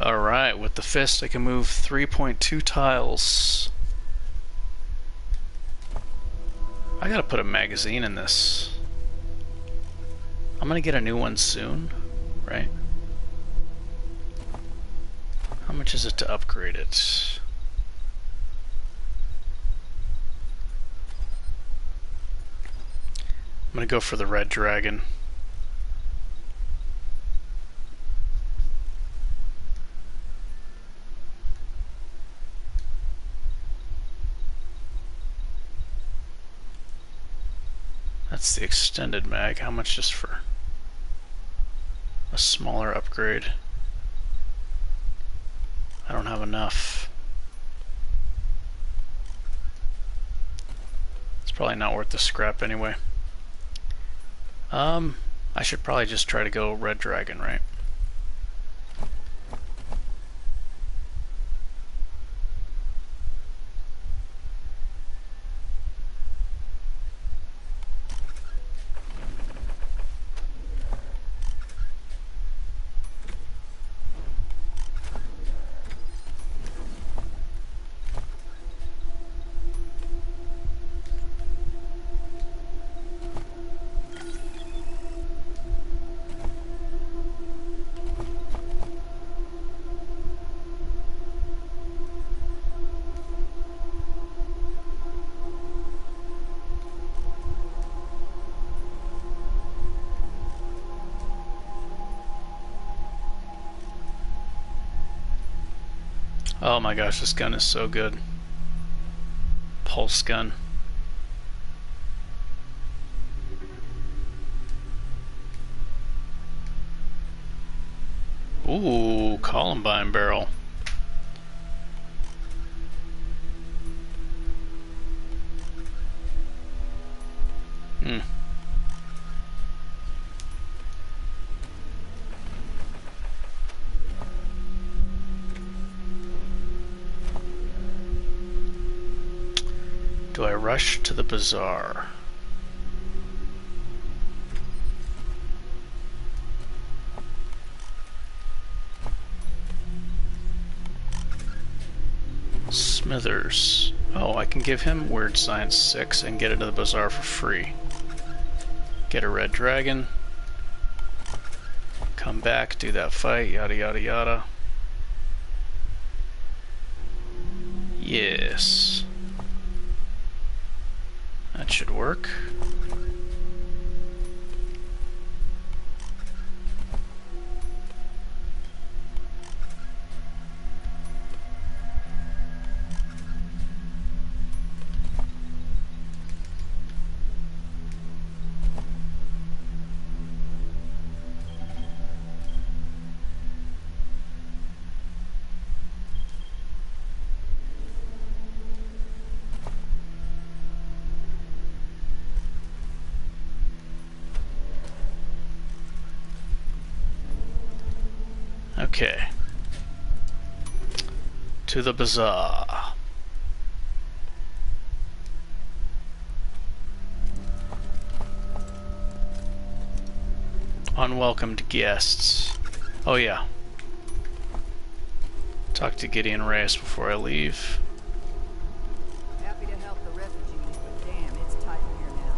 Alright, with the fist I can move 3.2 tiles. I gotta put a magazine in this. I'm gonna get a new one soon, right? How much is it to upgrade it? I'm gonna go for the red dragon. That's the extended mag. How much just for a smaller upgrade? I don't have enough. It's probably not worth the scrap anyway. I should probably just try to go red dragon, right? Oh my gosh, this gun is so good. Pulse gun. Ooh, Columbine barrel. Do I rush to the bazaar? Smithers. Oh, I can give him Weird Science 6 and get into the bazaar for free. Get a red dragon. Come back, do that fight, yada yada yada. Yes. That should work. Okay. To the bazaar. Unwelcomed guests. Oh yeah. Talk to Gideon Reyes before I leave. Happy to help the refugees, but damn, it's tight in here now.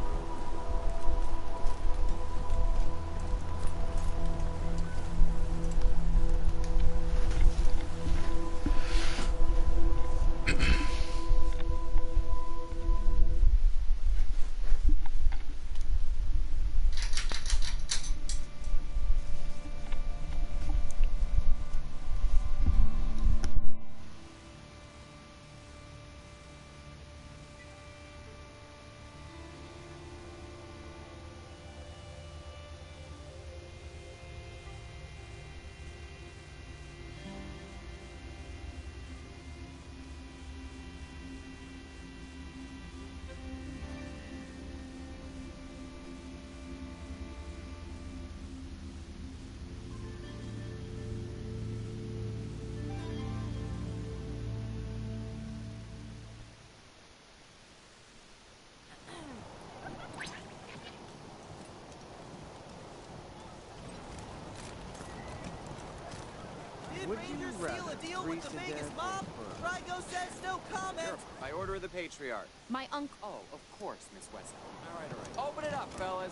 Would you seal a deal with the Vegas mob? Rygo says no comment. Sure, by order of the Patriarch. My uncle. Oh, of course, Miss Wesley. All right. Open it up, fellas.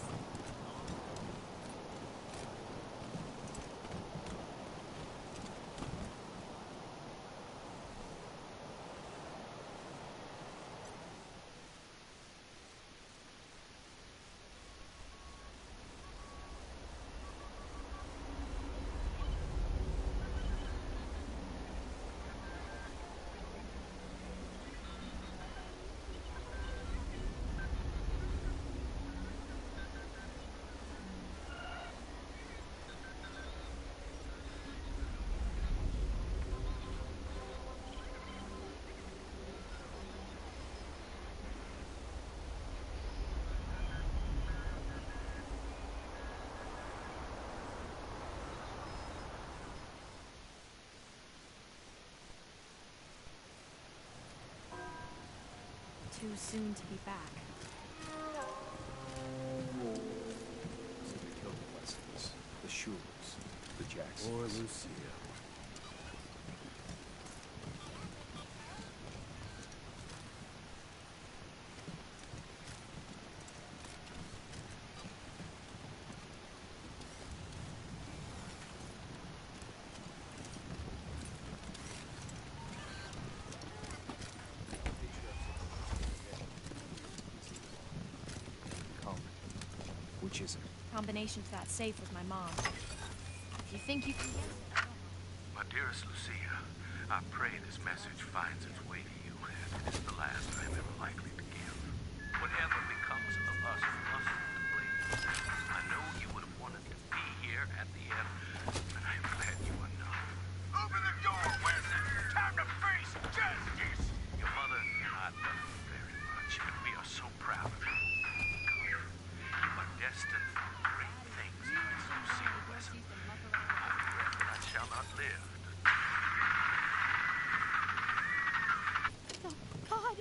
too soon to be back. So they killed the Westlands, the Shules, the Jacksons. Poor Lucia. Which is it? Combination to that safe with my mom. Do you think you can get it? My dearest Lucia, I pray this message finds its way to you, and it is the last I am ever likely to give. Whatever becomes of us collectively, I know you would have wanted to be here at the end, and I am glad you are not. Open the door, Wesley! Time to face justice! Your mother and I love you very much, and we are so proud of you. You are destined for great things, Lucia Wesley. I regret that I shall not live. Oh, God!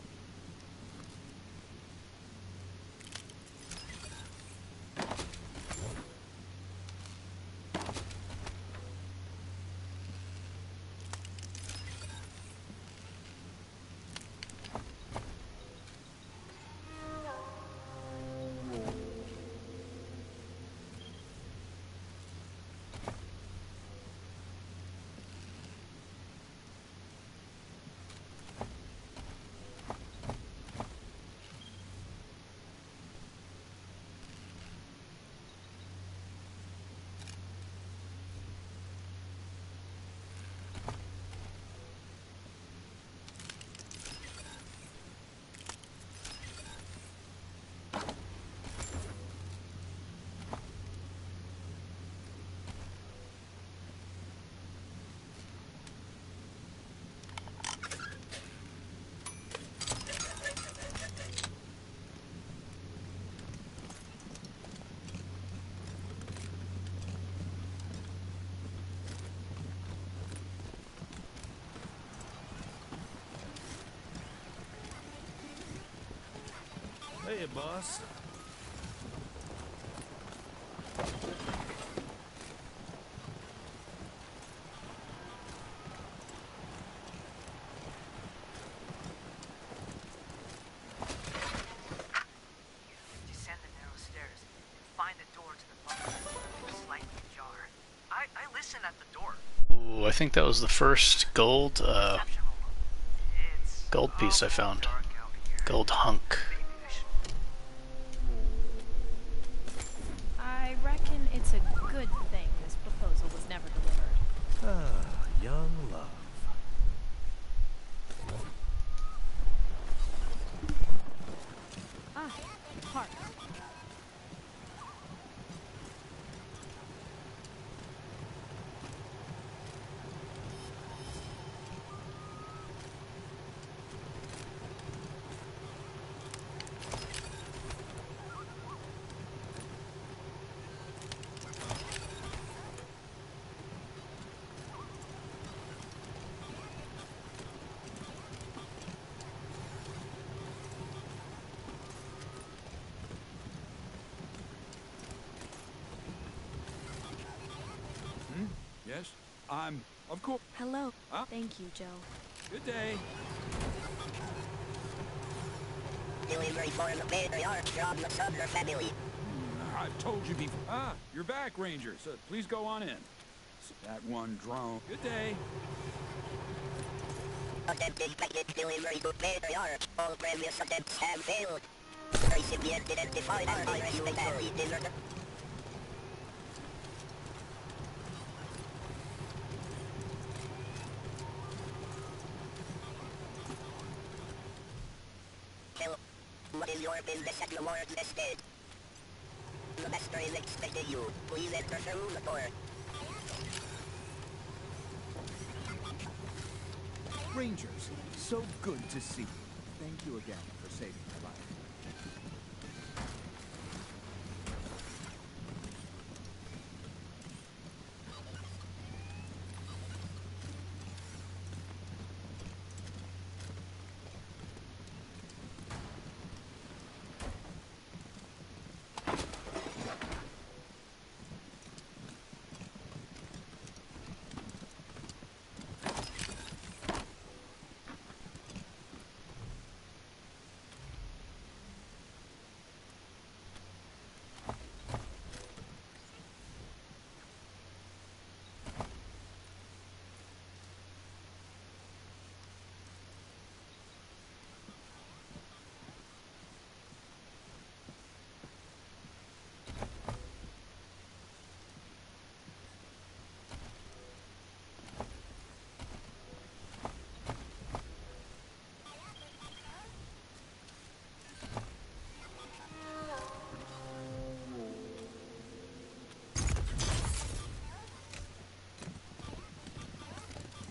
Hey, boss. Descend the narrow stairs and find the door to the bunker. It's slightly ajar. I listen at the door. Ooh, I think that was the first gold piece I found. Gold hunk. I reckon it's a good thing this proposal was never delivered. Ah, young love. Ah, hark. Yes? Of course. Hello. Thank you, Joe. Good day. Delivery for the patriarch from the Sumner family. I've told you before. Ah, you're back, Ranger, so please go on in. That one drone. Good day. Attempted package delivery to patriarch. All previous attempts have failed. Recipient identified as unexpectedly delivered. What is your business at Lamar's estate? The master is expecting you. Please enter through the door. Rangers, so good to see you. Thank you again for saving my life.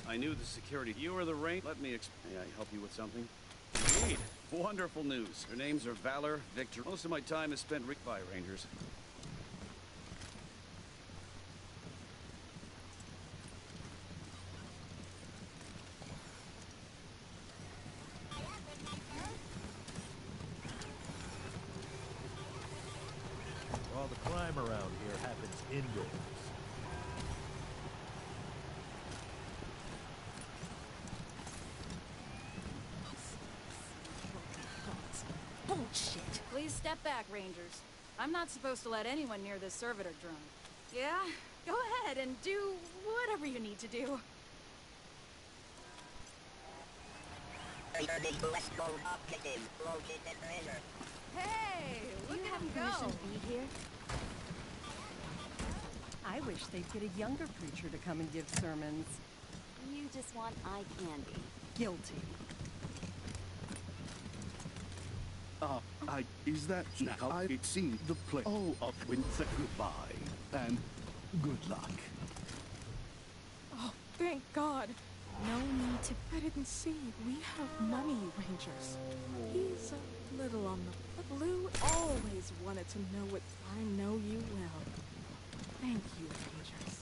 I knew the security. You were the rain. Let me May I help you with something? Indeed. Wonderful news. Their names are Valor, Victor. Most of my time is spent by Rangers. All the crime around here happens indoors. Bullshit. Please step back, Rangers. I'm not supposed to let anyone near this servitor drone. Yeah? Go ahead and do whatever you need to do. Hey, look at him go. Be here? I wish they'd get a younger preacher to come and give sermons. You just want eye candy. Guilty. Is that now? I'd seen the play. Oh, up with a goodbye and good luck. Oh, thank God. No need to. I didn't see. We have money, Rangers. He's a little on the. But Lou always wanted to know what. I know you will. Thank you, Rangers.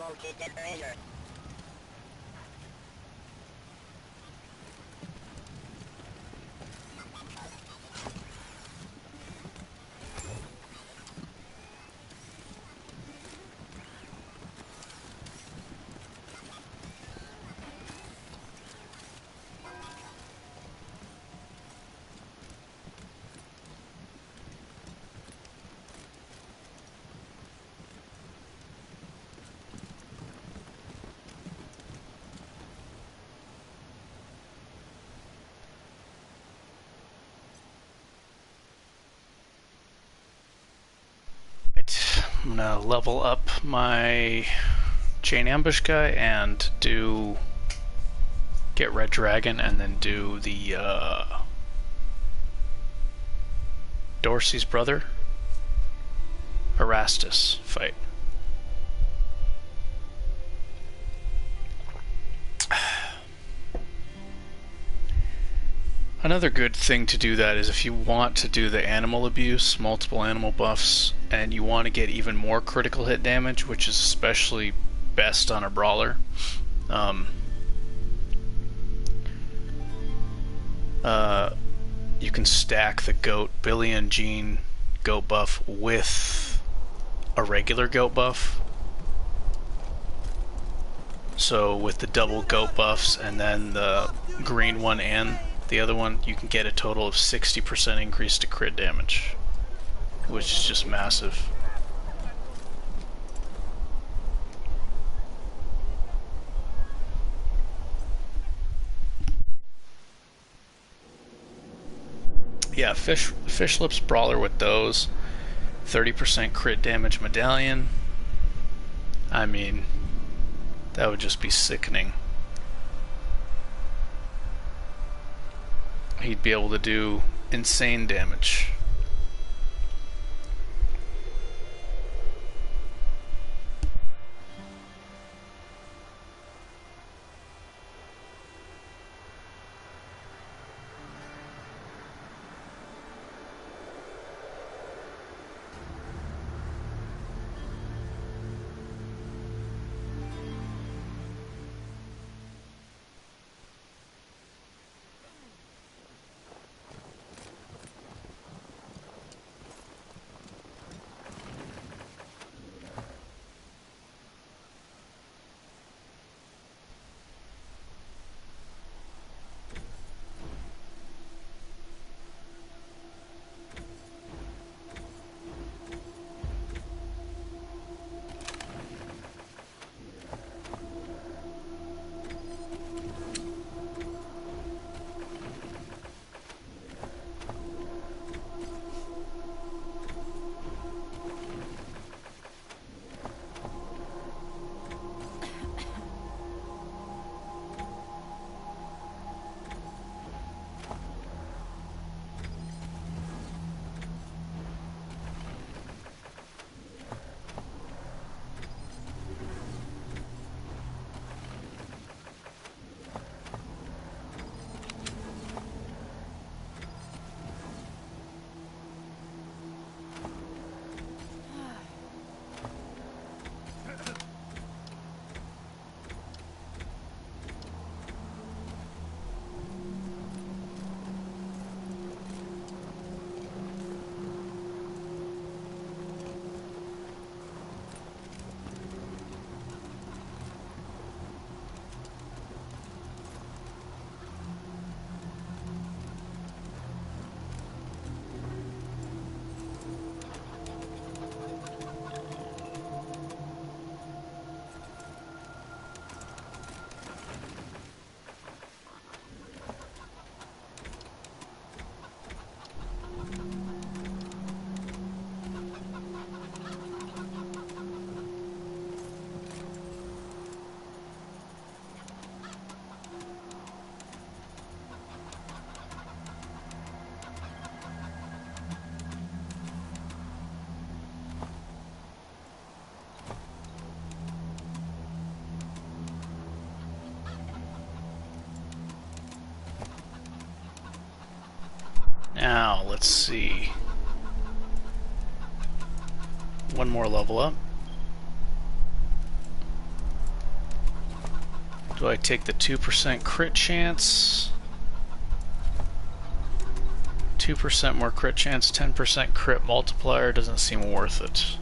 Located treasure. I'm gonna level up my chain ambush guy and get Red Dragon, and then do the Dorsey's brother Erastus fight. Another good thing to do that is if you want to do the animal abuse, multiple animal buffs, and you want to get even more critical hit damage, which is especially best on a brawler. You can stack the goat, Billy and Jean goat buff with a regular goat buff. So with the double goat buffs and then the green one and the other one, you can get a total of 60% increase to crit damage, which is just massive. Yeah, fish lips brawler with those 30% crit damage medallion. I mean, that would just be sickening. He'd be able to do insane damage. Now, let's see. One more level up. Do I take the 2% crit chance? 2% more crit chance, 10% crit multiplier doesn't seem worth it.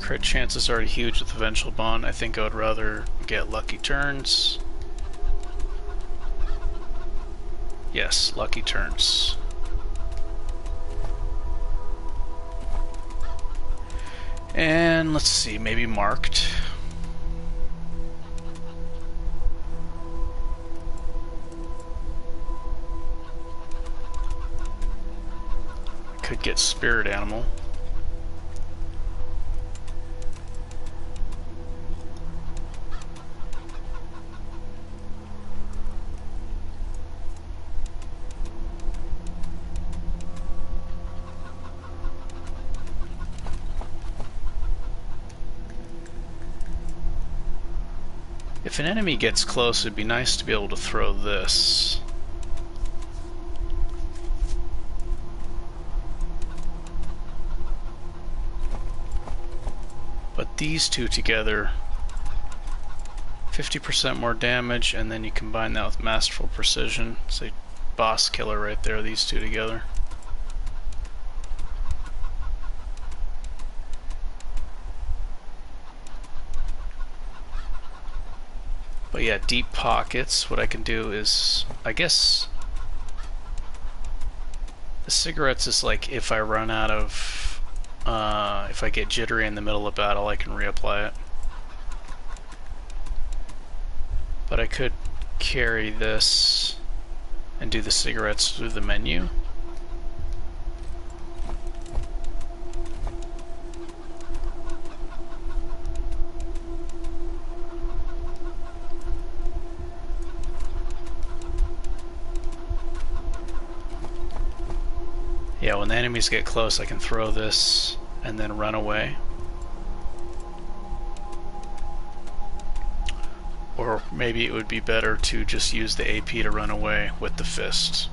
Crit chance is already huge with the Vengeful Bond. I think I would rather get lucky turns. Yes, lucky turns. And let's see, maybe marked. Could get spirit animal. If an enemy gets close, it'd be nice to be able to throw this. But these two together, 50% more damage, and then you combine that with Masterful Precision. It's a boss killer right there, these two together. But yeah, deep pockets, what I can do is, I guess, the cigarettes is like if I run out of, if I get jittery in the middle of battle, I can reapply it. But I could carry this and do the cigarettes through the menu. Yeah, when the enemies get close, I can throw this and then run away. Or maybe it would be better to just use the AP to run away with the fist.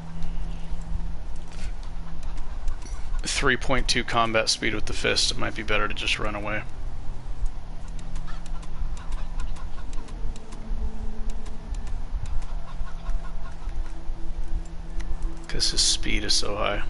3.2 combat speed with the fist, it might be better to just run away. Because his speed is so high.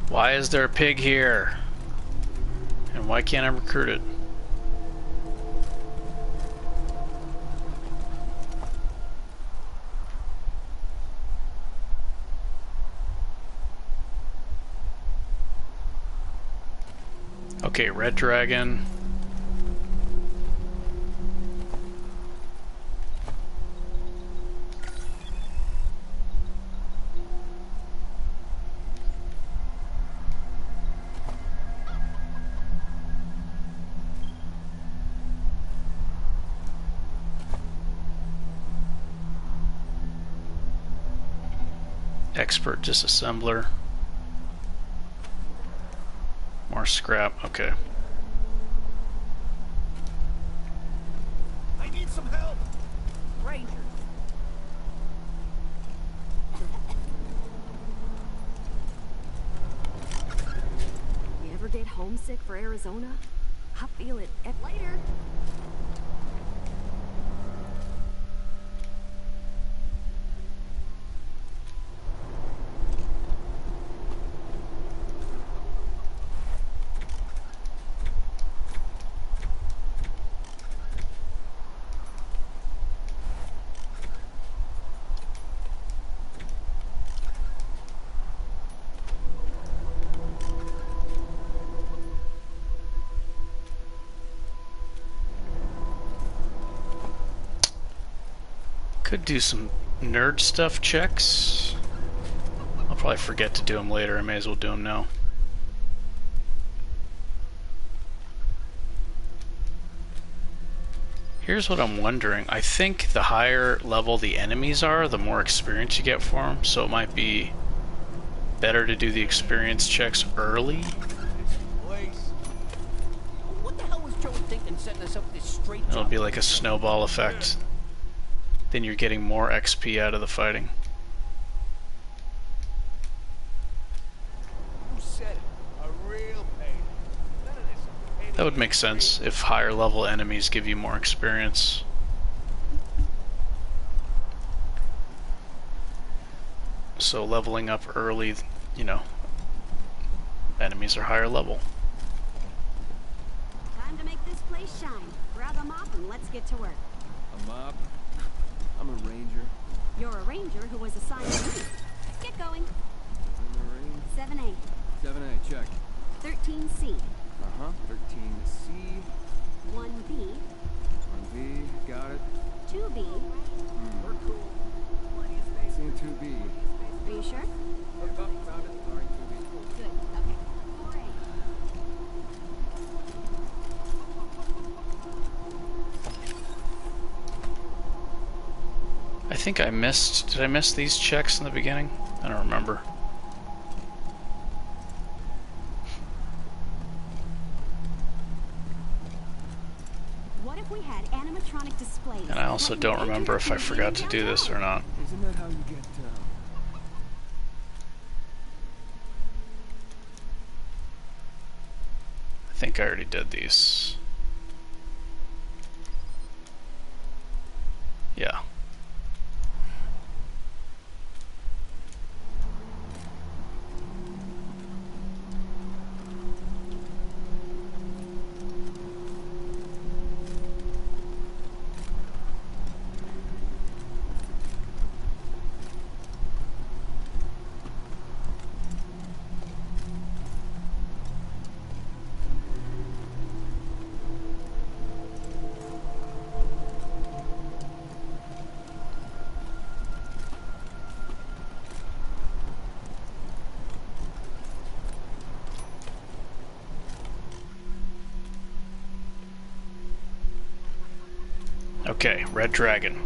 Why is there a pig here? And why can't I recruit it? Okay, red dragon. Expert disassembler. More scrap, okay. I need some help! Rangers. You ever get homesick for Arizona? I feel it. Later. Could do some nerd stuff checks. I'll probably forget to do them later. I may as well do them now. Here's what I'm wondering. I think the higher level the enemies are, the more experience you get for them, so it might be better to do the experience checks early. What the hell was Joey thinking setting us up this straight It'll be like a snowball effect. Then you're getting more XP out of the fighting. Who said it? A real pain. None of this. That would make sense if higher level enemies give you more experience. So leveling up early, you know, enemies are higher level. Time to make this place shine. Grab a mop and let's get to work. A mop? I'm a ranger. You're a ranger who was assigned to me. Get going. I'm a Marine. 7A. 7A, check. 13C. Uh-huh. 13C. 1B. 1B, got it. 2B. We're cool. Plenty of space. Seen 2B. Are you sure? Yep, found it. Sorry, 2B. Good. Okay. 4A. I think I missed... Did I miss these checks in the beginning? I don't remember. What if we had animatronic displays? And I also don't remember if I forgot to do this or not. Isn't that how you get, I think I already did these. Yeah. Okay, Red Dragon.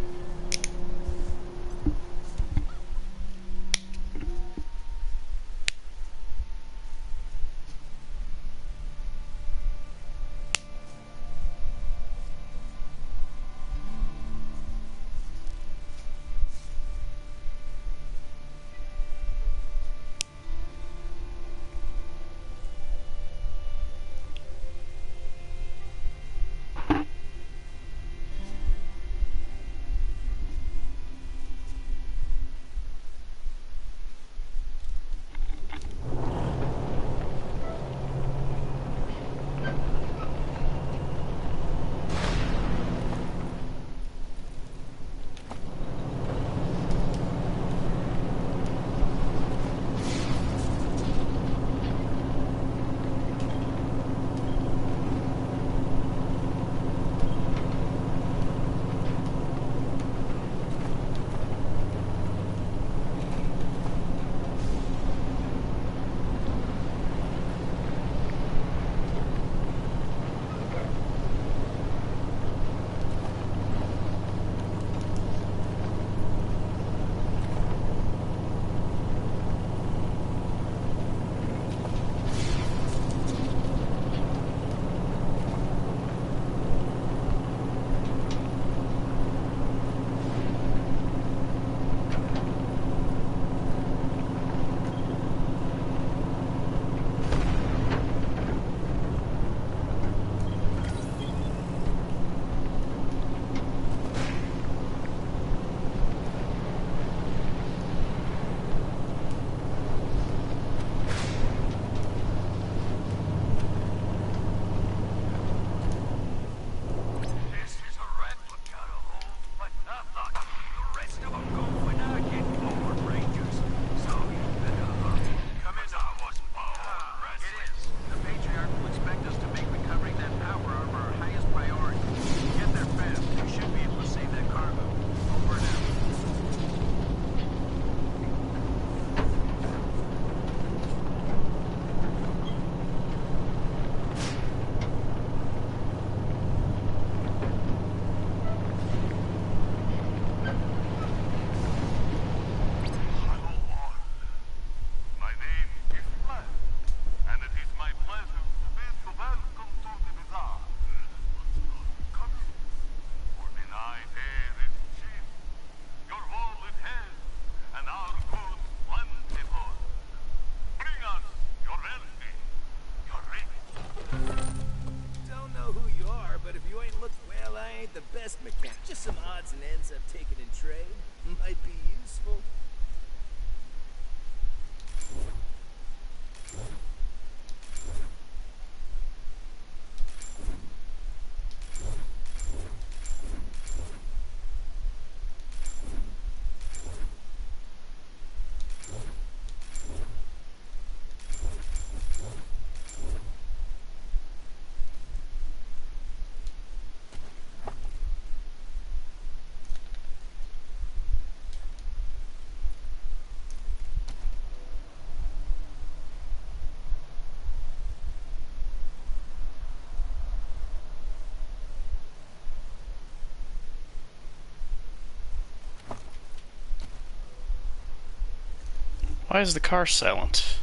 Why is the car silent?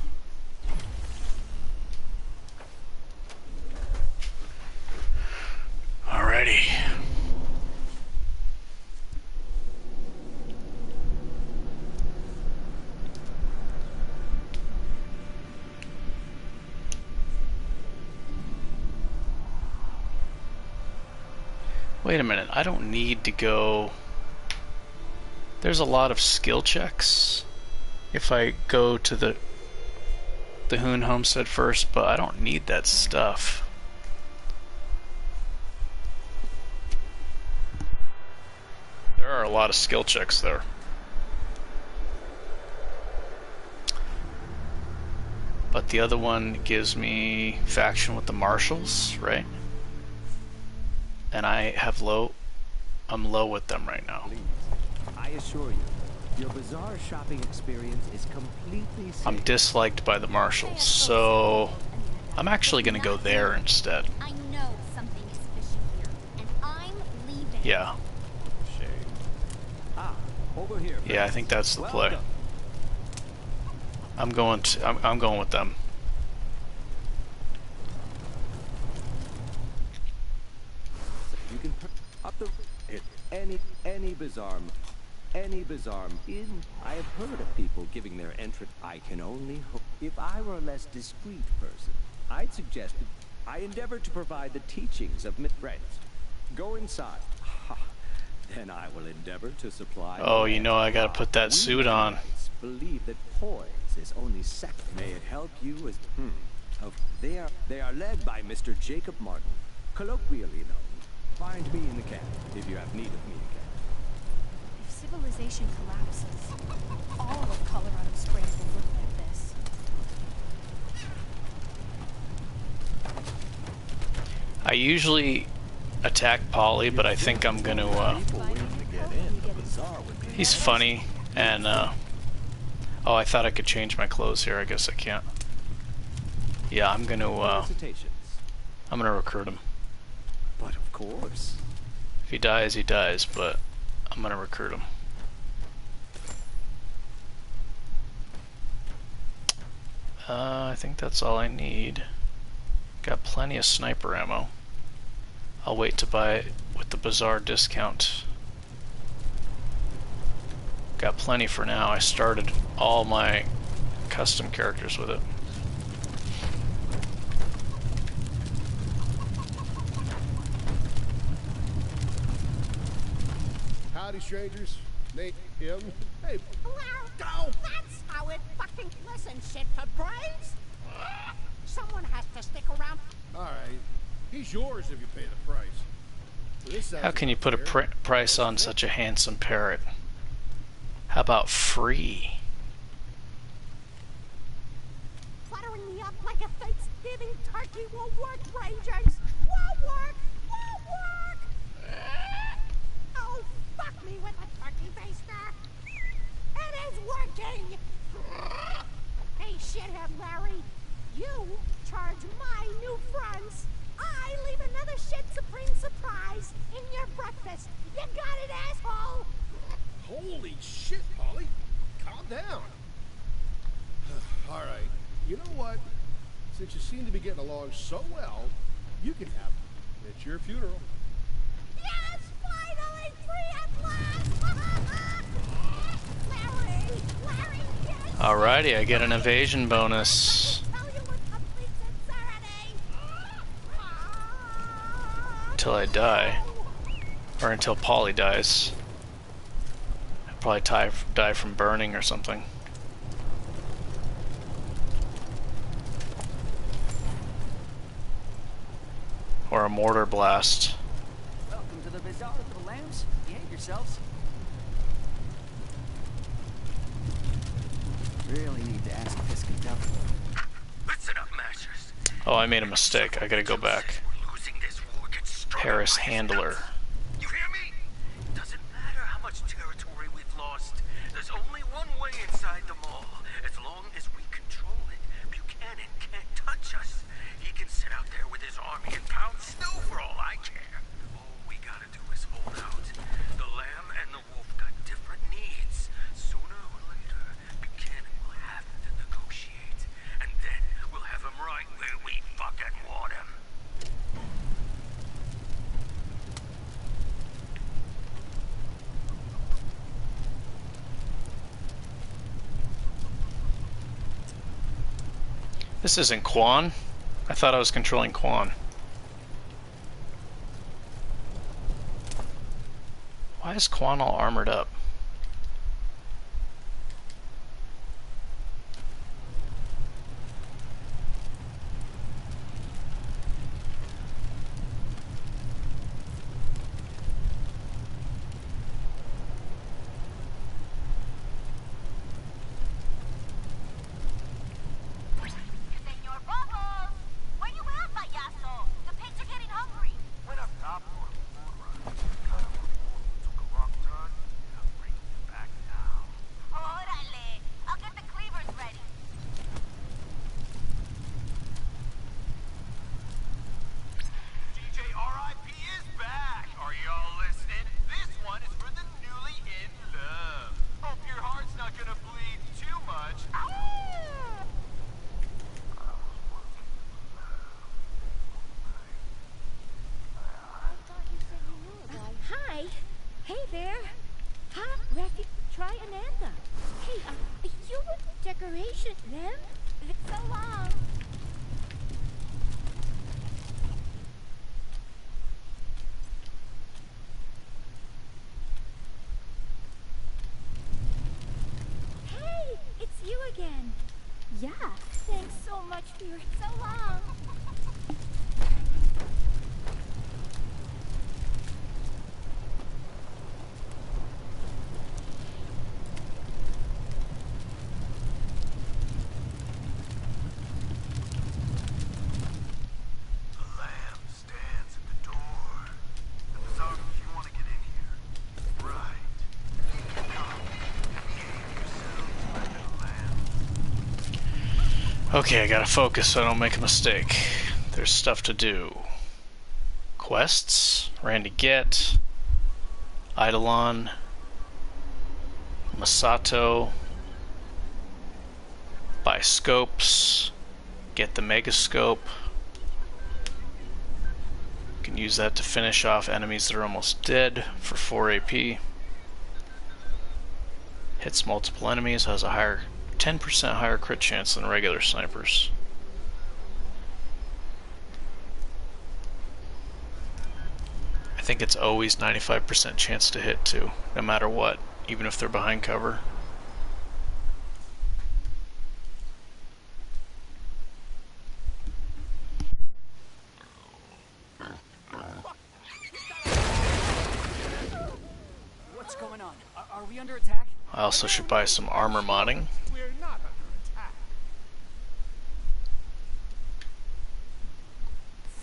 Alrighty. Wait a minute, I don't need to go... There's a lot of skill checks if I go to the Hoon Homestead first, but I don't need that stuff. There are a lot of skill checks there. But the other one gives me faction with the marshals, right? And I have I'm low with them right now. Please, I assure you, your bizarre shopping experience is completely safe. I'm disliked by the marshals, so I'm actually gonna go there instead. I know something is fishy here, and I'm leaving. Yeah. Shame. Ah, over here. Yeah, I think that's the play. I'm going with them. You can up the any bizarre in. I have heard of people giving their entrance. I can only hope. If I were a less discreet person, I'd suggest that I endeavor to provide the teachings of friends. Go inside. Then I will endeavor to supply. Oh, you know I gotta put that suit on. Believe that poise is only second. May it help you as they are led by Mr. Jacob Martin, colloquially known. Find me in the camp if you have need of me again. If civilization collapses, all of Colorado Springs will look like this. I usually attack Polly, but I think I'm gonna, he's funny, and, oh, I thought I could change my clothes here, I guess I can't. Yeah, I'm gonna recruit him. But of course. If he dies, he dies, but I'm gonna recruit him. I think that's all I need. Got plenty of sniper ammo. I'll wait to buy it with the bazaar discount. Got plenty for now. I started all my custom characters with it. Howdy, strangers. Nate, him. Hey, Go! That's how it fucking listen, shit for praise! Someone has to stick around. alright. He's yours if you pay the price. How can you put a price on such a handsome parrot? How about free? Cluttering me up like a Thanksgiving turkey won't work, Rangers! Won't work! Won't work! Oh, fuck me with a turkey baster! It is working! Hey, shithead Larry, you charge my new friends. I leave another shit supreme surprise in your breakfast. You got it, asshole? Holy shit, Polly. Calm down. Alright. You know what? Since you seem to be getting along so well, you can have it. It's your funeral. Yes, finally free at last! Larry, yes! Alrighty, I get an evasion bonus. Until I die. Or until Polly dies. I'll probably die from burning or something. Or a mortar blast. Welcome to the bazaar, little lambs. Behave yourselves. Really need to ask this conductor. Listen up, masters. Oh, I made a mistake. I gotta go back. Paris Handler. You hear me? Doesn't matter how much territory we've lost. There's only one way inside the mall. As long as we control it, Buchanan can't touch us. He can sit out there with his army and pound snow for all I care. All we gotta do is hold out. The lamb and the wolf got different needs. Sooner or later, Buchanan will have This isn't Quan. I thought I was controlling Quan. Why is Quan all armored up? Hi. Hey there. Huh? Refuge. Try Ananda. Hey, you were decoration, them? So long. Hey, it's you again. Yeah. Thanks so much for your so long. Okay, I gotta focus so I don't make a mistake. There's stuff to do. Quests, Randy Get, Eidolon, Masato, buy scopes, get the megascope. You can use that to finish off enemies that are almost dead for 4 AP. Hits multiple enemies, has a higher 10% higher crit chance than regular snipers. I think it's always 95% chance to hit too, no matter what, even if they're behind cover. What's going on? Are we under attack? I also should buy some armor modding. We're not under attack.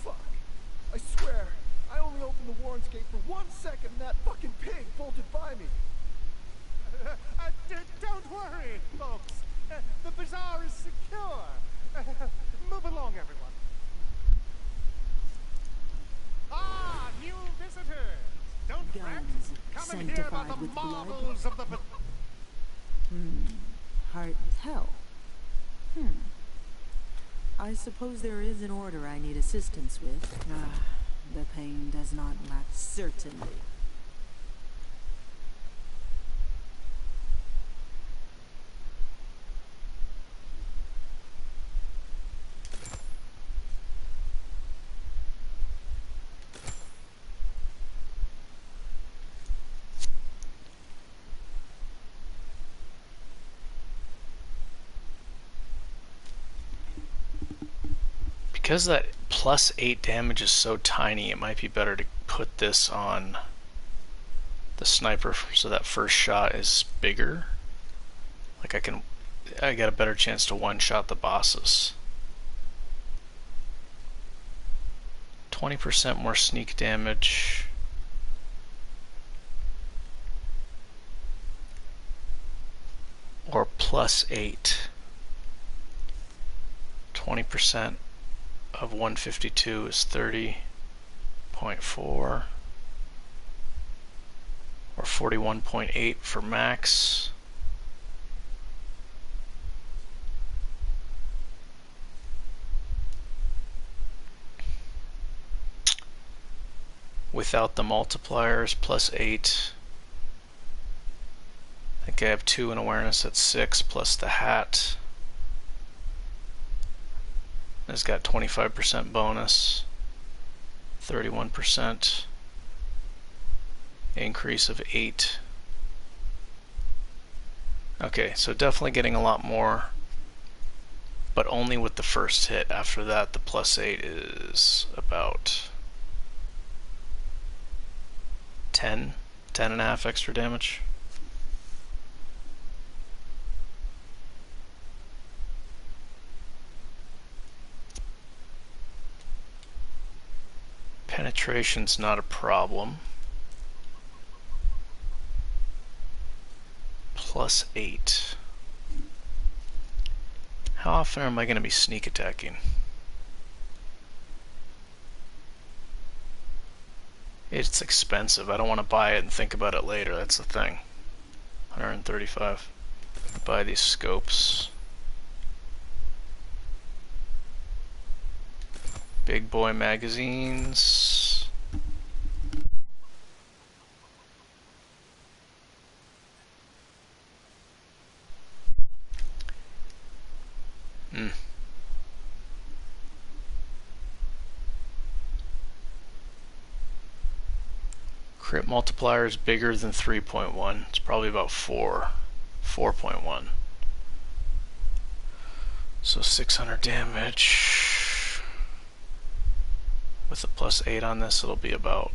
Fuck. I swear, I only opened the Warren's gate for 1 second and that fucking pig bolted by me. Don't worry, folks. The bazaar is secure. Move along, everyone. Ah, new visitors. Don't fret. Come and hear about the marvels of the... Heart with hell. I suppose there is an order I need assistance with. The pain does not last. Certainly. Because that plus 8 damage is so tiny, it might be better to put this on the sniper so that first shot is bigger. Like I get a better chance to one-shot the bosses. 20% more sneak damage. Or plus 8. 20% of 152 is 30.4 or 41.8 for max. Without the multipliers, plus 8. I think I have 2 in awareness at 6 plus the hat. has got 25% bonus, 31%, increase of 8. Okay, so definitely getting a lot more, but only with the first hit. After that, the +8 is about 10.5 extra damage. Penetration's not a problem. +8. How often am I going to be sneak attacking? It's expensive. I don't want to buy it and think about it later. That's the thing. 135. Buy these scopes. Big boy magazines. Crit multiplier is bigger than 3.1. It's probably about 4.1. So 600 damage. With a +8 on this, it'll be about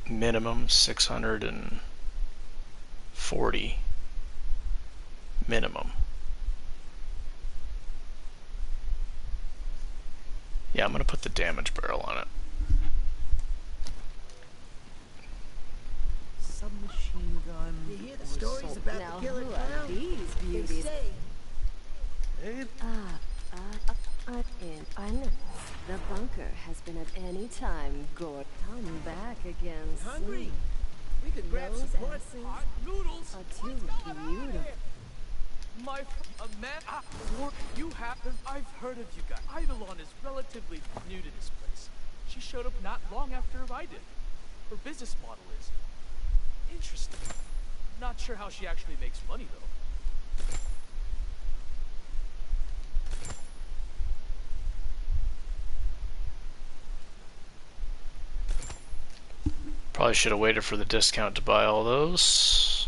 minimum 640 minimum. Yeah, I'm gonna put the damage barrel on it. Submachine gun. You hear the stories about the killer clown? These beauties. The bunker has been at any time, Gord. Come back again. Hungry? We could grab Those some hot asses noodles. are too beautiful. My man, you happen. I've heard of you guys. Eidolon is relatively new to this place. She showed up not long after I did. Her business model is interesting. Not sure how she actually makes money though. Probably should have waited for the discount to buy all those.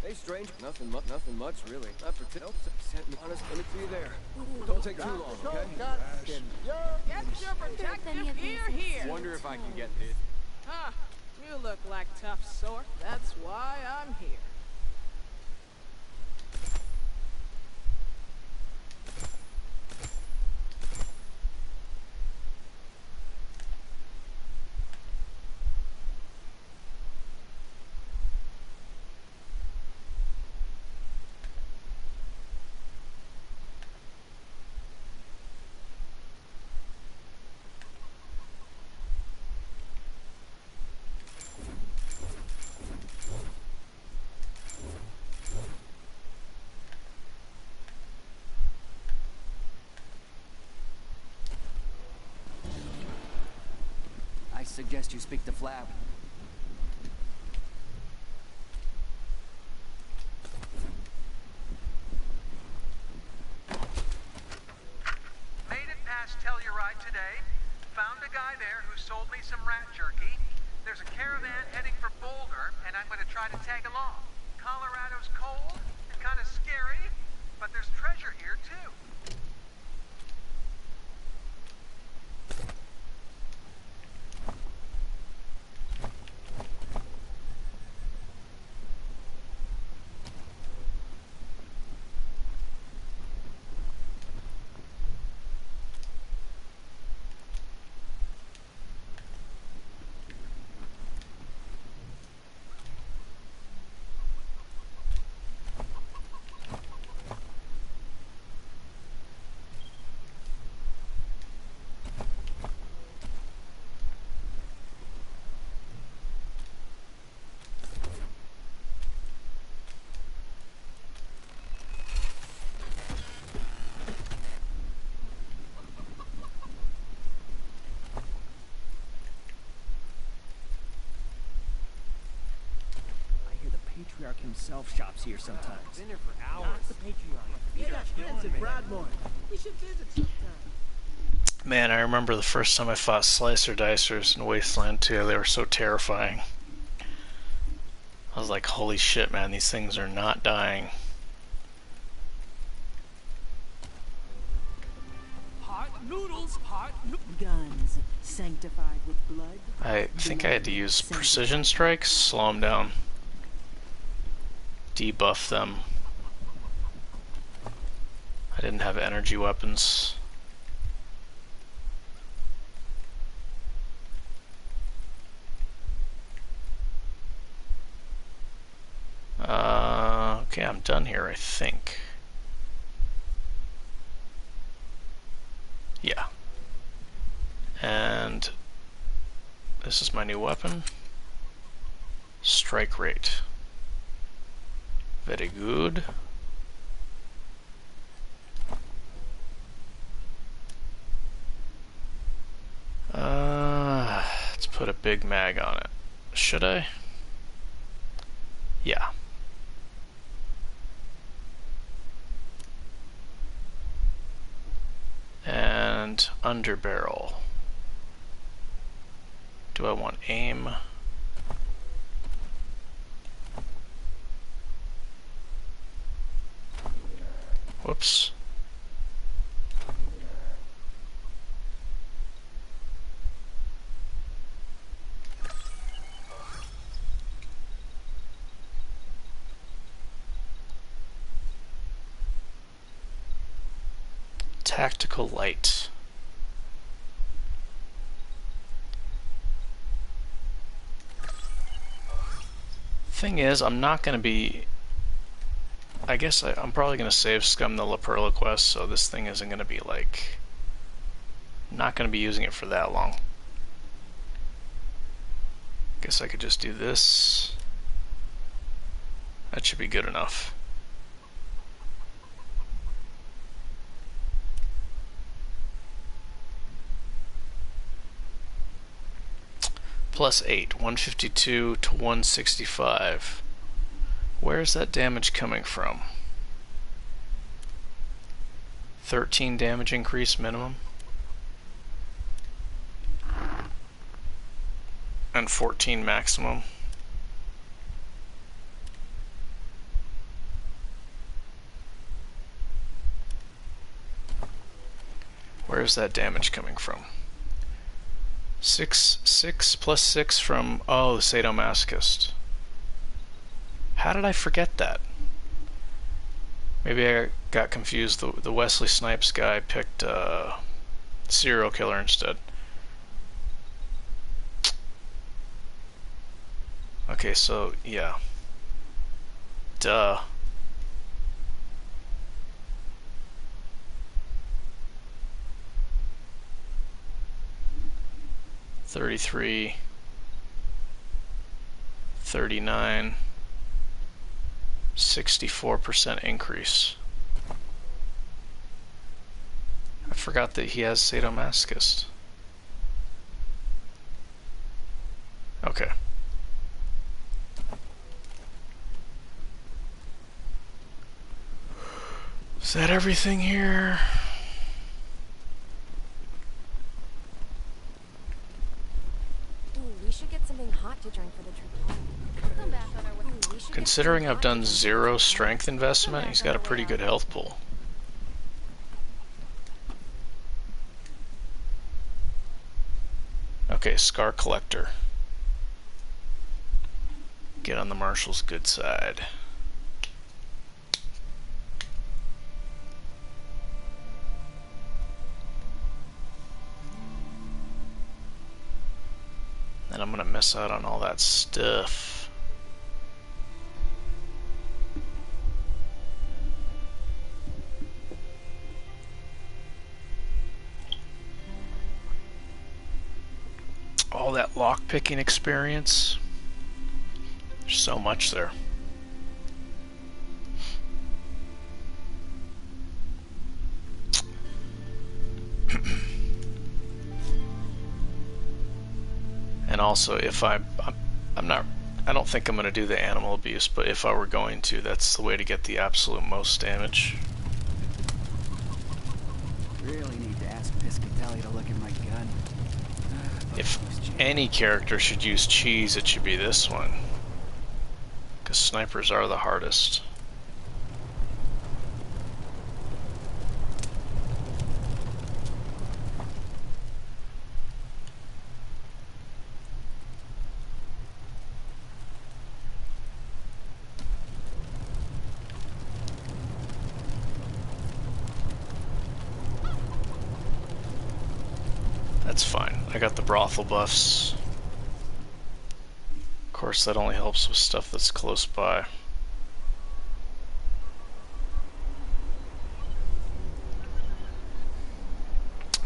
Hey, strange. Nothing much, really. Not for nope. Honest, let me see you there. Don't take too long, okay? Get your protective gear here. Wonder if I can get this. Huh? You look like tough sort. That's why I'm here. I suggest you speak to Flab. Made it past Telluride today. Found a guy there who sold me some rat jerky. There's a caravan heading for Boulder, and I'm going to try to tag along. Colorado's cold and kind of scary, but there's treasure here too. patriarch himself shops here sometimes. Been here for hours. Not the patriarch. Get our friends in Broadmoor. We should visit sometime. Man, I remember the first time I fought Slicer Dicers in Wasteland 2. They were so terrifying. I was like, holy shit, man, these things are not dying. Hot noodles, Guns sanctified with blood. I think I had to use precision strikes, slow them down, debuff them. I didn't have energy weapons. Okay, I'm done here, I think. Yeah. And this is my new weapon. Strike rate. Very good. Let's put a big mag on it. Should I? Yeah. And underbarrel. Do I want aim? Whoops. Tactical light. Thing is, I'm not going to be... I guess I'm probably going to save scum the La Perla quest, so this thing isn't going to be like... Not going to be using it for that long. Guess I could just do this. That should be good enough. Plus 8, 152 to 165. Where's that damage coming from? 13 damage increase minimum. And 14 maximum. Where's that damage coming from? 6 plus 6 from, oh, the sadomasochist. How did I forget that? Maybe I got confused. The Wesley Snipes guy picked serial killer instead. Okay, so yeah. Duh. $33, $39, 64% increase. I forgot that he has sadomasochist. Okay. Is that everything here? Hot to drink for the trip home. Come back on our way. Considering I've done 0 strength investment, he's got a pretty good health pool. Okay, Scar Collector. Get on the Marshal's good side. Then I'm gonna miss out on all that stuff. All that lockpicking experience. There's so much there. And also, if I'm not I don't think I'm going to do the animal abuse, but if I were going to, that's the way to get the absolute most damage. Really need to ask Piscatelli to look at my gun. If any character should use cheese, it should be this one. Because snipers are the hardest. That's fine. I got the brothel buffs. Of course, that only helps with stuff that's close by.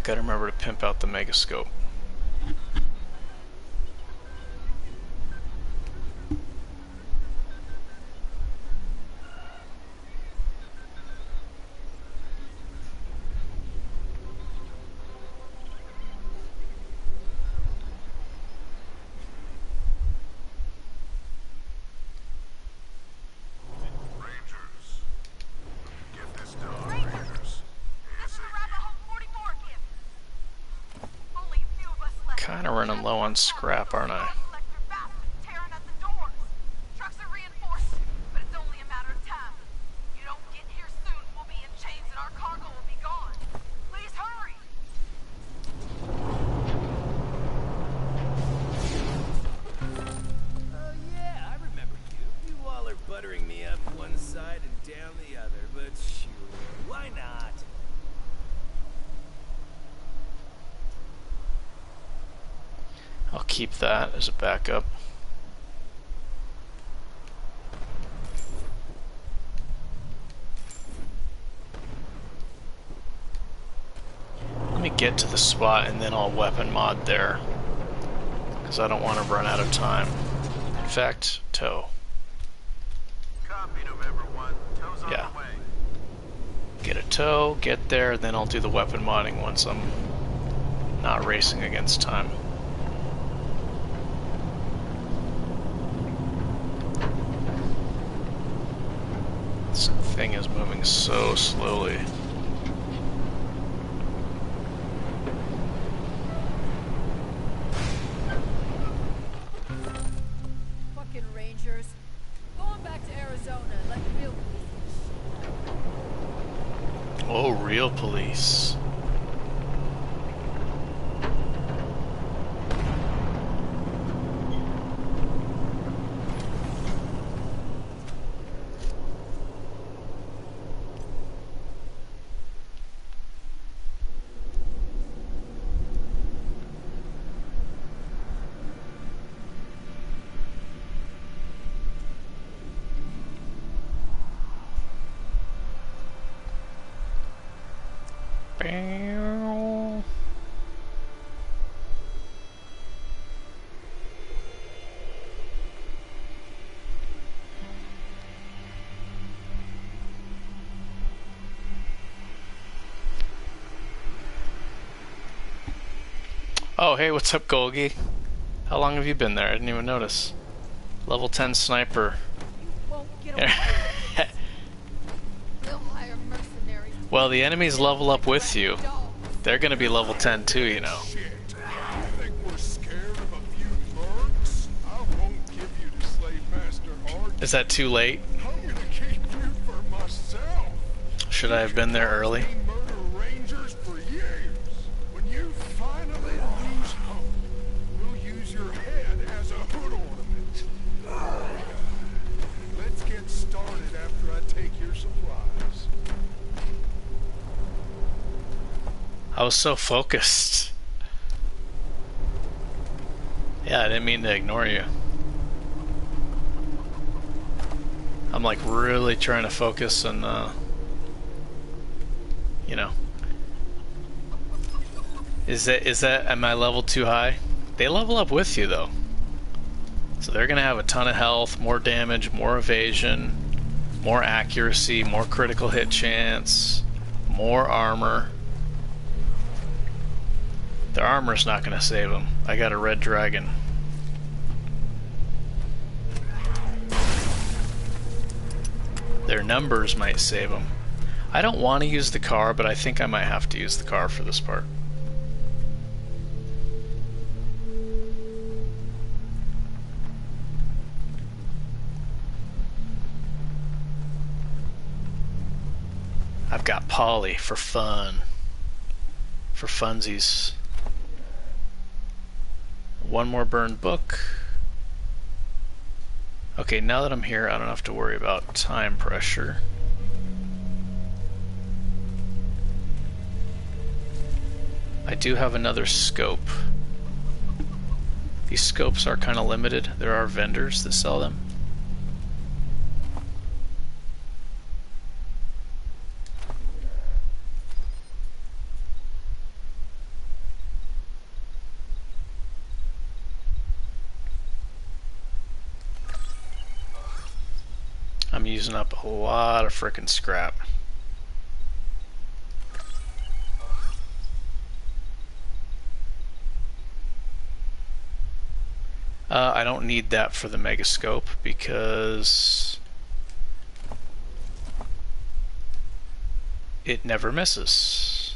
Gotta remember to pimp out the megascope. Kinda running low on scrap, aren't I? Trucks are reinforced, but it's only a matter of time. You don't get here soon, we'll be in chains and our cargo will be gone. Please hurry! Oh yeah, I remember you. You all are buttering me up one side and down the other, but sure, why not? I'll keep that as a backup. Let me get to the spot and then I'll weapon mod there, because I don't want to run out of time. In fact, tow. Copy, November 1. Tow's on Yeah. the way. Get a tow, get there, then I'll do the weapon modding once I'm not racing against time. This thing is moving so slowly. Fucking Rangers. Going back to Arizona and let real police. Oh, real police. Oh, hey, what's up, Golgi? How long have you been there? I didn't even notice. Level 10 sniper. Well, the enemies level up with you. They're gonna be level 10 too, you know. Is that too late? Should I have been there early? I was so focused. Yeah, I didn't mean to ignore you. I'm like really trying to focus on, you know. Am I level too high? They level up with you though. So they're gonna have a ton of health, more damage, more evasion, more accuracy, more critical hit chance, more armor. Their armor's not gonna save them. I got a red dragon. Their numbers might save them. I don't want to use the car, but I think I might have to use the car for this part. I've got Polly for fun. For funsies. One more burned book. Okay, now that I'm here, I don't have to worry about time pressure. I do have another scope. These scopes are kind of limited. There are vendors that sell them. I'm using up a lot of frickin' scrap. I don't need that for the megascope because it never misses.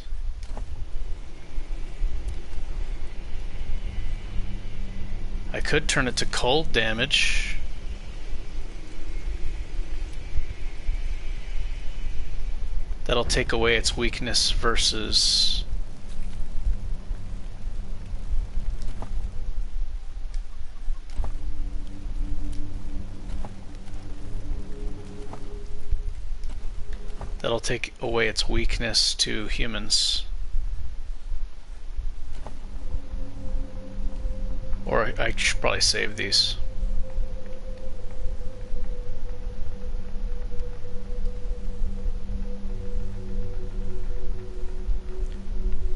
I could turn it to cold damage. That'll take away its weakness versus... That'll take away its weakness to humans. Or I should probably save these.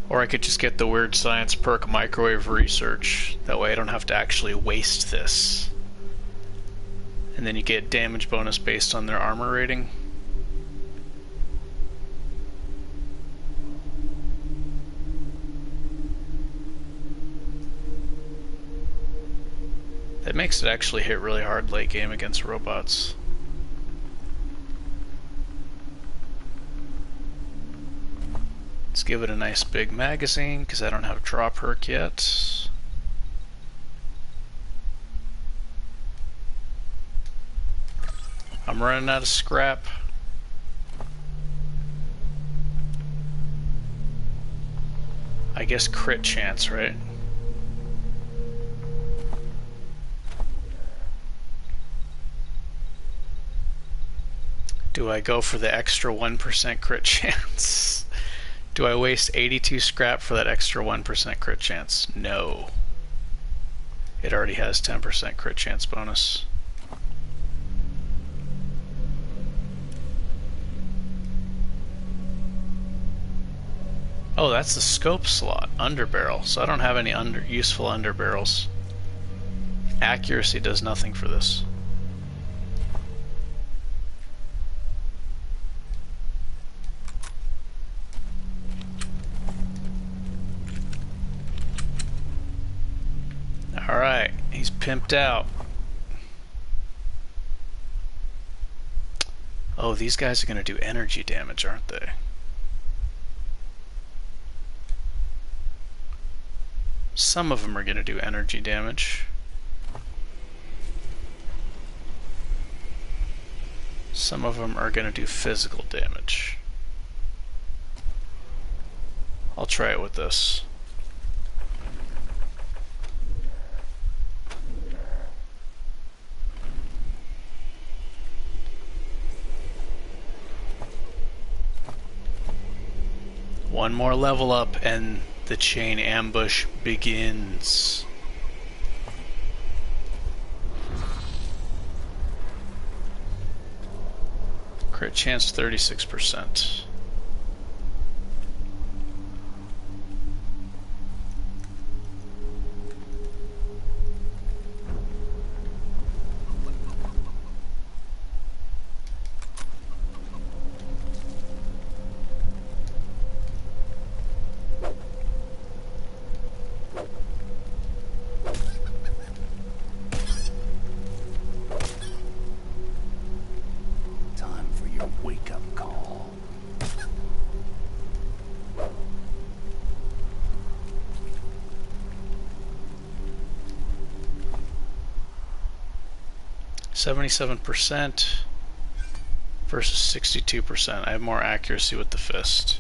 Or I could just get the Weird Science perk microwave research. That way I don't have to actually waste this. And then you get damage bonus based on their armor rating. That makes it actually hit really hard late game against robots. Let's give it a nice big magazine, because I don't have a draw perk yet. I'm running out of scrap. I guess crit chance, right? Do I go for the extra 1% crit chance? Do I waste 82 scrap for that extra 1% crit chance? No. It already has 10% crit chance bonus. Oh, that's the scope slot, underbarrel. So I don't have any useful underbarrels. Accuracy does nothing for this. Alright, he's pimped out. Oh, these guys are going to do energy damage, aren't they? Some of them are going to do energy damage. Some of them are going to do physical damage. I'll try it with this. One more level up and the chain ambush begins. Crit chance 36%. Time for your 77% versus 62%. I have more accuracy with the fist.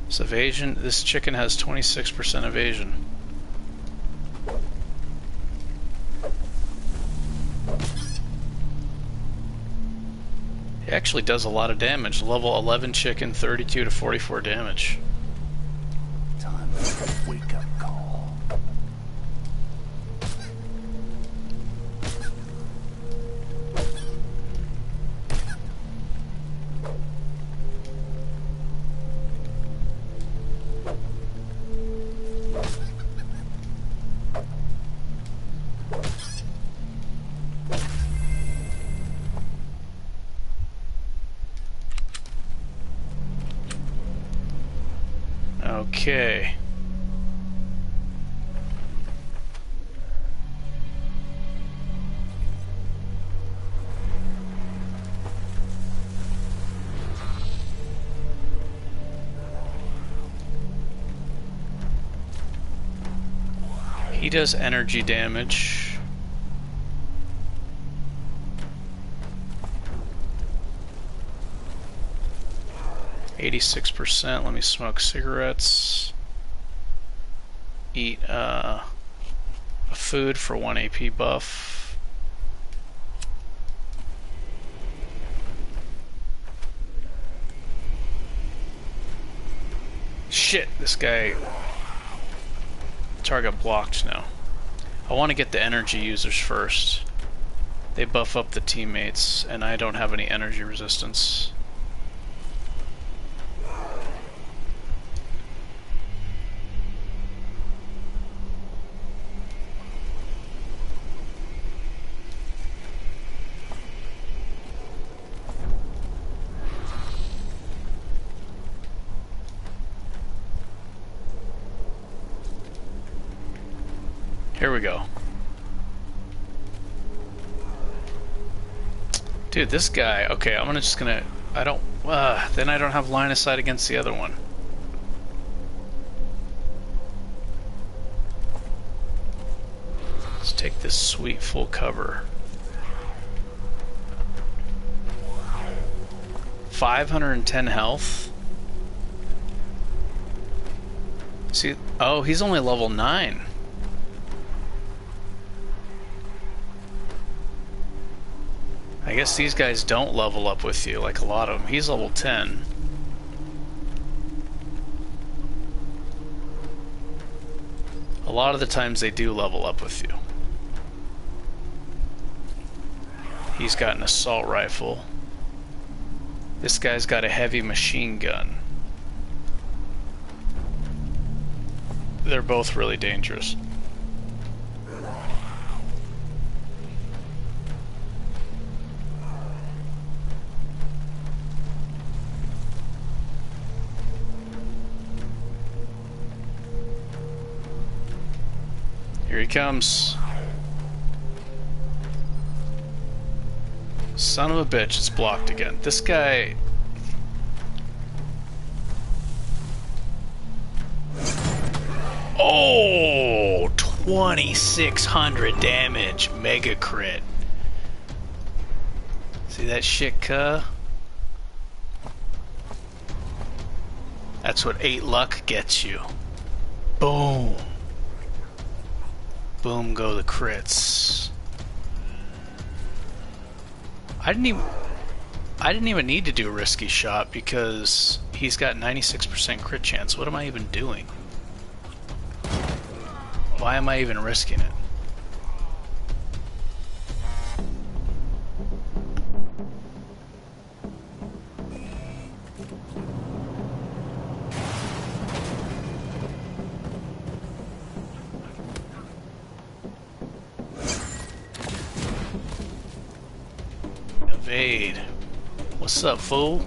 So evasion, this chicken has 26% evasion. It actually does a lot of damage. Level 11 chicken, 32 to 44 damage. Time for a wake-up call. Okay. He does energy damage. %. Let me smoke cigarettes. Eat a food for 1 AP buff. Shit, this guy. Target blocked now. I want to get the energy users first. They buff up the teammates, and I don't have any energy resistance. Here we go. Dude, this guy, okay, I'm just gonna, then I don't have line of sight against the other one. Let's take this sweet full cover. 510 health. See, oh, he's only level 9. I guess these guys don't level up with you, like a lot of them. He's level 10. A lot of the times they do level up with you. He's got an assault rifle. This guy's got a heavy machine gun. They're both really dangerous. Here he comes. Son of a bitch, it's blocked again. This guy... Oh! 2,600 damage. Mega crit. See that shit, cuh? That's what 8 luck gets you. Boom. Boom go the crits. I didn't even need to do a risky shot because he's got 96% crit chance. What am I even doing? Why am I even risking it? Evade. What's up, fool?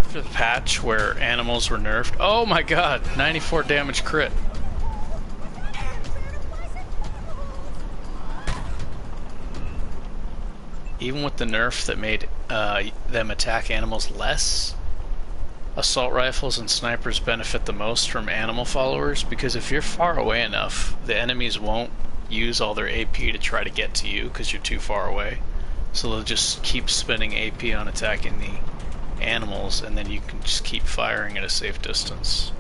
After the patch where animals were nerfed. Oh my god, 94 damage crit. Even with the nerf that made them attack animals less, assault rifles and snipers benefit the most from animal followers, because if you're far away enough, the enemies won't use all their AP to try to get to you because you're too far away. So they'll just keep spending AP on attacking the animals, and then you can just keep firing at a safe distance.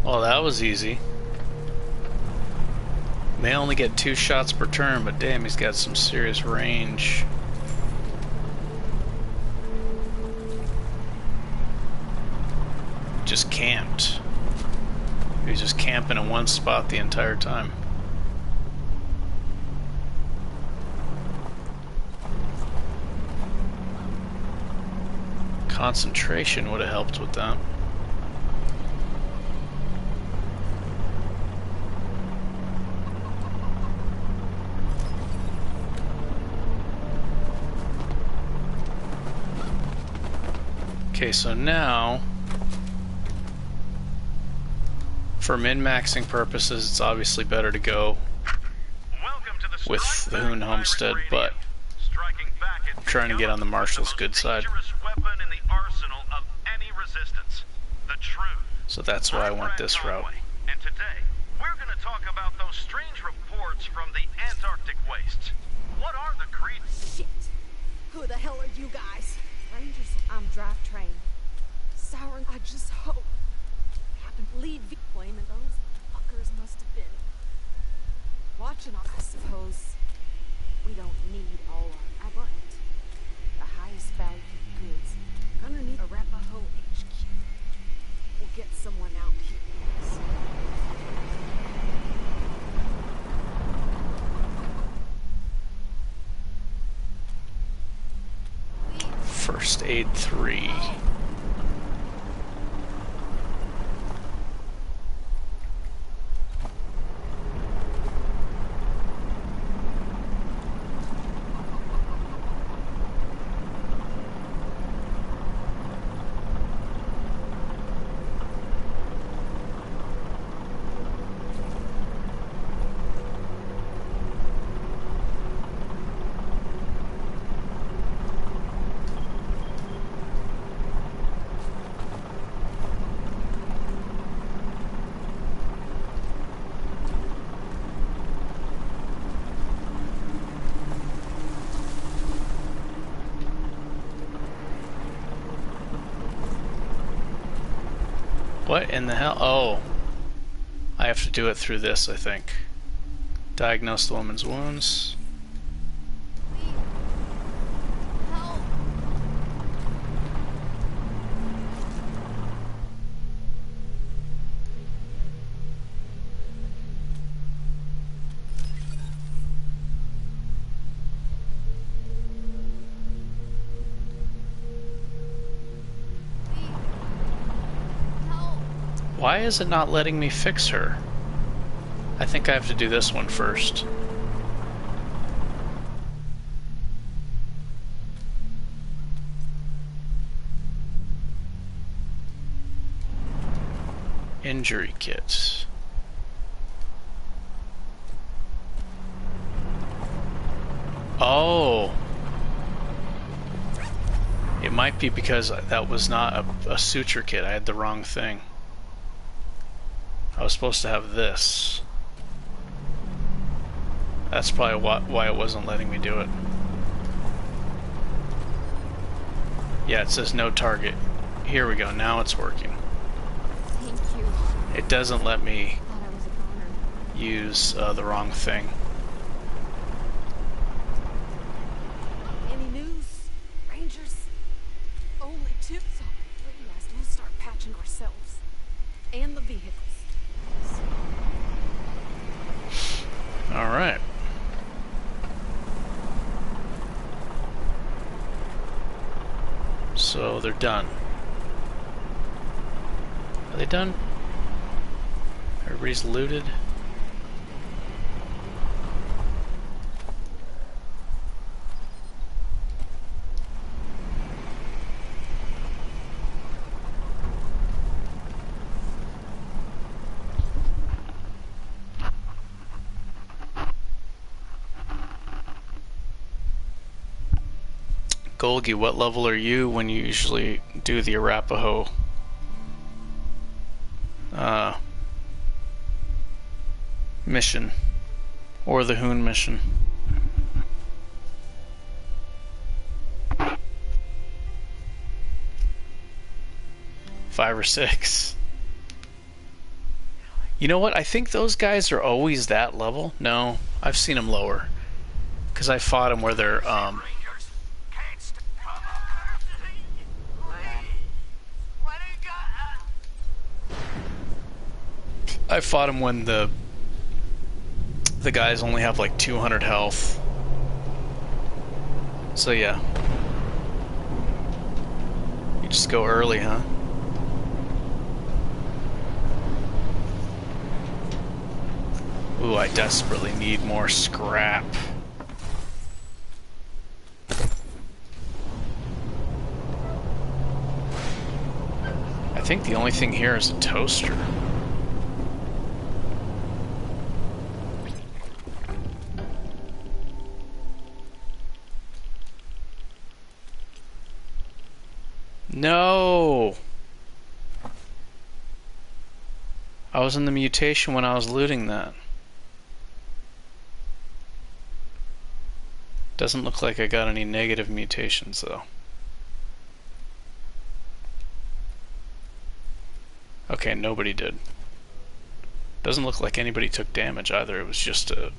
Well, that was easy. May only get 2 shots per turn, but damn, he's got some serious range. Just camped. He was just camping in one spot the entire time. Concentration would have helped with that. Okay, so now, for min-maxing purposes, it's obviously better to go with the Hoon Homestead, but I'm trying to get on the Marshal's good side. So that's why I went this route. And today, we're going to talk about those strange reports from the Antarctic wastes. What are the Shit! Who the hell are you guys? Rangers, I'm drivetrain. Siren, I just hope. Happened to lead flame, and those fuckers must have been watching us. I suppose we don't need all our but the highest value goods underneath Arapaho HQ. We'll get someone out here. First aid 3. What in the hell? Oh. I have to do it through this, I think. Diagnose the woman's wounds. Why is it not letting me fix her? I think I have to do this one first. Injury kits. Oh. It might be because that was not a suture kit. I had the wrong thing. I was supposed to have this. That's probably why it wasn't letting me do it. Yeah, it says no target. Here we go, now it's working. Thank you. It doesn't let me use the wrong thing. Any news, Rangers? Only tips on it. We might as well start patching ourselves and the vehicles. All right. So they're done. Are they done? Everybody's looted. Golgi, what level are you when you usually do the Arapaho mission or the Hoon mission? Five or six. You know what? I think those guys are always that level. No, I've seen them lower because I fought them where they're I fought him when the guys only have like 200 health. So yeah. You just go early, huh? Ooh, I desperately need more scrap. I think the only thing here is a toaster. No! I was in the mutation when I was looting that. Doesn't look like I got any negative mutations though. Okay, nobody did. Doesn't look like anybody took damage either. It was just a...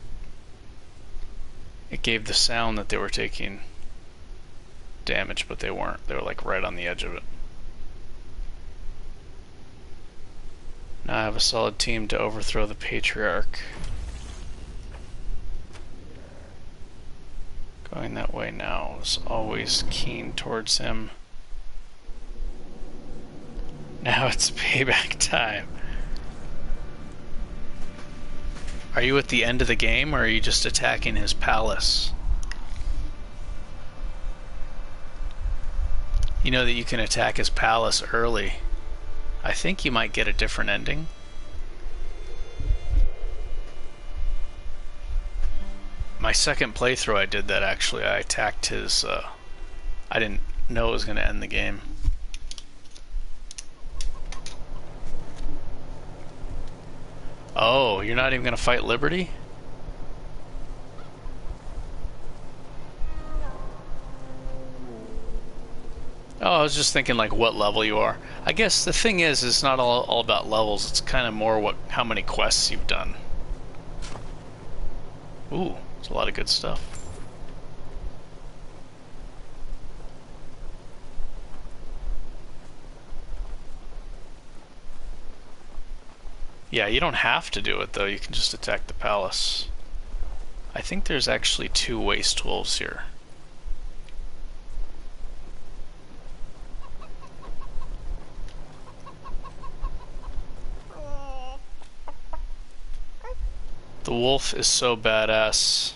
It gave the sound that they were taking damage, but they weren't. They were like right on the edge of it. Now I have a solid team to overthrow the Patriarch. Going that way now. Was always keen towards him. Now it's payback time. Are you at the end of the game, or are you just attacking his palace? You know that you can attack his palace early. I think you might get a different ending. My second playthrough I did that actually. I attacked his... I didn't know it was going to end the game. Oh, you're not even going to fight Liberty? Oh, I was just thinking like what level you are. I guess the thing is, it's not all about levels. It's kind of more how many quests you've done. Ooh, it's a lot of good stuff. Yeah, you don't have to do it though. You can just attack the palace. I think there's actually 2 waste wolves here. The wolf is so badass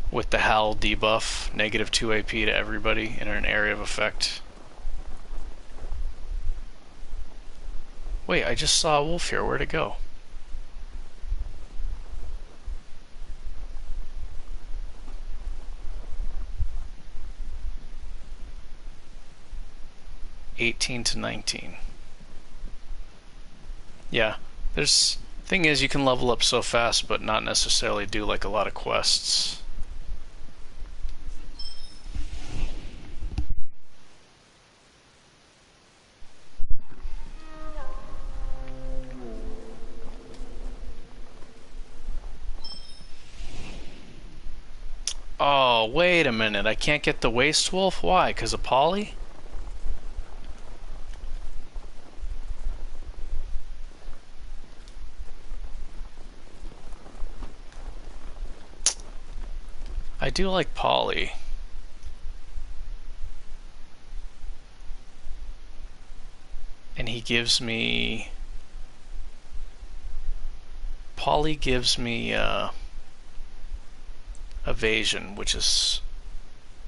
with the howl debuff, -2 AP to everybody in an area of effect. Wait, I just saw a wolf here. Where'd it go? $18 to $19. Yeah, there's... Thing is, you can level up so fast, but not necessarily do like a lot of quests. Oh, wait a minute. I can't get the Waste Wolf? Why? 'Cause of Polly? I do like Polly. And he gives me... Polly gives me evasion, which is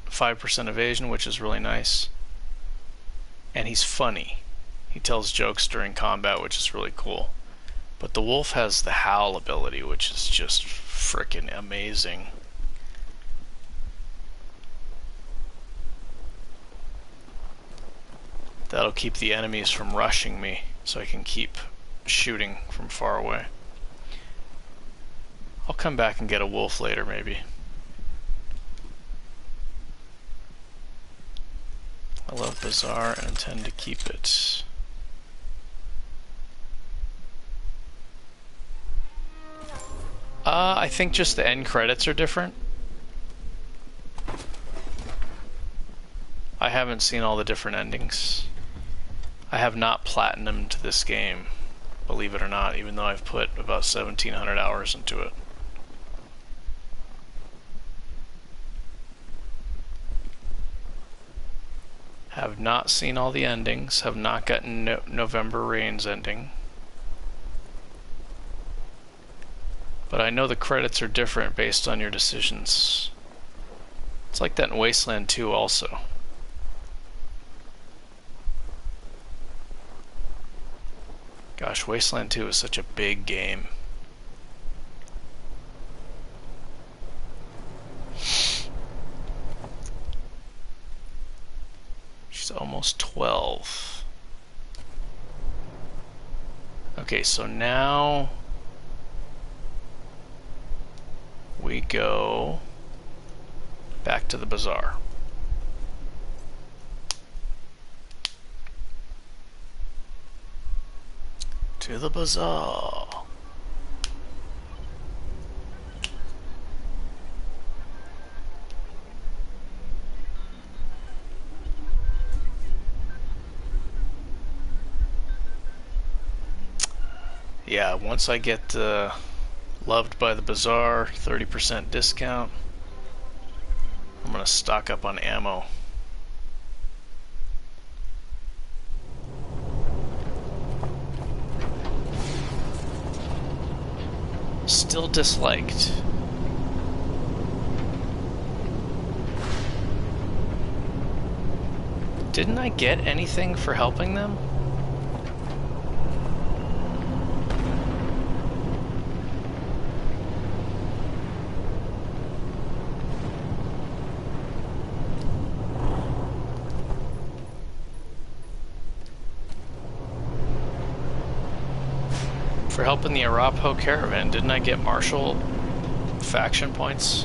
5% evasion, which is really nice. And he's funny. He tells jokes during combat, which is really cool. But the wolf has the howl ability, which is just frickin' amazing. That'll keep the enemies from rushing me, so I can keep shooting from far away. I'll come back and get a wolf later, maybe. I love Bazaar and intend to keep it. I think just the end credits are different. I haven't seen all the different endings. I have not platinumed this game, believe it or not, even though I've put about 1,700 hours into it. Have not seen all the endings, have not gotten November Rain's ending. But I know the credits are different based on your decisions. It's like that in Wasteland 2 also. Gosh, Wasteland 2 is such a big game. She's almost 12. Okay, so now we go back to the bazaar. To the bazaar. Yeah, once I get loved by the bazaar, 30% discount, I'm gonna stock up on ammo. Still disliked. Didn't I get anything for helping them? For helping the Arapaho caravan, didn't I get martial faction points?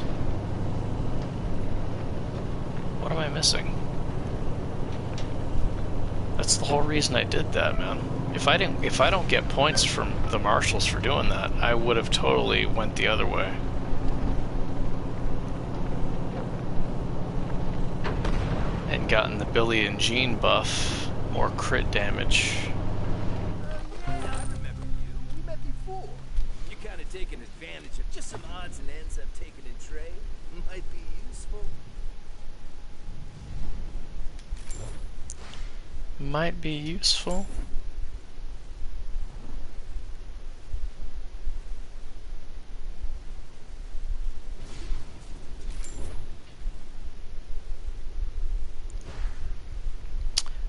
What am I missing? That's the whole reason I did that, man. If I don't get points from the marshals for doing that, I would have totally went the other way. And gotten the Billy and Jean buff, more crit damage. Taking advantage of just some odds and ends I've taken in trade might be useful. Might be useful.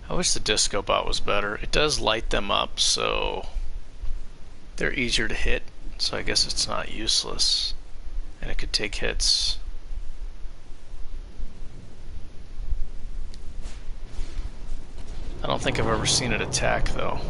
I wish the disco bot was better. It does light them up, so they're easier to hit. So I guess it's not useless, and it could take hits. I don't think I've ever seen it attack, though.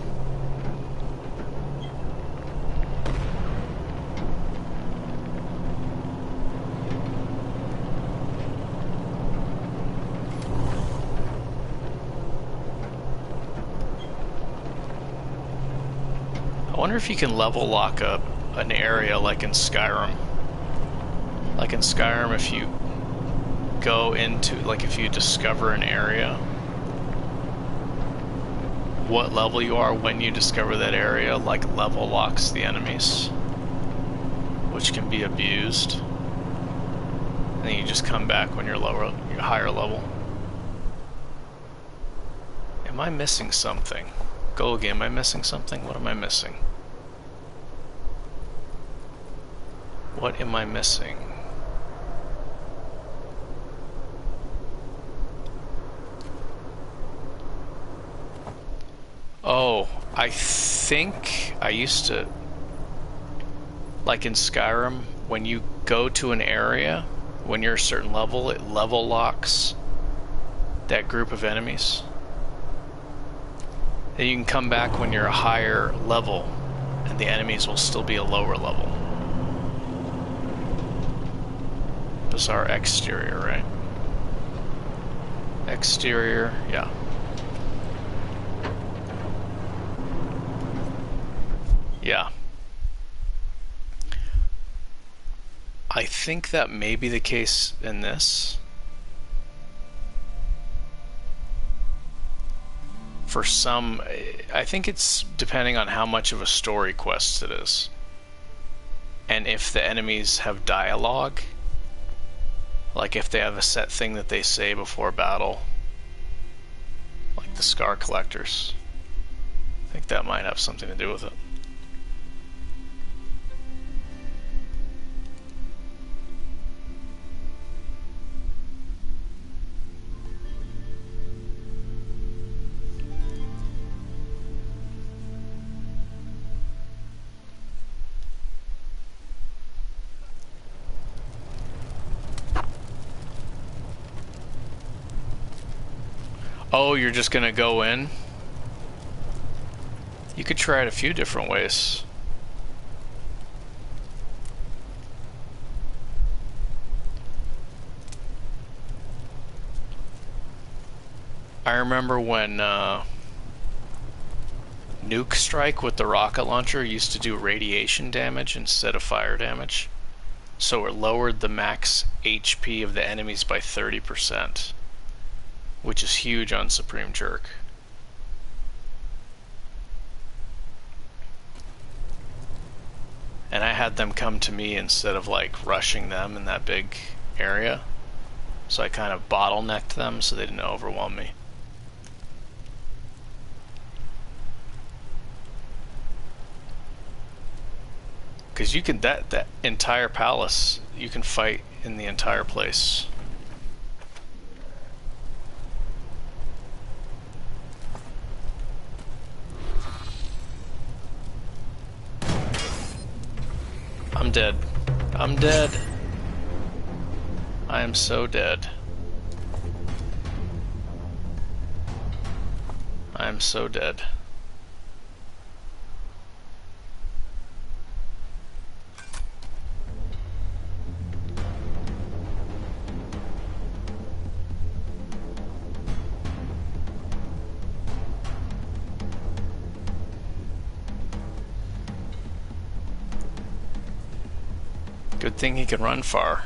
I wonder if you can level lock up an area like in Skyrim. Like in Skyrim, if you go into, like if you discover an area, what level you are when you discover that area, like level locks the enemies, which can be abused. And then you just come back when you're higher level. Am I missing something? Go again, am I missing something? What am I missing? What am I missing? Oh, I think I used to, like in Skyrim, when you go to an area, when you're a certain level, it level locks that group of enemies. Then you can come back when you're a higher level, and the enemies will still be a lower level. This is our exterior, right? Exterior, yeah. Yeah. I think that may be the case in this. For some, I think it's depending on how much of a story quest it is. And if the enemies have dialogue, like if they have a set thing that they say before battle, like the Scar Collectors. I think that might have something to do with it. Oh, you're just gonna go in? You could try it a few different ways. I remember when Nuke Strike with the rocket launcher used to do radiation damage instead of fire damage. So it lowered the max HP of the enemies by 30%. Which is huge on Supreme Jerk. And I had them come to me instead of like rushing them in that big area. So I kind of bottlenecked them so they didn't overwhelm me. Because you can, that entire palace, you can fight in the entire place. I'm dead. I'm dead. I am so dead. I am so dead. Good thing he can run far.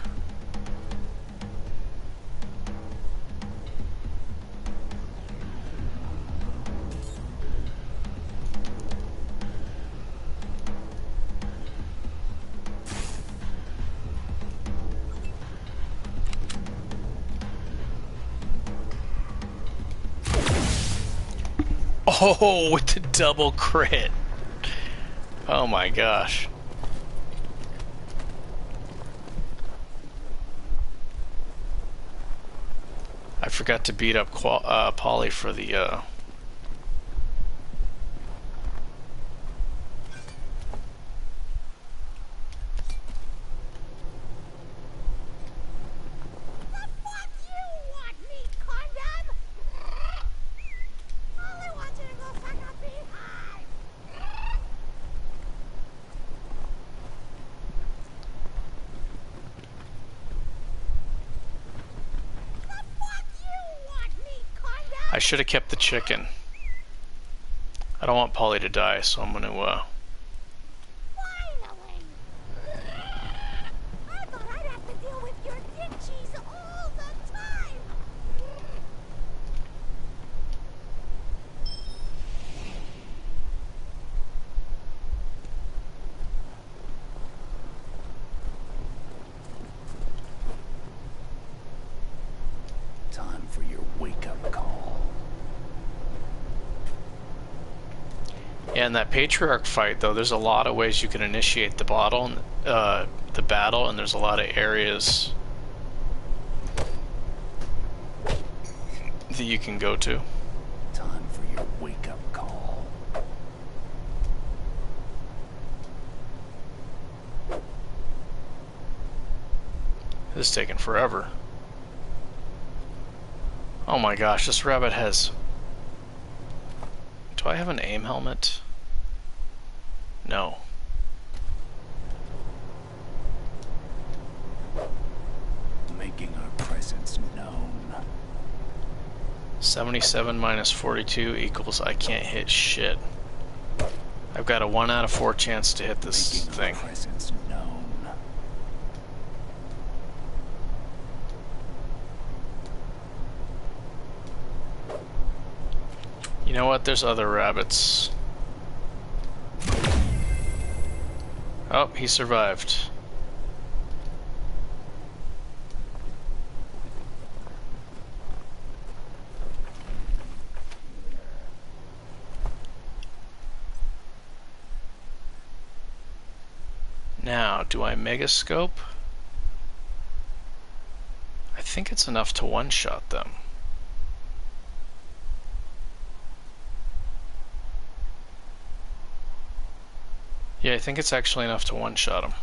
Oh, with the double crit. Oh my gosh. I forgot to beat up Polly for the I should have kept the chicken. I don't want Polly to die, so I'm gonna Finally! I thought I'd have to deal with your dick cheese all the Yeah, in that Patriarch fight, though, there's a lot of ways you can initiate the battle, and there's a lot of areas that you can go to. Time for your wake-up call. This is taking forever. Oh my gosh, this rabbit has... Do I have an aim helmet? No. Making our presence known. 77 minus 42 equals I can't hit shit. I've got a 1 out of 4 chance to hit this thing. Presence known. You know what? There's other rabbits. Oh, he survived. Now, do I megascope? I think it's enough to one-shot them. Yeah, I think it's actually enough to one-shot them.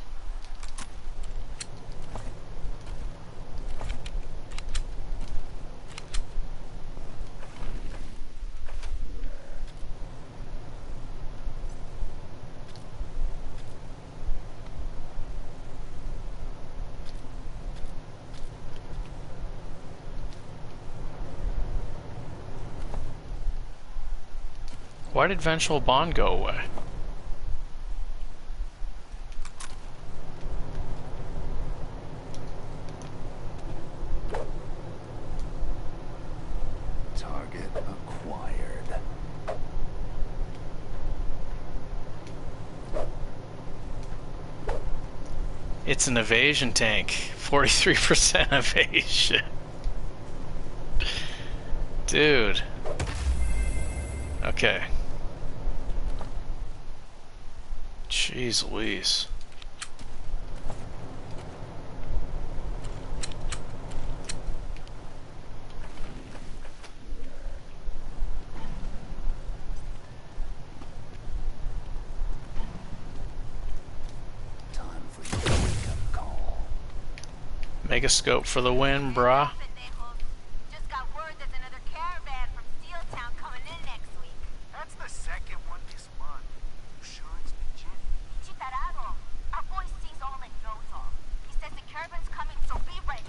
Why did Vengeful Bond go away? Target acquired. It's an evasion tank. 43% evasion. Dude. Okay. Jeez Louise. Megascope for the win, brah. Just got word there's another caravan from Steel Town coming in next week. That's the second one this month. You sure it's legit? Chitarado. Our boy sees all and knows all. He says the caravan's coming, so be ready.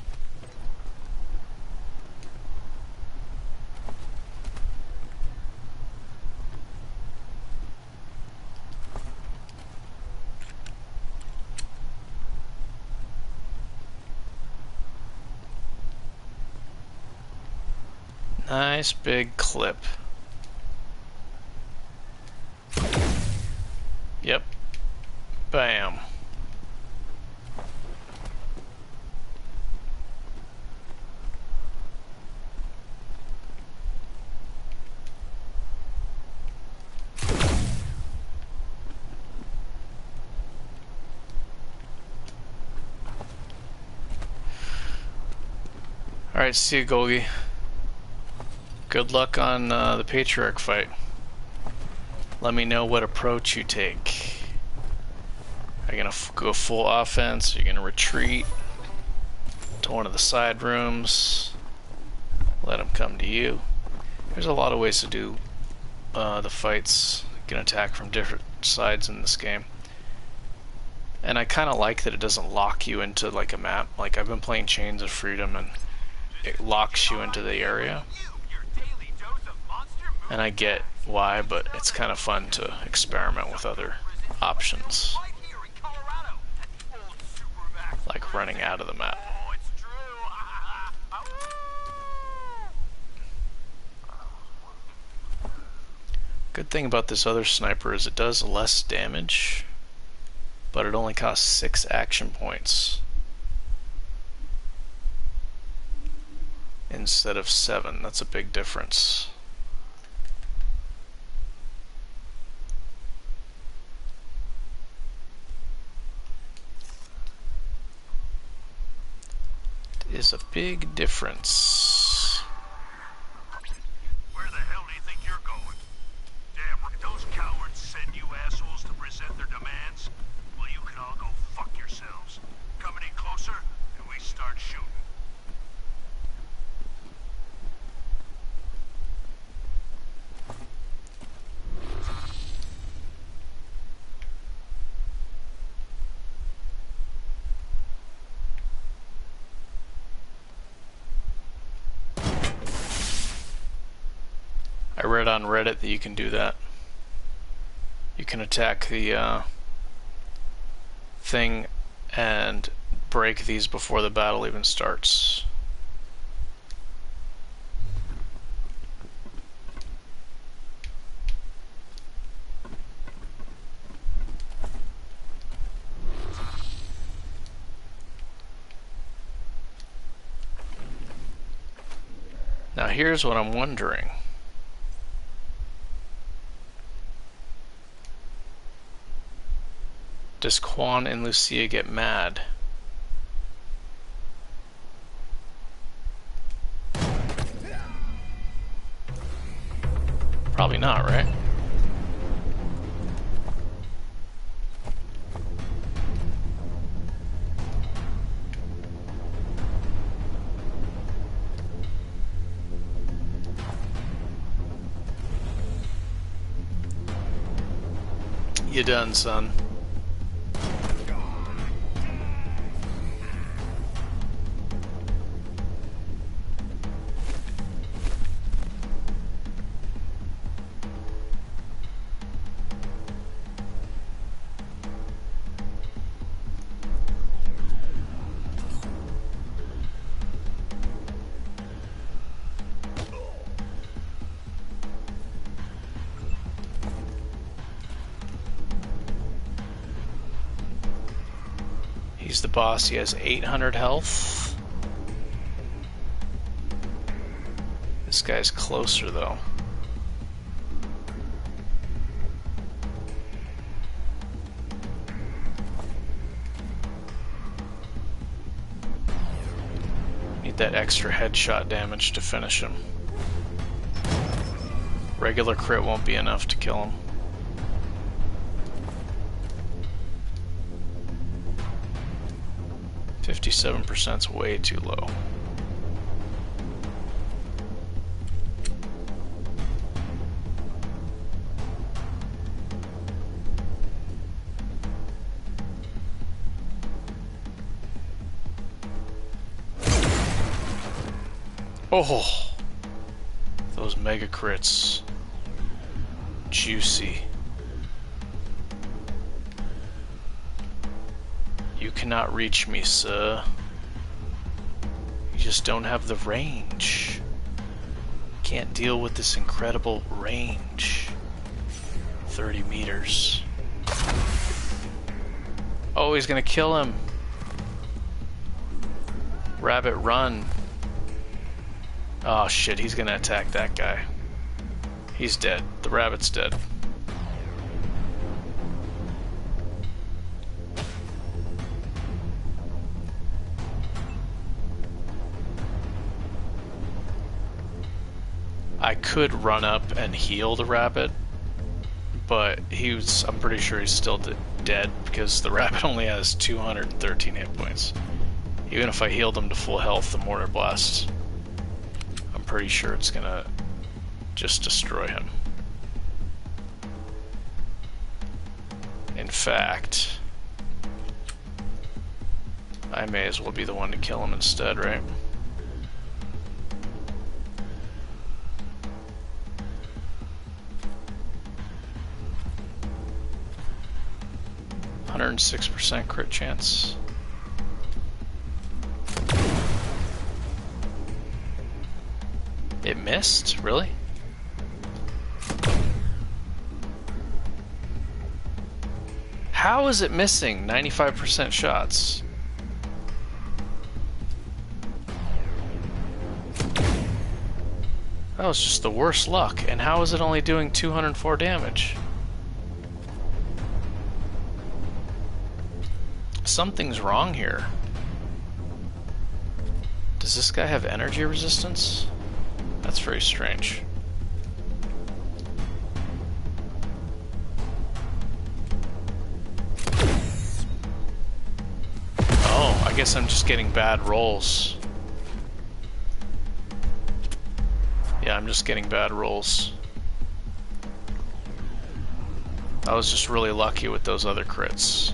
Nice big clip. Yep. Bam. Alright, see you, Golgi. Good luck on the Patriarch fight. Let me know what approach you take. Are you gonna go full offense? Are you gonna retreat to one of the side rooms? Let them come to you. There's a lot of ways to do the fights. You can attack from different sides in this game. And I kind of like that it doesn't lock you into like a map. Like I've been playing Chains of Freedom and it locks you into the area. And I get why, but it's kind of fun to experiment with other options. Like running out of the map. Good thing about this other sniper is it does less damage, but it only costs 6 action points instead of 7. That's a big difference. is a big difference. Where the hell do you think you're going? Damn, right, those cowards send you assholes to present their demands? Well, you can all go fuck yourselves. Come any closer, and we start shooting. I read on Reddit that you can do that. You can attack the thing and break these before the battle even starts. Now here's what I'm wondering. Does Quan and Lucia get mad? Probably not, right? You done, son. He's the boss. He has 800 health. This guy's closer, though. Need that extra headshot damage to finish him. Regular crit won't be enough to kill him. 57% is way too low. Oh, those mega crits. Juicy. You cannot reach me, sir. You just don't have the range. Can't deal with this incredible range. 30 meters. Oh, he's gonna kill him. Rabbit, run. Oh shit, he's gonna attack that guy. He's dead. The rabbit's dead. I could run up and heal the rabbit, but I'm pretty sure he's still dead because the rabbit only has 213 hit points. Even if I healed him to full health, the mortar blast, I'm pretty sure it's gonna just destroy him. In fact, I may as well be the one to kill him instead, right? %, crit chance. It missed? Really? How is it missing 95% shots? That was just the worst luck. And how is it only doing 204 damage? Something's wrong here. Does this guy have energy resistance? That's very strange. Oh, I guess I'm just getting bad rolls. Yeah, I'm just getting bad rolls. I was just really lucky with those other crits.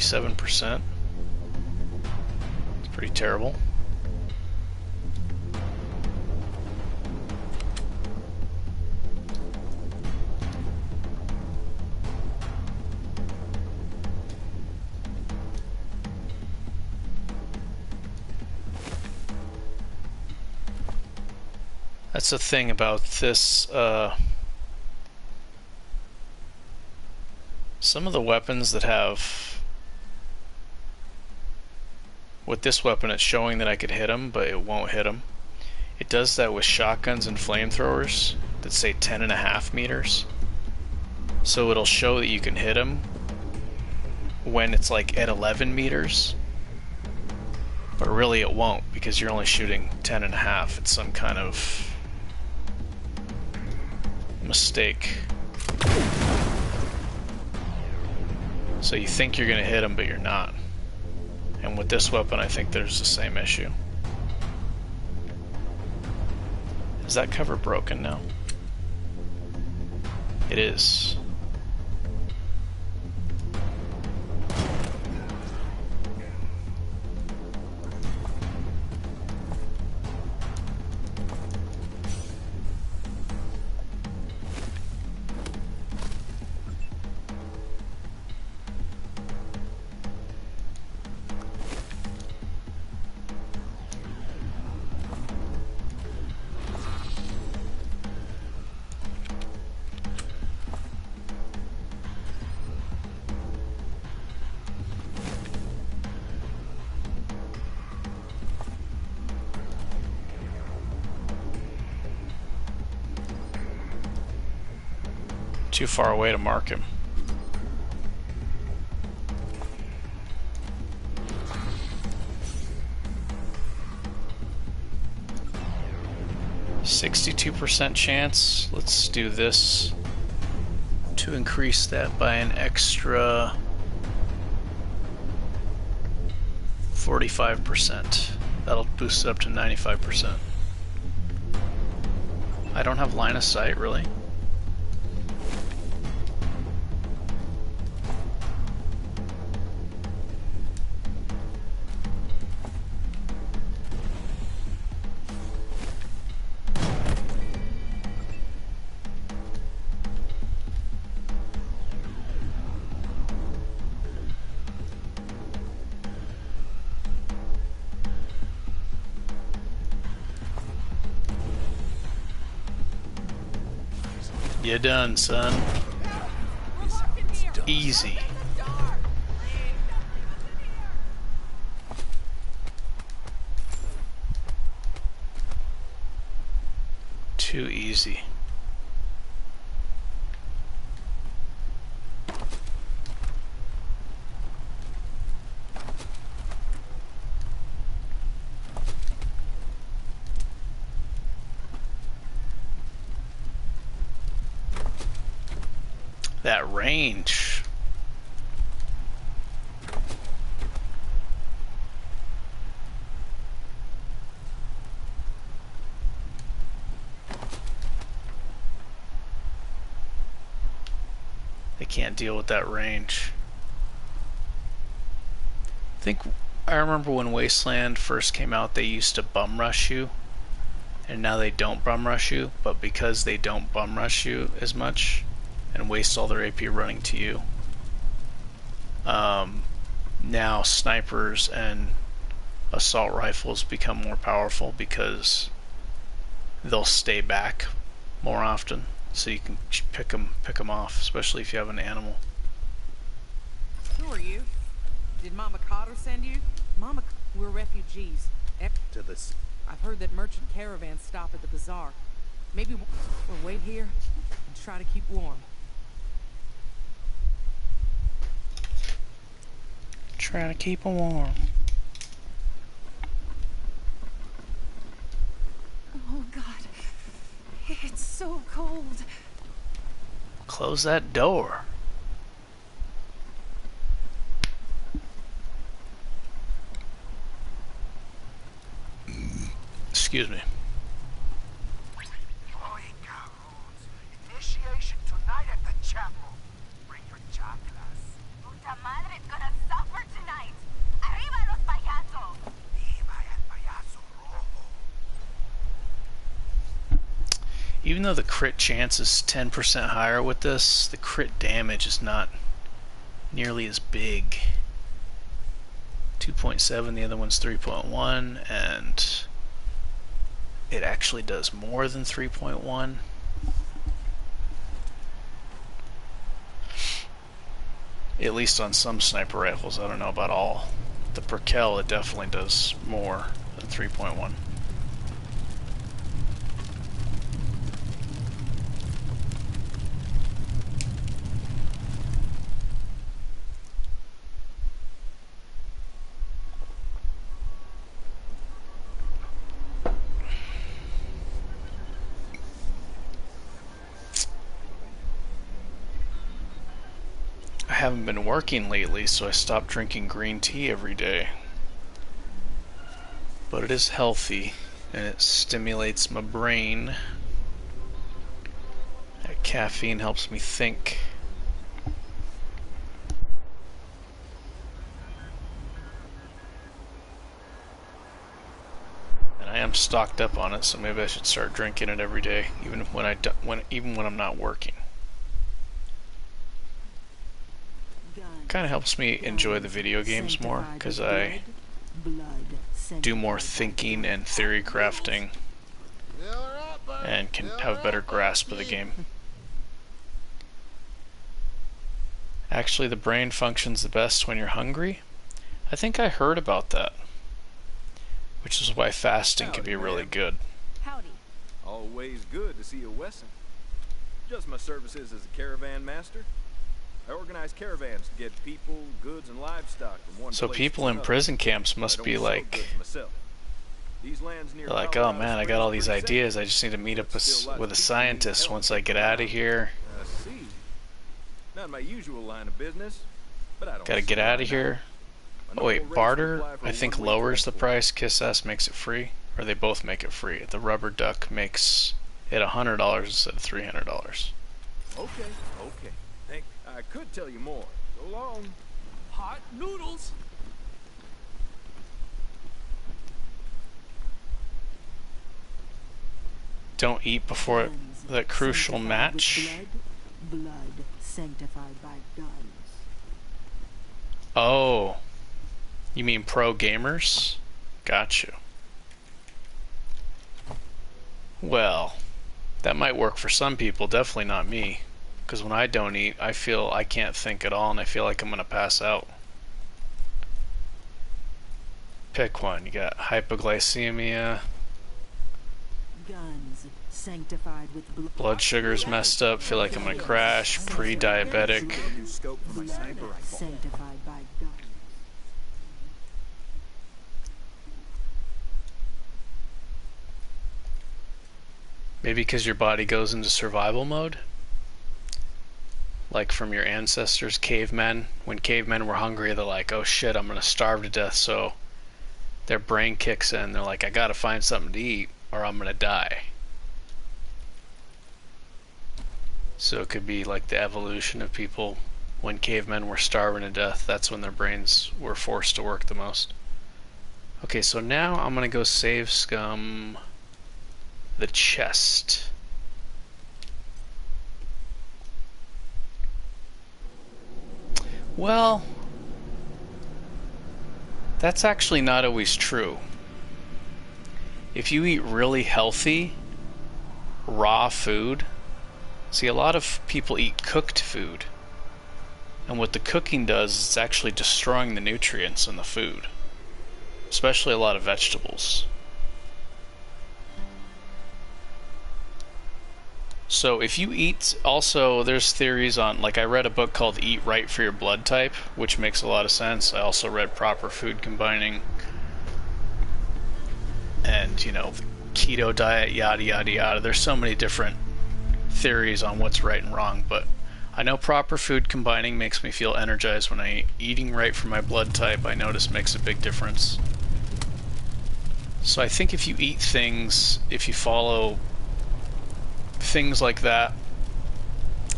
%. It's pretty terrible. That's the thing about this, some of the weapons that have... With this weapon, it's showing that I could hit him, but it won't hit him. It does that with shotguns and flamethrowers that say 10.5 meters. So it'll show that you can hit him when it's like at 11 meters. But really it won't, because you're only shooting 10.5. It's some kind of mistake. So you think you're gonna hit him, but you're not. And with this weapon, I think there's the same issue. Is that cover broken now? It is. Too far away to mark him. %62 chance. Let's do this to increase that by an extra 45%. That'll boost it up to 95%. I don't have line of sight, really. You're done, son. Easy. Too easy. That range. They can't deal with that range. I remember when Wasteland first came out, they used to bum rush you, and now they don't bum rush you, but because they don't bum rush you as much, and waste all their AP running to you. Now snipers and assault rifles become more powerful because they'll stay back more often, so you can pick them off, especially if you have an animal. Who are you? Did Mama Cotter send you? Mama, we're refugees. To this. I've heard that merchant caravans stop at the bazaar. Maybe we'll wait here and try to keep warm. Try to keep them warm. Oh God, it's so cold. Close that door. Excuse me. Initiation tonight at the chapel. Bring your chakras. Puta madre is gonna suffer tonight. Arriba los payasos. Viva el payaso rojo. Even though the crit chance is 10% higher with this, the crit damage is not nearly as big. 2.7, the other one's 3.1, and it actually does more than 3.1. At least on some sniper rifles, I don't know about all. The Perkel, it definitely does more than 3.1. I haven't been working lately, so I stopped drinking green tea every day. But it is healthy, and it stimulates my brain. That caffeine helps me think. And I am stocked up on it, so maybe I should start drinking it every day, even when I'm not working. Kind of helps me enjoy the video games more, because I do more thinking and theory crafting and can have a better grasp of the game. Actually, the brain functions the best when you're hungry. I think I heard about that, which is why fasting can be really good. Howdy. Always good to see you, Wesson. Just my services as a caravan master. I organize caravans to get people, goods, and livestock from one So place people to in another. prison camps must I be don't sell like, goods myself. These lands near they're like, oh man, I got all these ideas. I just need to meet up with a scientist once I get out of here. I see. Not my usual line of business, but I don't. Gotta get out of here. Oh wait, barter I think lowers the price. Kiss Ass makes it free, or they both make it free. The rubber duck makes it $100 instead of $300. Okay, okay. I could tell you more. So long. Hot noodles. Don't eat before that crucial match. Blood sanctified by guns. Oh, you mean pro gamers? Got you. Well, that might work for some people, definitely not me. Because when I don't eat, I feel I can't think at all, and I feel like I'm going to pass out. Pick one. You got hypoglycemia. Guns sanctified with Blood sugar's messed up. Feel like I'm going to crash. Pre-diabetic. Sanctified by guns. Maybe because your body goes into survival mode? Like from your ancestors, cavemen. When cavemen were hungry, they're like, oh shit, I'm gonna starve to death, so their brain kicks in. They're like, I gotta find something to eat, or I'm gonna die. So it could be like the evolution of people. When cavemen were starving to death, that's when their brains were forced to work the most. Okay, so now I'm gonna go save scum the chest. Well, that's actually not always true. If you eat really healthy, raw food, see, a lot of people eat cooked food. And what the cooking does is it's actually destroying the nutrients in the food. Especially a lot of vegetables. So if you eat, also there's theories on, like I read a book called Eat Right for Your Blood Type, which makes a lot of sense. I also read Proper Food Combining and, you know, keto diet, yada yada yada. There's so many different theories on what's right and wrong, but I know Proper Food Combining makes me feel energized when I eat. Eating right for my blood type, I notice, makes a big difference. So I think if you eat things, if you follow things like that,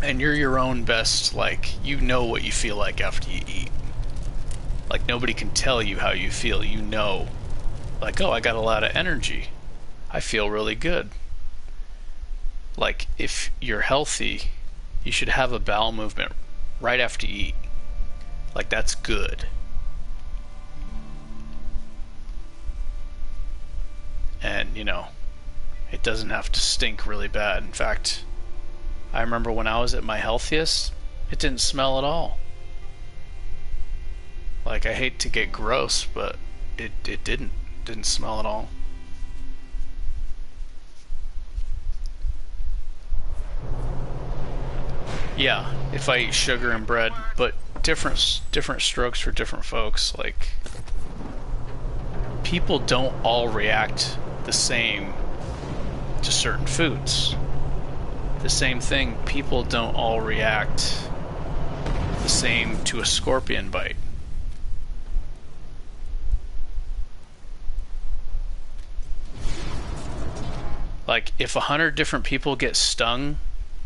and you're your own best, like, you know what you feel like after you eat. Like, nobody can tell you how you feel. You know, like, oh, I got a lot of energy. I feel really good. Like, if you're healthy, you should have a bowel movement right after you eat. Like, that's good. And, you know, it doesn't have to stink really bad. In fact, I remember when I was at my healthiest, it didn't smell at all. Like, I hate to get gross, but it didn't smell at all. Yeah, if I eat sugar and bread, but different strokes for different folks. Like, people don't all react the same to certain foods. The same thing, people don't all react the same to a scorpion bite. Like, if 100 different people get stung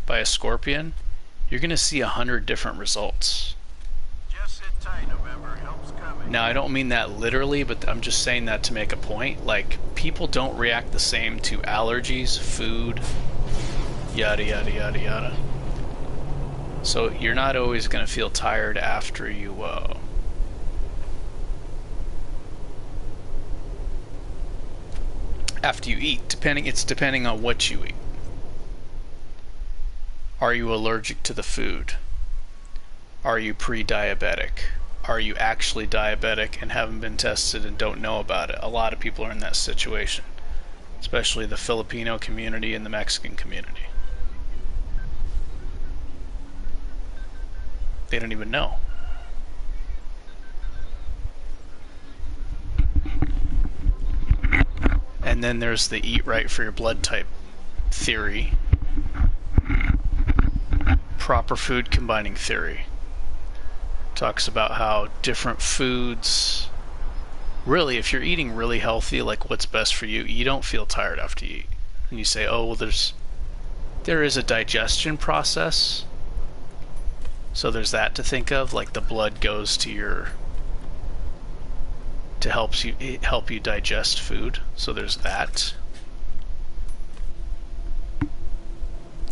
by a scorpion, you're gonna see 100 different results. Just sit tight, November. Help's coming. Now, I don't mean that literally, but I'm just saying that to make a point. Like, people don't react the same to allergies, food, yada yada yada yada. So you're not always gonna feel tired after you eat. It's depending on what you eat. Are you allergic to the food? Are you pre-diabetic? Are you actually diabetic and haven't been tested and don't know about it? A lot of people are in that situation, especially the Filipino community and the Mexican community. They don't even know. And then there's the eat right for your blood type theory. Proper food combining theory. Talks about how different foods, really, if you're eating really healthy, like what's best for you, you don't feel tired after you eat. And you say, oh, well, there is a digestion process. So there's that to think of, like the blood goes to help you digest food. So there's that.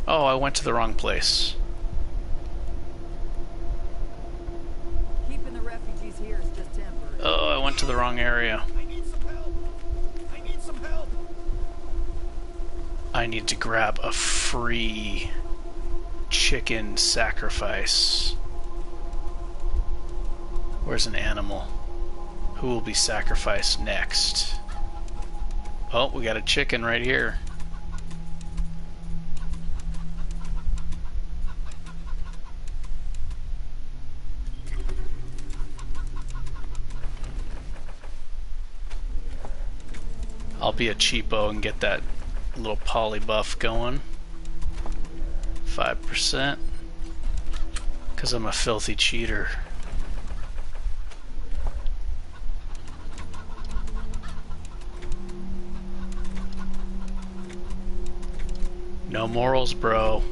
Oh, I went to the wrong place. Keeping the refugees here is just temporary. Oh, I went to the wrong area. I need some help. I need some help. I need to grab a free chicken sacrifice. Where's an animal? Who will be sacrificed next? Oh, we got a chicken right here. I'll be a cheapo and get that little poly buff going. 5%. Because I'm a filthy cheater. No morals, bro.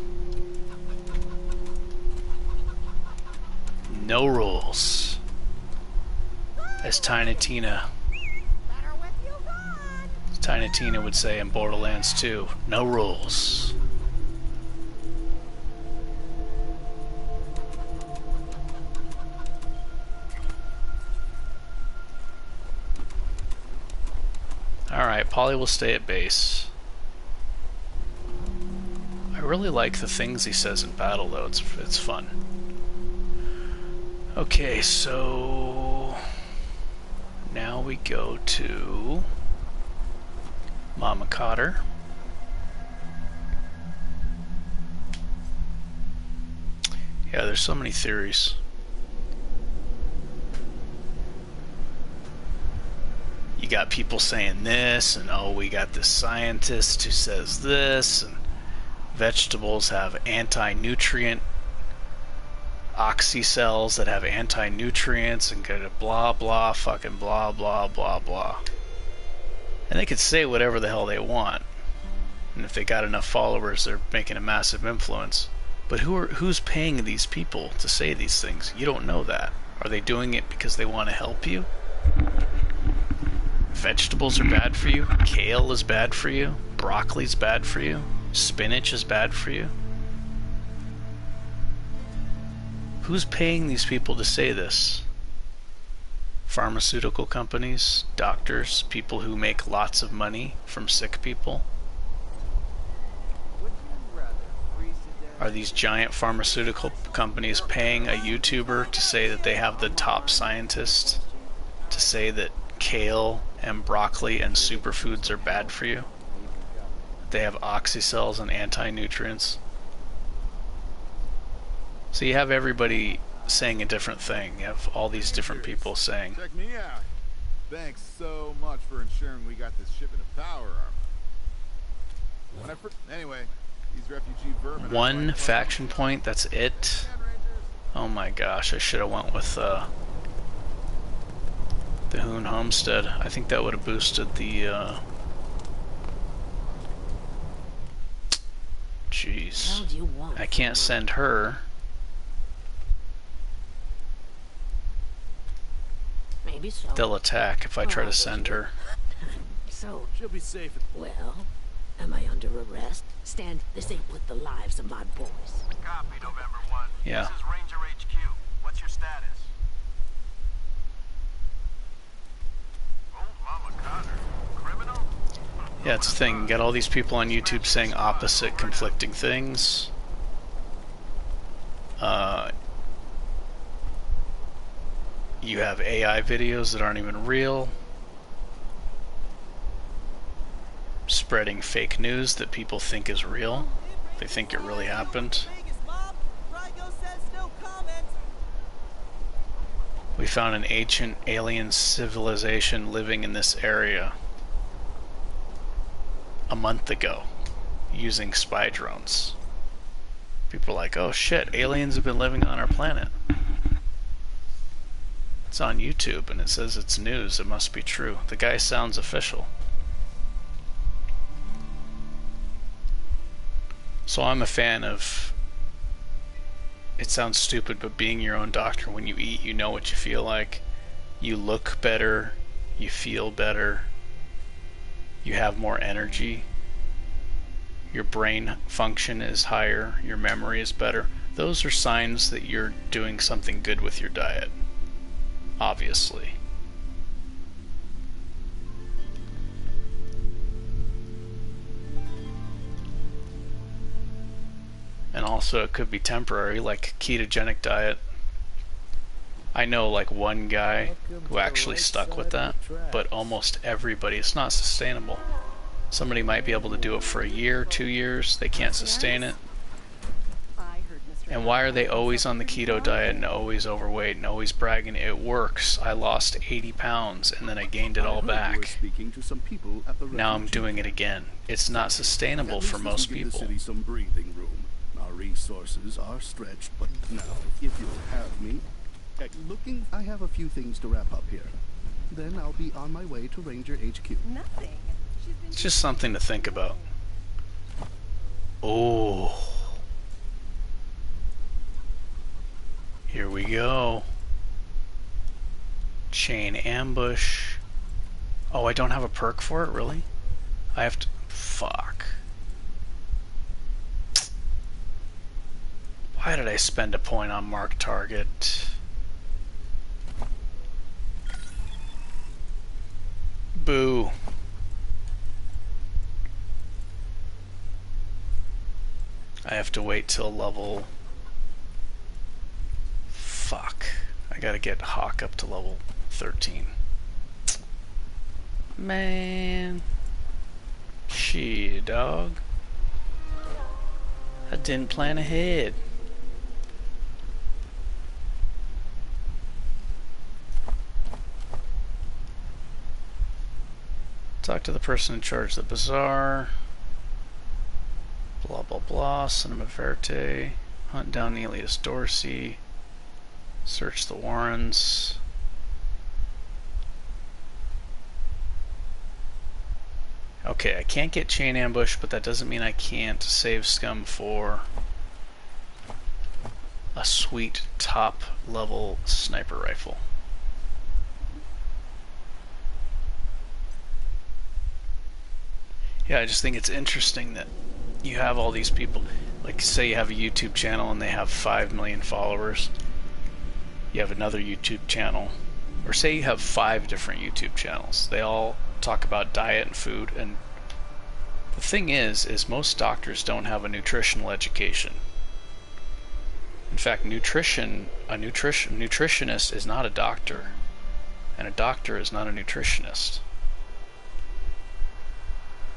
No rules. As Tiny Tina would say in Borderlands 2, no rules. Alright, Polly will stay at base. I really like the things he says in battle, though. It's fun. Okay, so now we go to Mama Cotter. Yeah, there's so many theories. You got people saying this, and oh, we got this scientist who says this, and vegetables have anti-nutrient oxy cells that have anti-nutrients, and go to blah blah fucking blah blah blah blah. And they could say whatever the hell they want, and if they got enough followers, they're making a massive influence. But who's paying these people to say these things? You don't know that. Are they doing it because they want to help you? Vegetables are bad for you. Kale is bad for you. Broccoli's bad for you. Spinach is bad for you. Who's paying these people to say this? Pharmaceutical companies, doctors, people who make lots of money from sick people? Are these giant pharmaceutical companies paying a YouTuber to say that they have the top scientist to say that kale and broccoli and superfoods are bad for you? They have oxycells and anti-nutrients. So you have everybody saying a different thing. You have all these different people saying. Check me out. Thanks so much for ensuring we got this shipment of power armor. Anyway, these refugee vermin. One faction point, that's it. Oh my gosh, I should have went with the Hoon Homestead. I think that would have boosted the jeez. I can't send her. Maybe so. They'll attack if I try to send her. So she'll be safe. Well, am I under arrest? Stan, this ain't with the lives of my boys. Copy, November 1. Yeah. This is Ranger HQ. What's your status? Old Mama Cotter. Criminal? Yeah, it's the thing. You got all these people on YouTube saying opposite, conflicting things. You have AI videos that aren't even real. Spreading fake news that people think is real. They think it really happened. We found an ancient alien civilization living in this area a month ago using spy drones. People are like, oh shit, aliens have been living on our planet. It's on YouTube and it says it's news, it must be true. The guy sounds official. So I'm a fan of, it sounds stupid, but being your own doctor. When you eat, you know what you feel like. You look better, you feel better, you have more energy, your brain function is higher, your memory is better. Those are signs that you're doing something good with your diet, obviously. And also it could be temporary, like ketogenic diet. I know like one guy who actually stuck with that, but almost everybody, it's not sustainable. Somebody might be able to do it for a year, 2 years, they can't sustain it. And why are they always on the keto diet and always overweight and always bragging? It works. I lost 80 pounds and then I gained it all back. Now I'm doing it again. It's not sustainable for most people. Some breathing room. Our resources are stretched, but now, if you'll have me, looking, I have a few things to wrap up here. Then I'll be on my way to Ranger HQ. Nothing. It's just something to think about. Oh. Here we go. Chain ambush. Oh, I don't have a perk for it, really? I have to... Fuck. Why did I spend a point on mark target? Boo. I have to wait till level... Fuck. I gotta get Hawk up to level 13. Man. Shit, dog. I didn't plan ahead. Talk to the person in charge of the bazaar. Blah blah blah. Cinema Verte. Hunt down Elias Dorsey. Search the Warrens. Okay, I can't get chain ambush, but that doesn't mean I can't save scum for a sweet top level sniper rifle. Yeah, I just think it's interesting that you have all these people, like say you have a YouTube channel and they have 5 million followers. You have another YouTube channel, or say you have 5 different YouTube channels. They all talk about diet and food, and the thing is most doctors don't have a nutritional education. In fact, a nutritionist is not a doctor, and a doctor is not a nutritionist.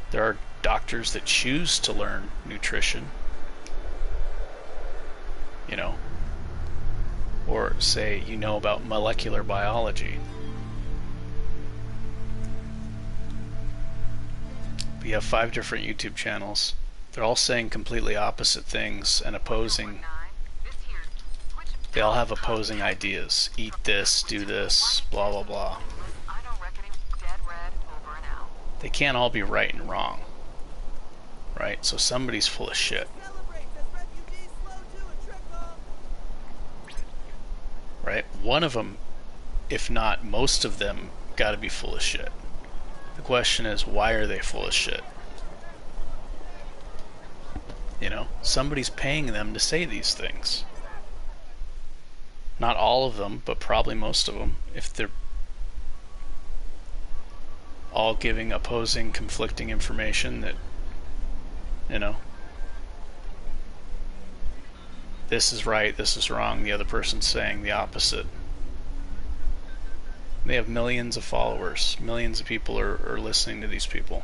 There are doctors that choose to learn nutrition, you know, or say you know about molecular biology. But you have 5 different YouTube channels. They're all saying completely opposite things and opposing. They all have opposing ideas. Eat this, do this, blah blah blah. They can't all be right and wrong, right? So somebody's full of shit, right? One of them, if not most of them, got to be full of shit. The question is, why are they full of shit? You know, somebody's paying them to say these things. Not all of them, but probably most of them. If they're all giving opposing, conflicting information that, you know, this is right, this is wrong, the other person's saying the opposite. They have millions of followers. Millions of people are listening to these people.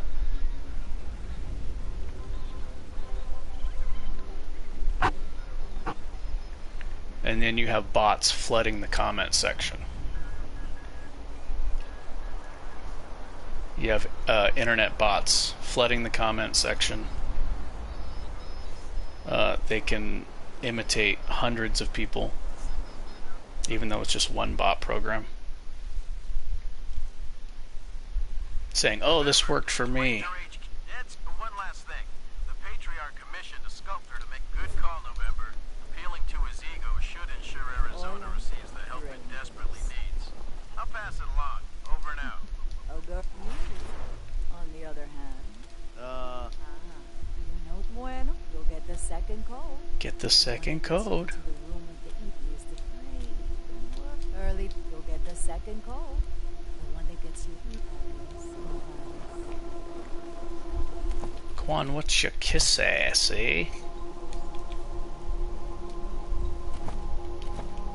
And then you have bots flooding the comment section. You have internet bots flooding the comment section. They can imitate hundreds of people, even though it's just one bot program. Saying, oh, this worked for me. It's one last thing. The Patriarch commissioned a sculptor to make good call November. Appealing to his ego should ensure Arizona receives the help it desperately needs. I'll pass it along. Over and out. On the other hand, you know, bueno, you'll get the second code. Get the second code. To the room with the easiest to pray. Don't work early. You'll get the second code. The one that gets you Go on, what's your kiss ass, eh?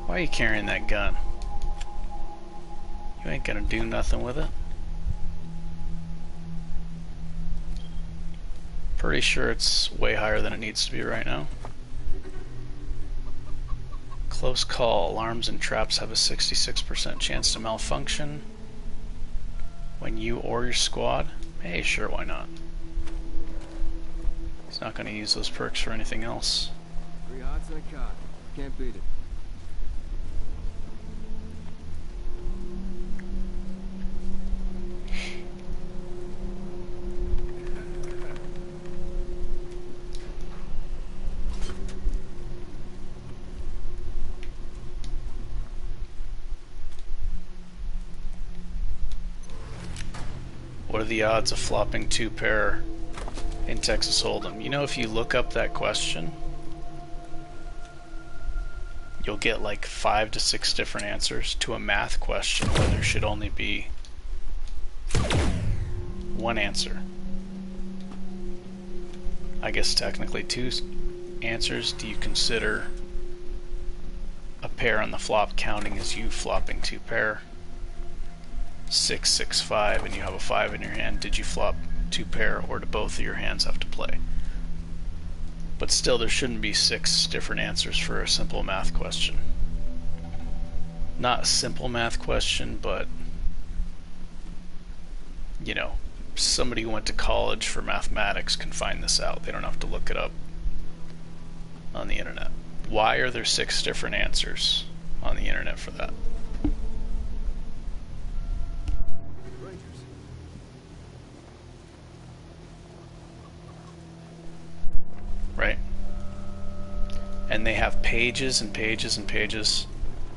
Why are you carrying that gun? You ain't gonna do nothing with it. Pretty sure it's way higher than it needs to be right now. Close call. Alarms and traps have a 66% chance to malfunction when you or your squad. Hey, sure, why not? He's not going to use those perks for anything else. 3 odds and a cot. Can't beat it. What are the odds of flopping 2 pair in Texas Hold'em? You know, if you look up that question, you'll get like 5 to 6 different answers to a math question where there should only be one answer. I guess technically 2 answers, do you consider a pair on the flop counting as you flopping 2 pair? 6, 6, 5, and you have a 5 in your hand. Did you flop 2 pair, or do both of your hands have to play? But still, there shouldn't be 6 different answers for a simple math question. Not a simple math question, but you know, somebody who went to college for mathematics can find this out. They don't have to look it up on the internet. Why are there 6 different answers on the internet for that? Right? And they have pages and pages and pages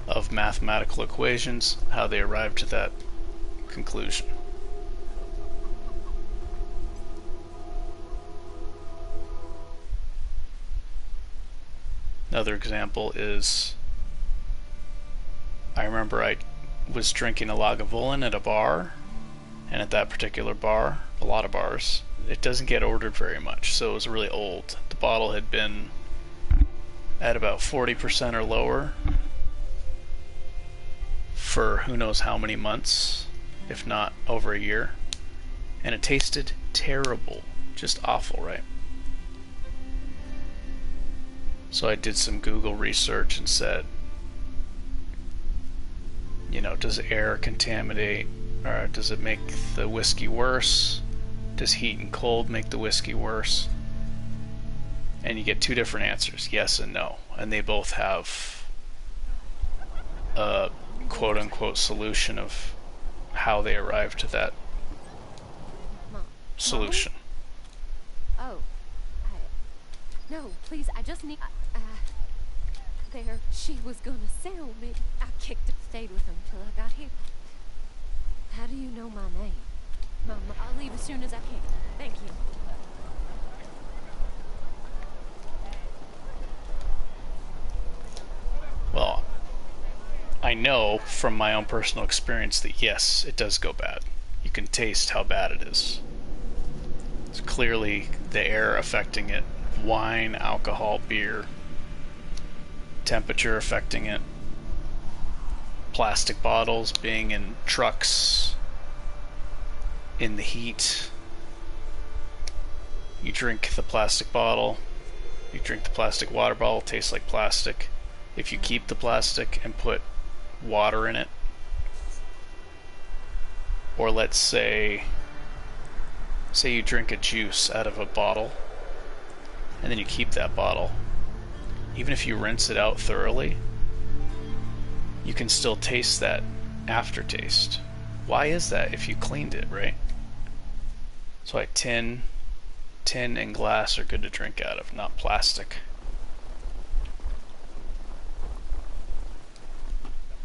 of mathematical equations, how they arrived to that conclusion. Another example is, I remember I was drinking a Lagavulin at a bar, and at that particular bar, a lot of bars, it doesn't get ordered very much, so it was really old. The bottle had been at about 40% or lower for who knows how many months, if not over a year, and it tasted terrible, just awful, right? So I did some Google research and said, you know, does air contaminate, or does it make the whiskey worse? Does heat and cold make the whiskey worse? And you get 2 different answers, yes and no. And they both have a quote-unquote solution of how they arrived to that solution. Oh. No, please, I just need... there, she was gonna sell me. I stayed with him till I got here. How do you know my name? Mama, I'll leave as soon as I can. Thank you. Well, I know from my own personal experience that yes, it does go bad. You can taste how bad it is. It's clearly the air affecting it. Wine, alcohol, beer, temperature affecting it, plastic bottles being in trucks, in the heat. You drink the plastic bottle, you drink the plastic water bottle, it tastes like plastic. If you keep the plastic and put water in it, or let's say you drink a juice out of a bottle, and then you keep that bottle, even if you rinse it out thoroughly, you can still taste that aftertaste. Why is that if you cleaned it, right? That's why tin and glass are good to drink out of, not plastic.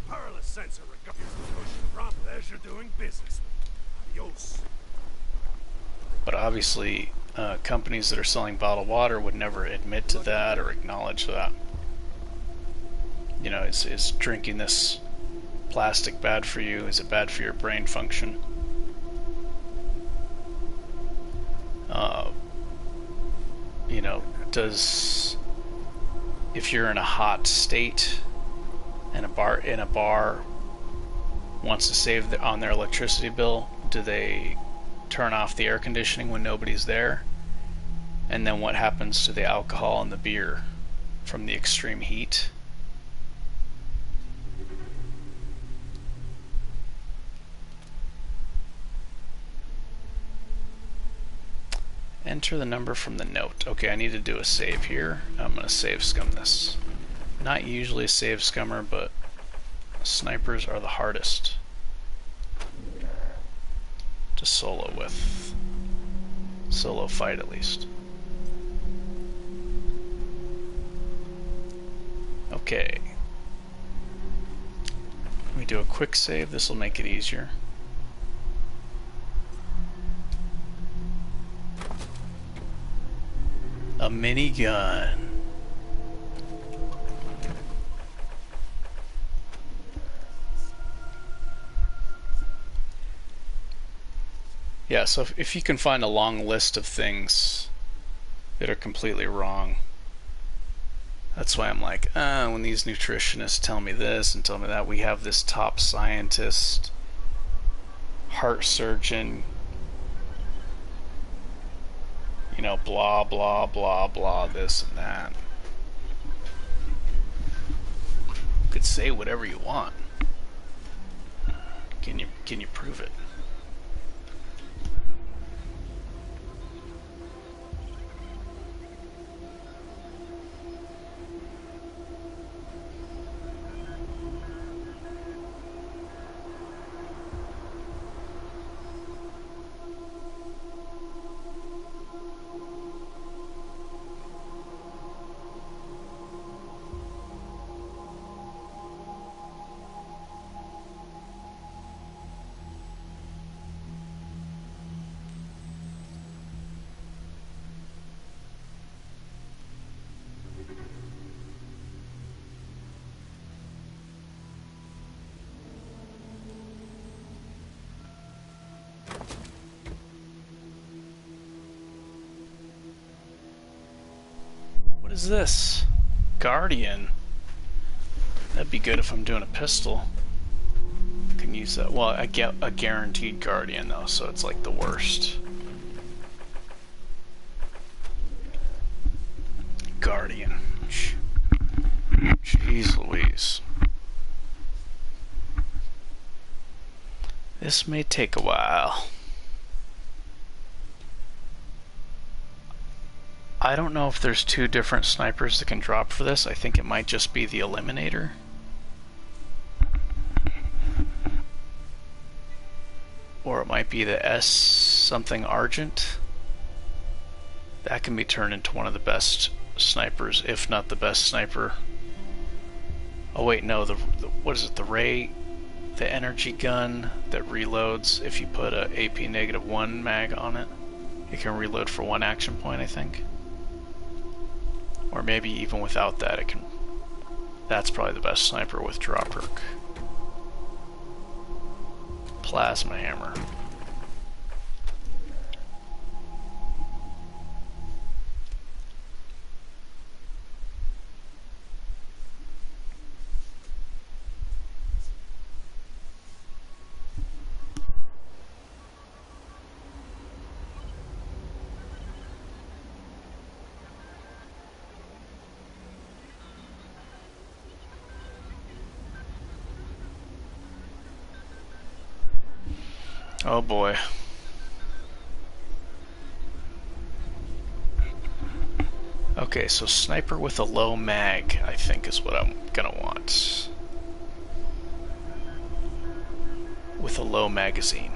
Perilous sense of regard. Rob, pleasure doing business. Adios. But obviously, companies that are selling bottled water would never admit to that or acknowledge that. You know, is drinking this plastic bad for you? Is it bad for your brain function? You know, if you're in a hot state and a bar wants to save on their electricity bill, do they turn off the air conditioning when nobody's there? And then what happens to the alcohol and the beer from the extreme heat? Enter the number from the note. Okay, I need to do a save here. I'm going to save scum this. Not usually a save scummer, but snipers are the hardest to solo with. Solo fight, at least. Okay. We do a quick save. This will make it easier. A minigun. Yeah, so if you can find a long list of things that are completely wrong, That's why I'm like, when these nutritionists tell me this and tell me that, we have this top scientist, heart surgeon, you know, blah, blah, blah, blah, this and that. You could say whatever you want. Can you prove it? What is this? Guardian. That'd be good if I'm doing a pistol. I can use that. Well, I get a guaranteed Guardian though, so it's like the worst. Guardian. Jeez Louise. This may take a while. I don't know if there's two different snipers that can drop for this. I think it might just be the Eliminator. Or it might be the S something Argent. That can be turned into one of the best snipers, if not the best sniper. Oh wait, no, what is it, the energy gun that reloads if you put a AP -1 mag on it. It can reload for 1 action point, I think. Or maybe even without that, it can. That's probably the best sniper with drop perk. Plasma hammer. Oh boy. Okay, so sniper with a low mag, I think is what I'm gonna want. With a low magazine.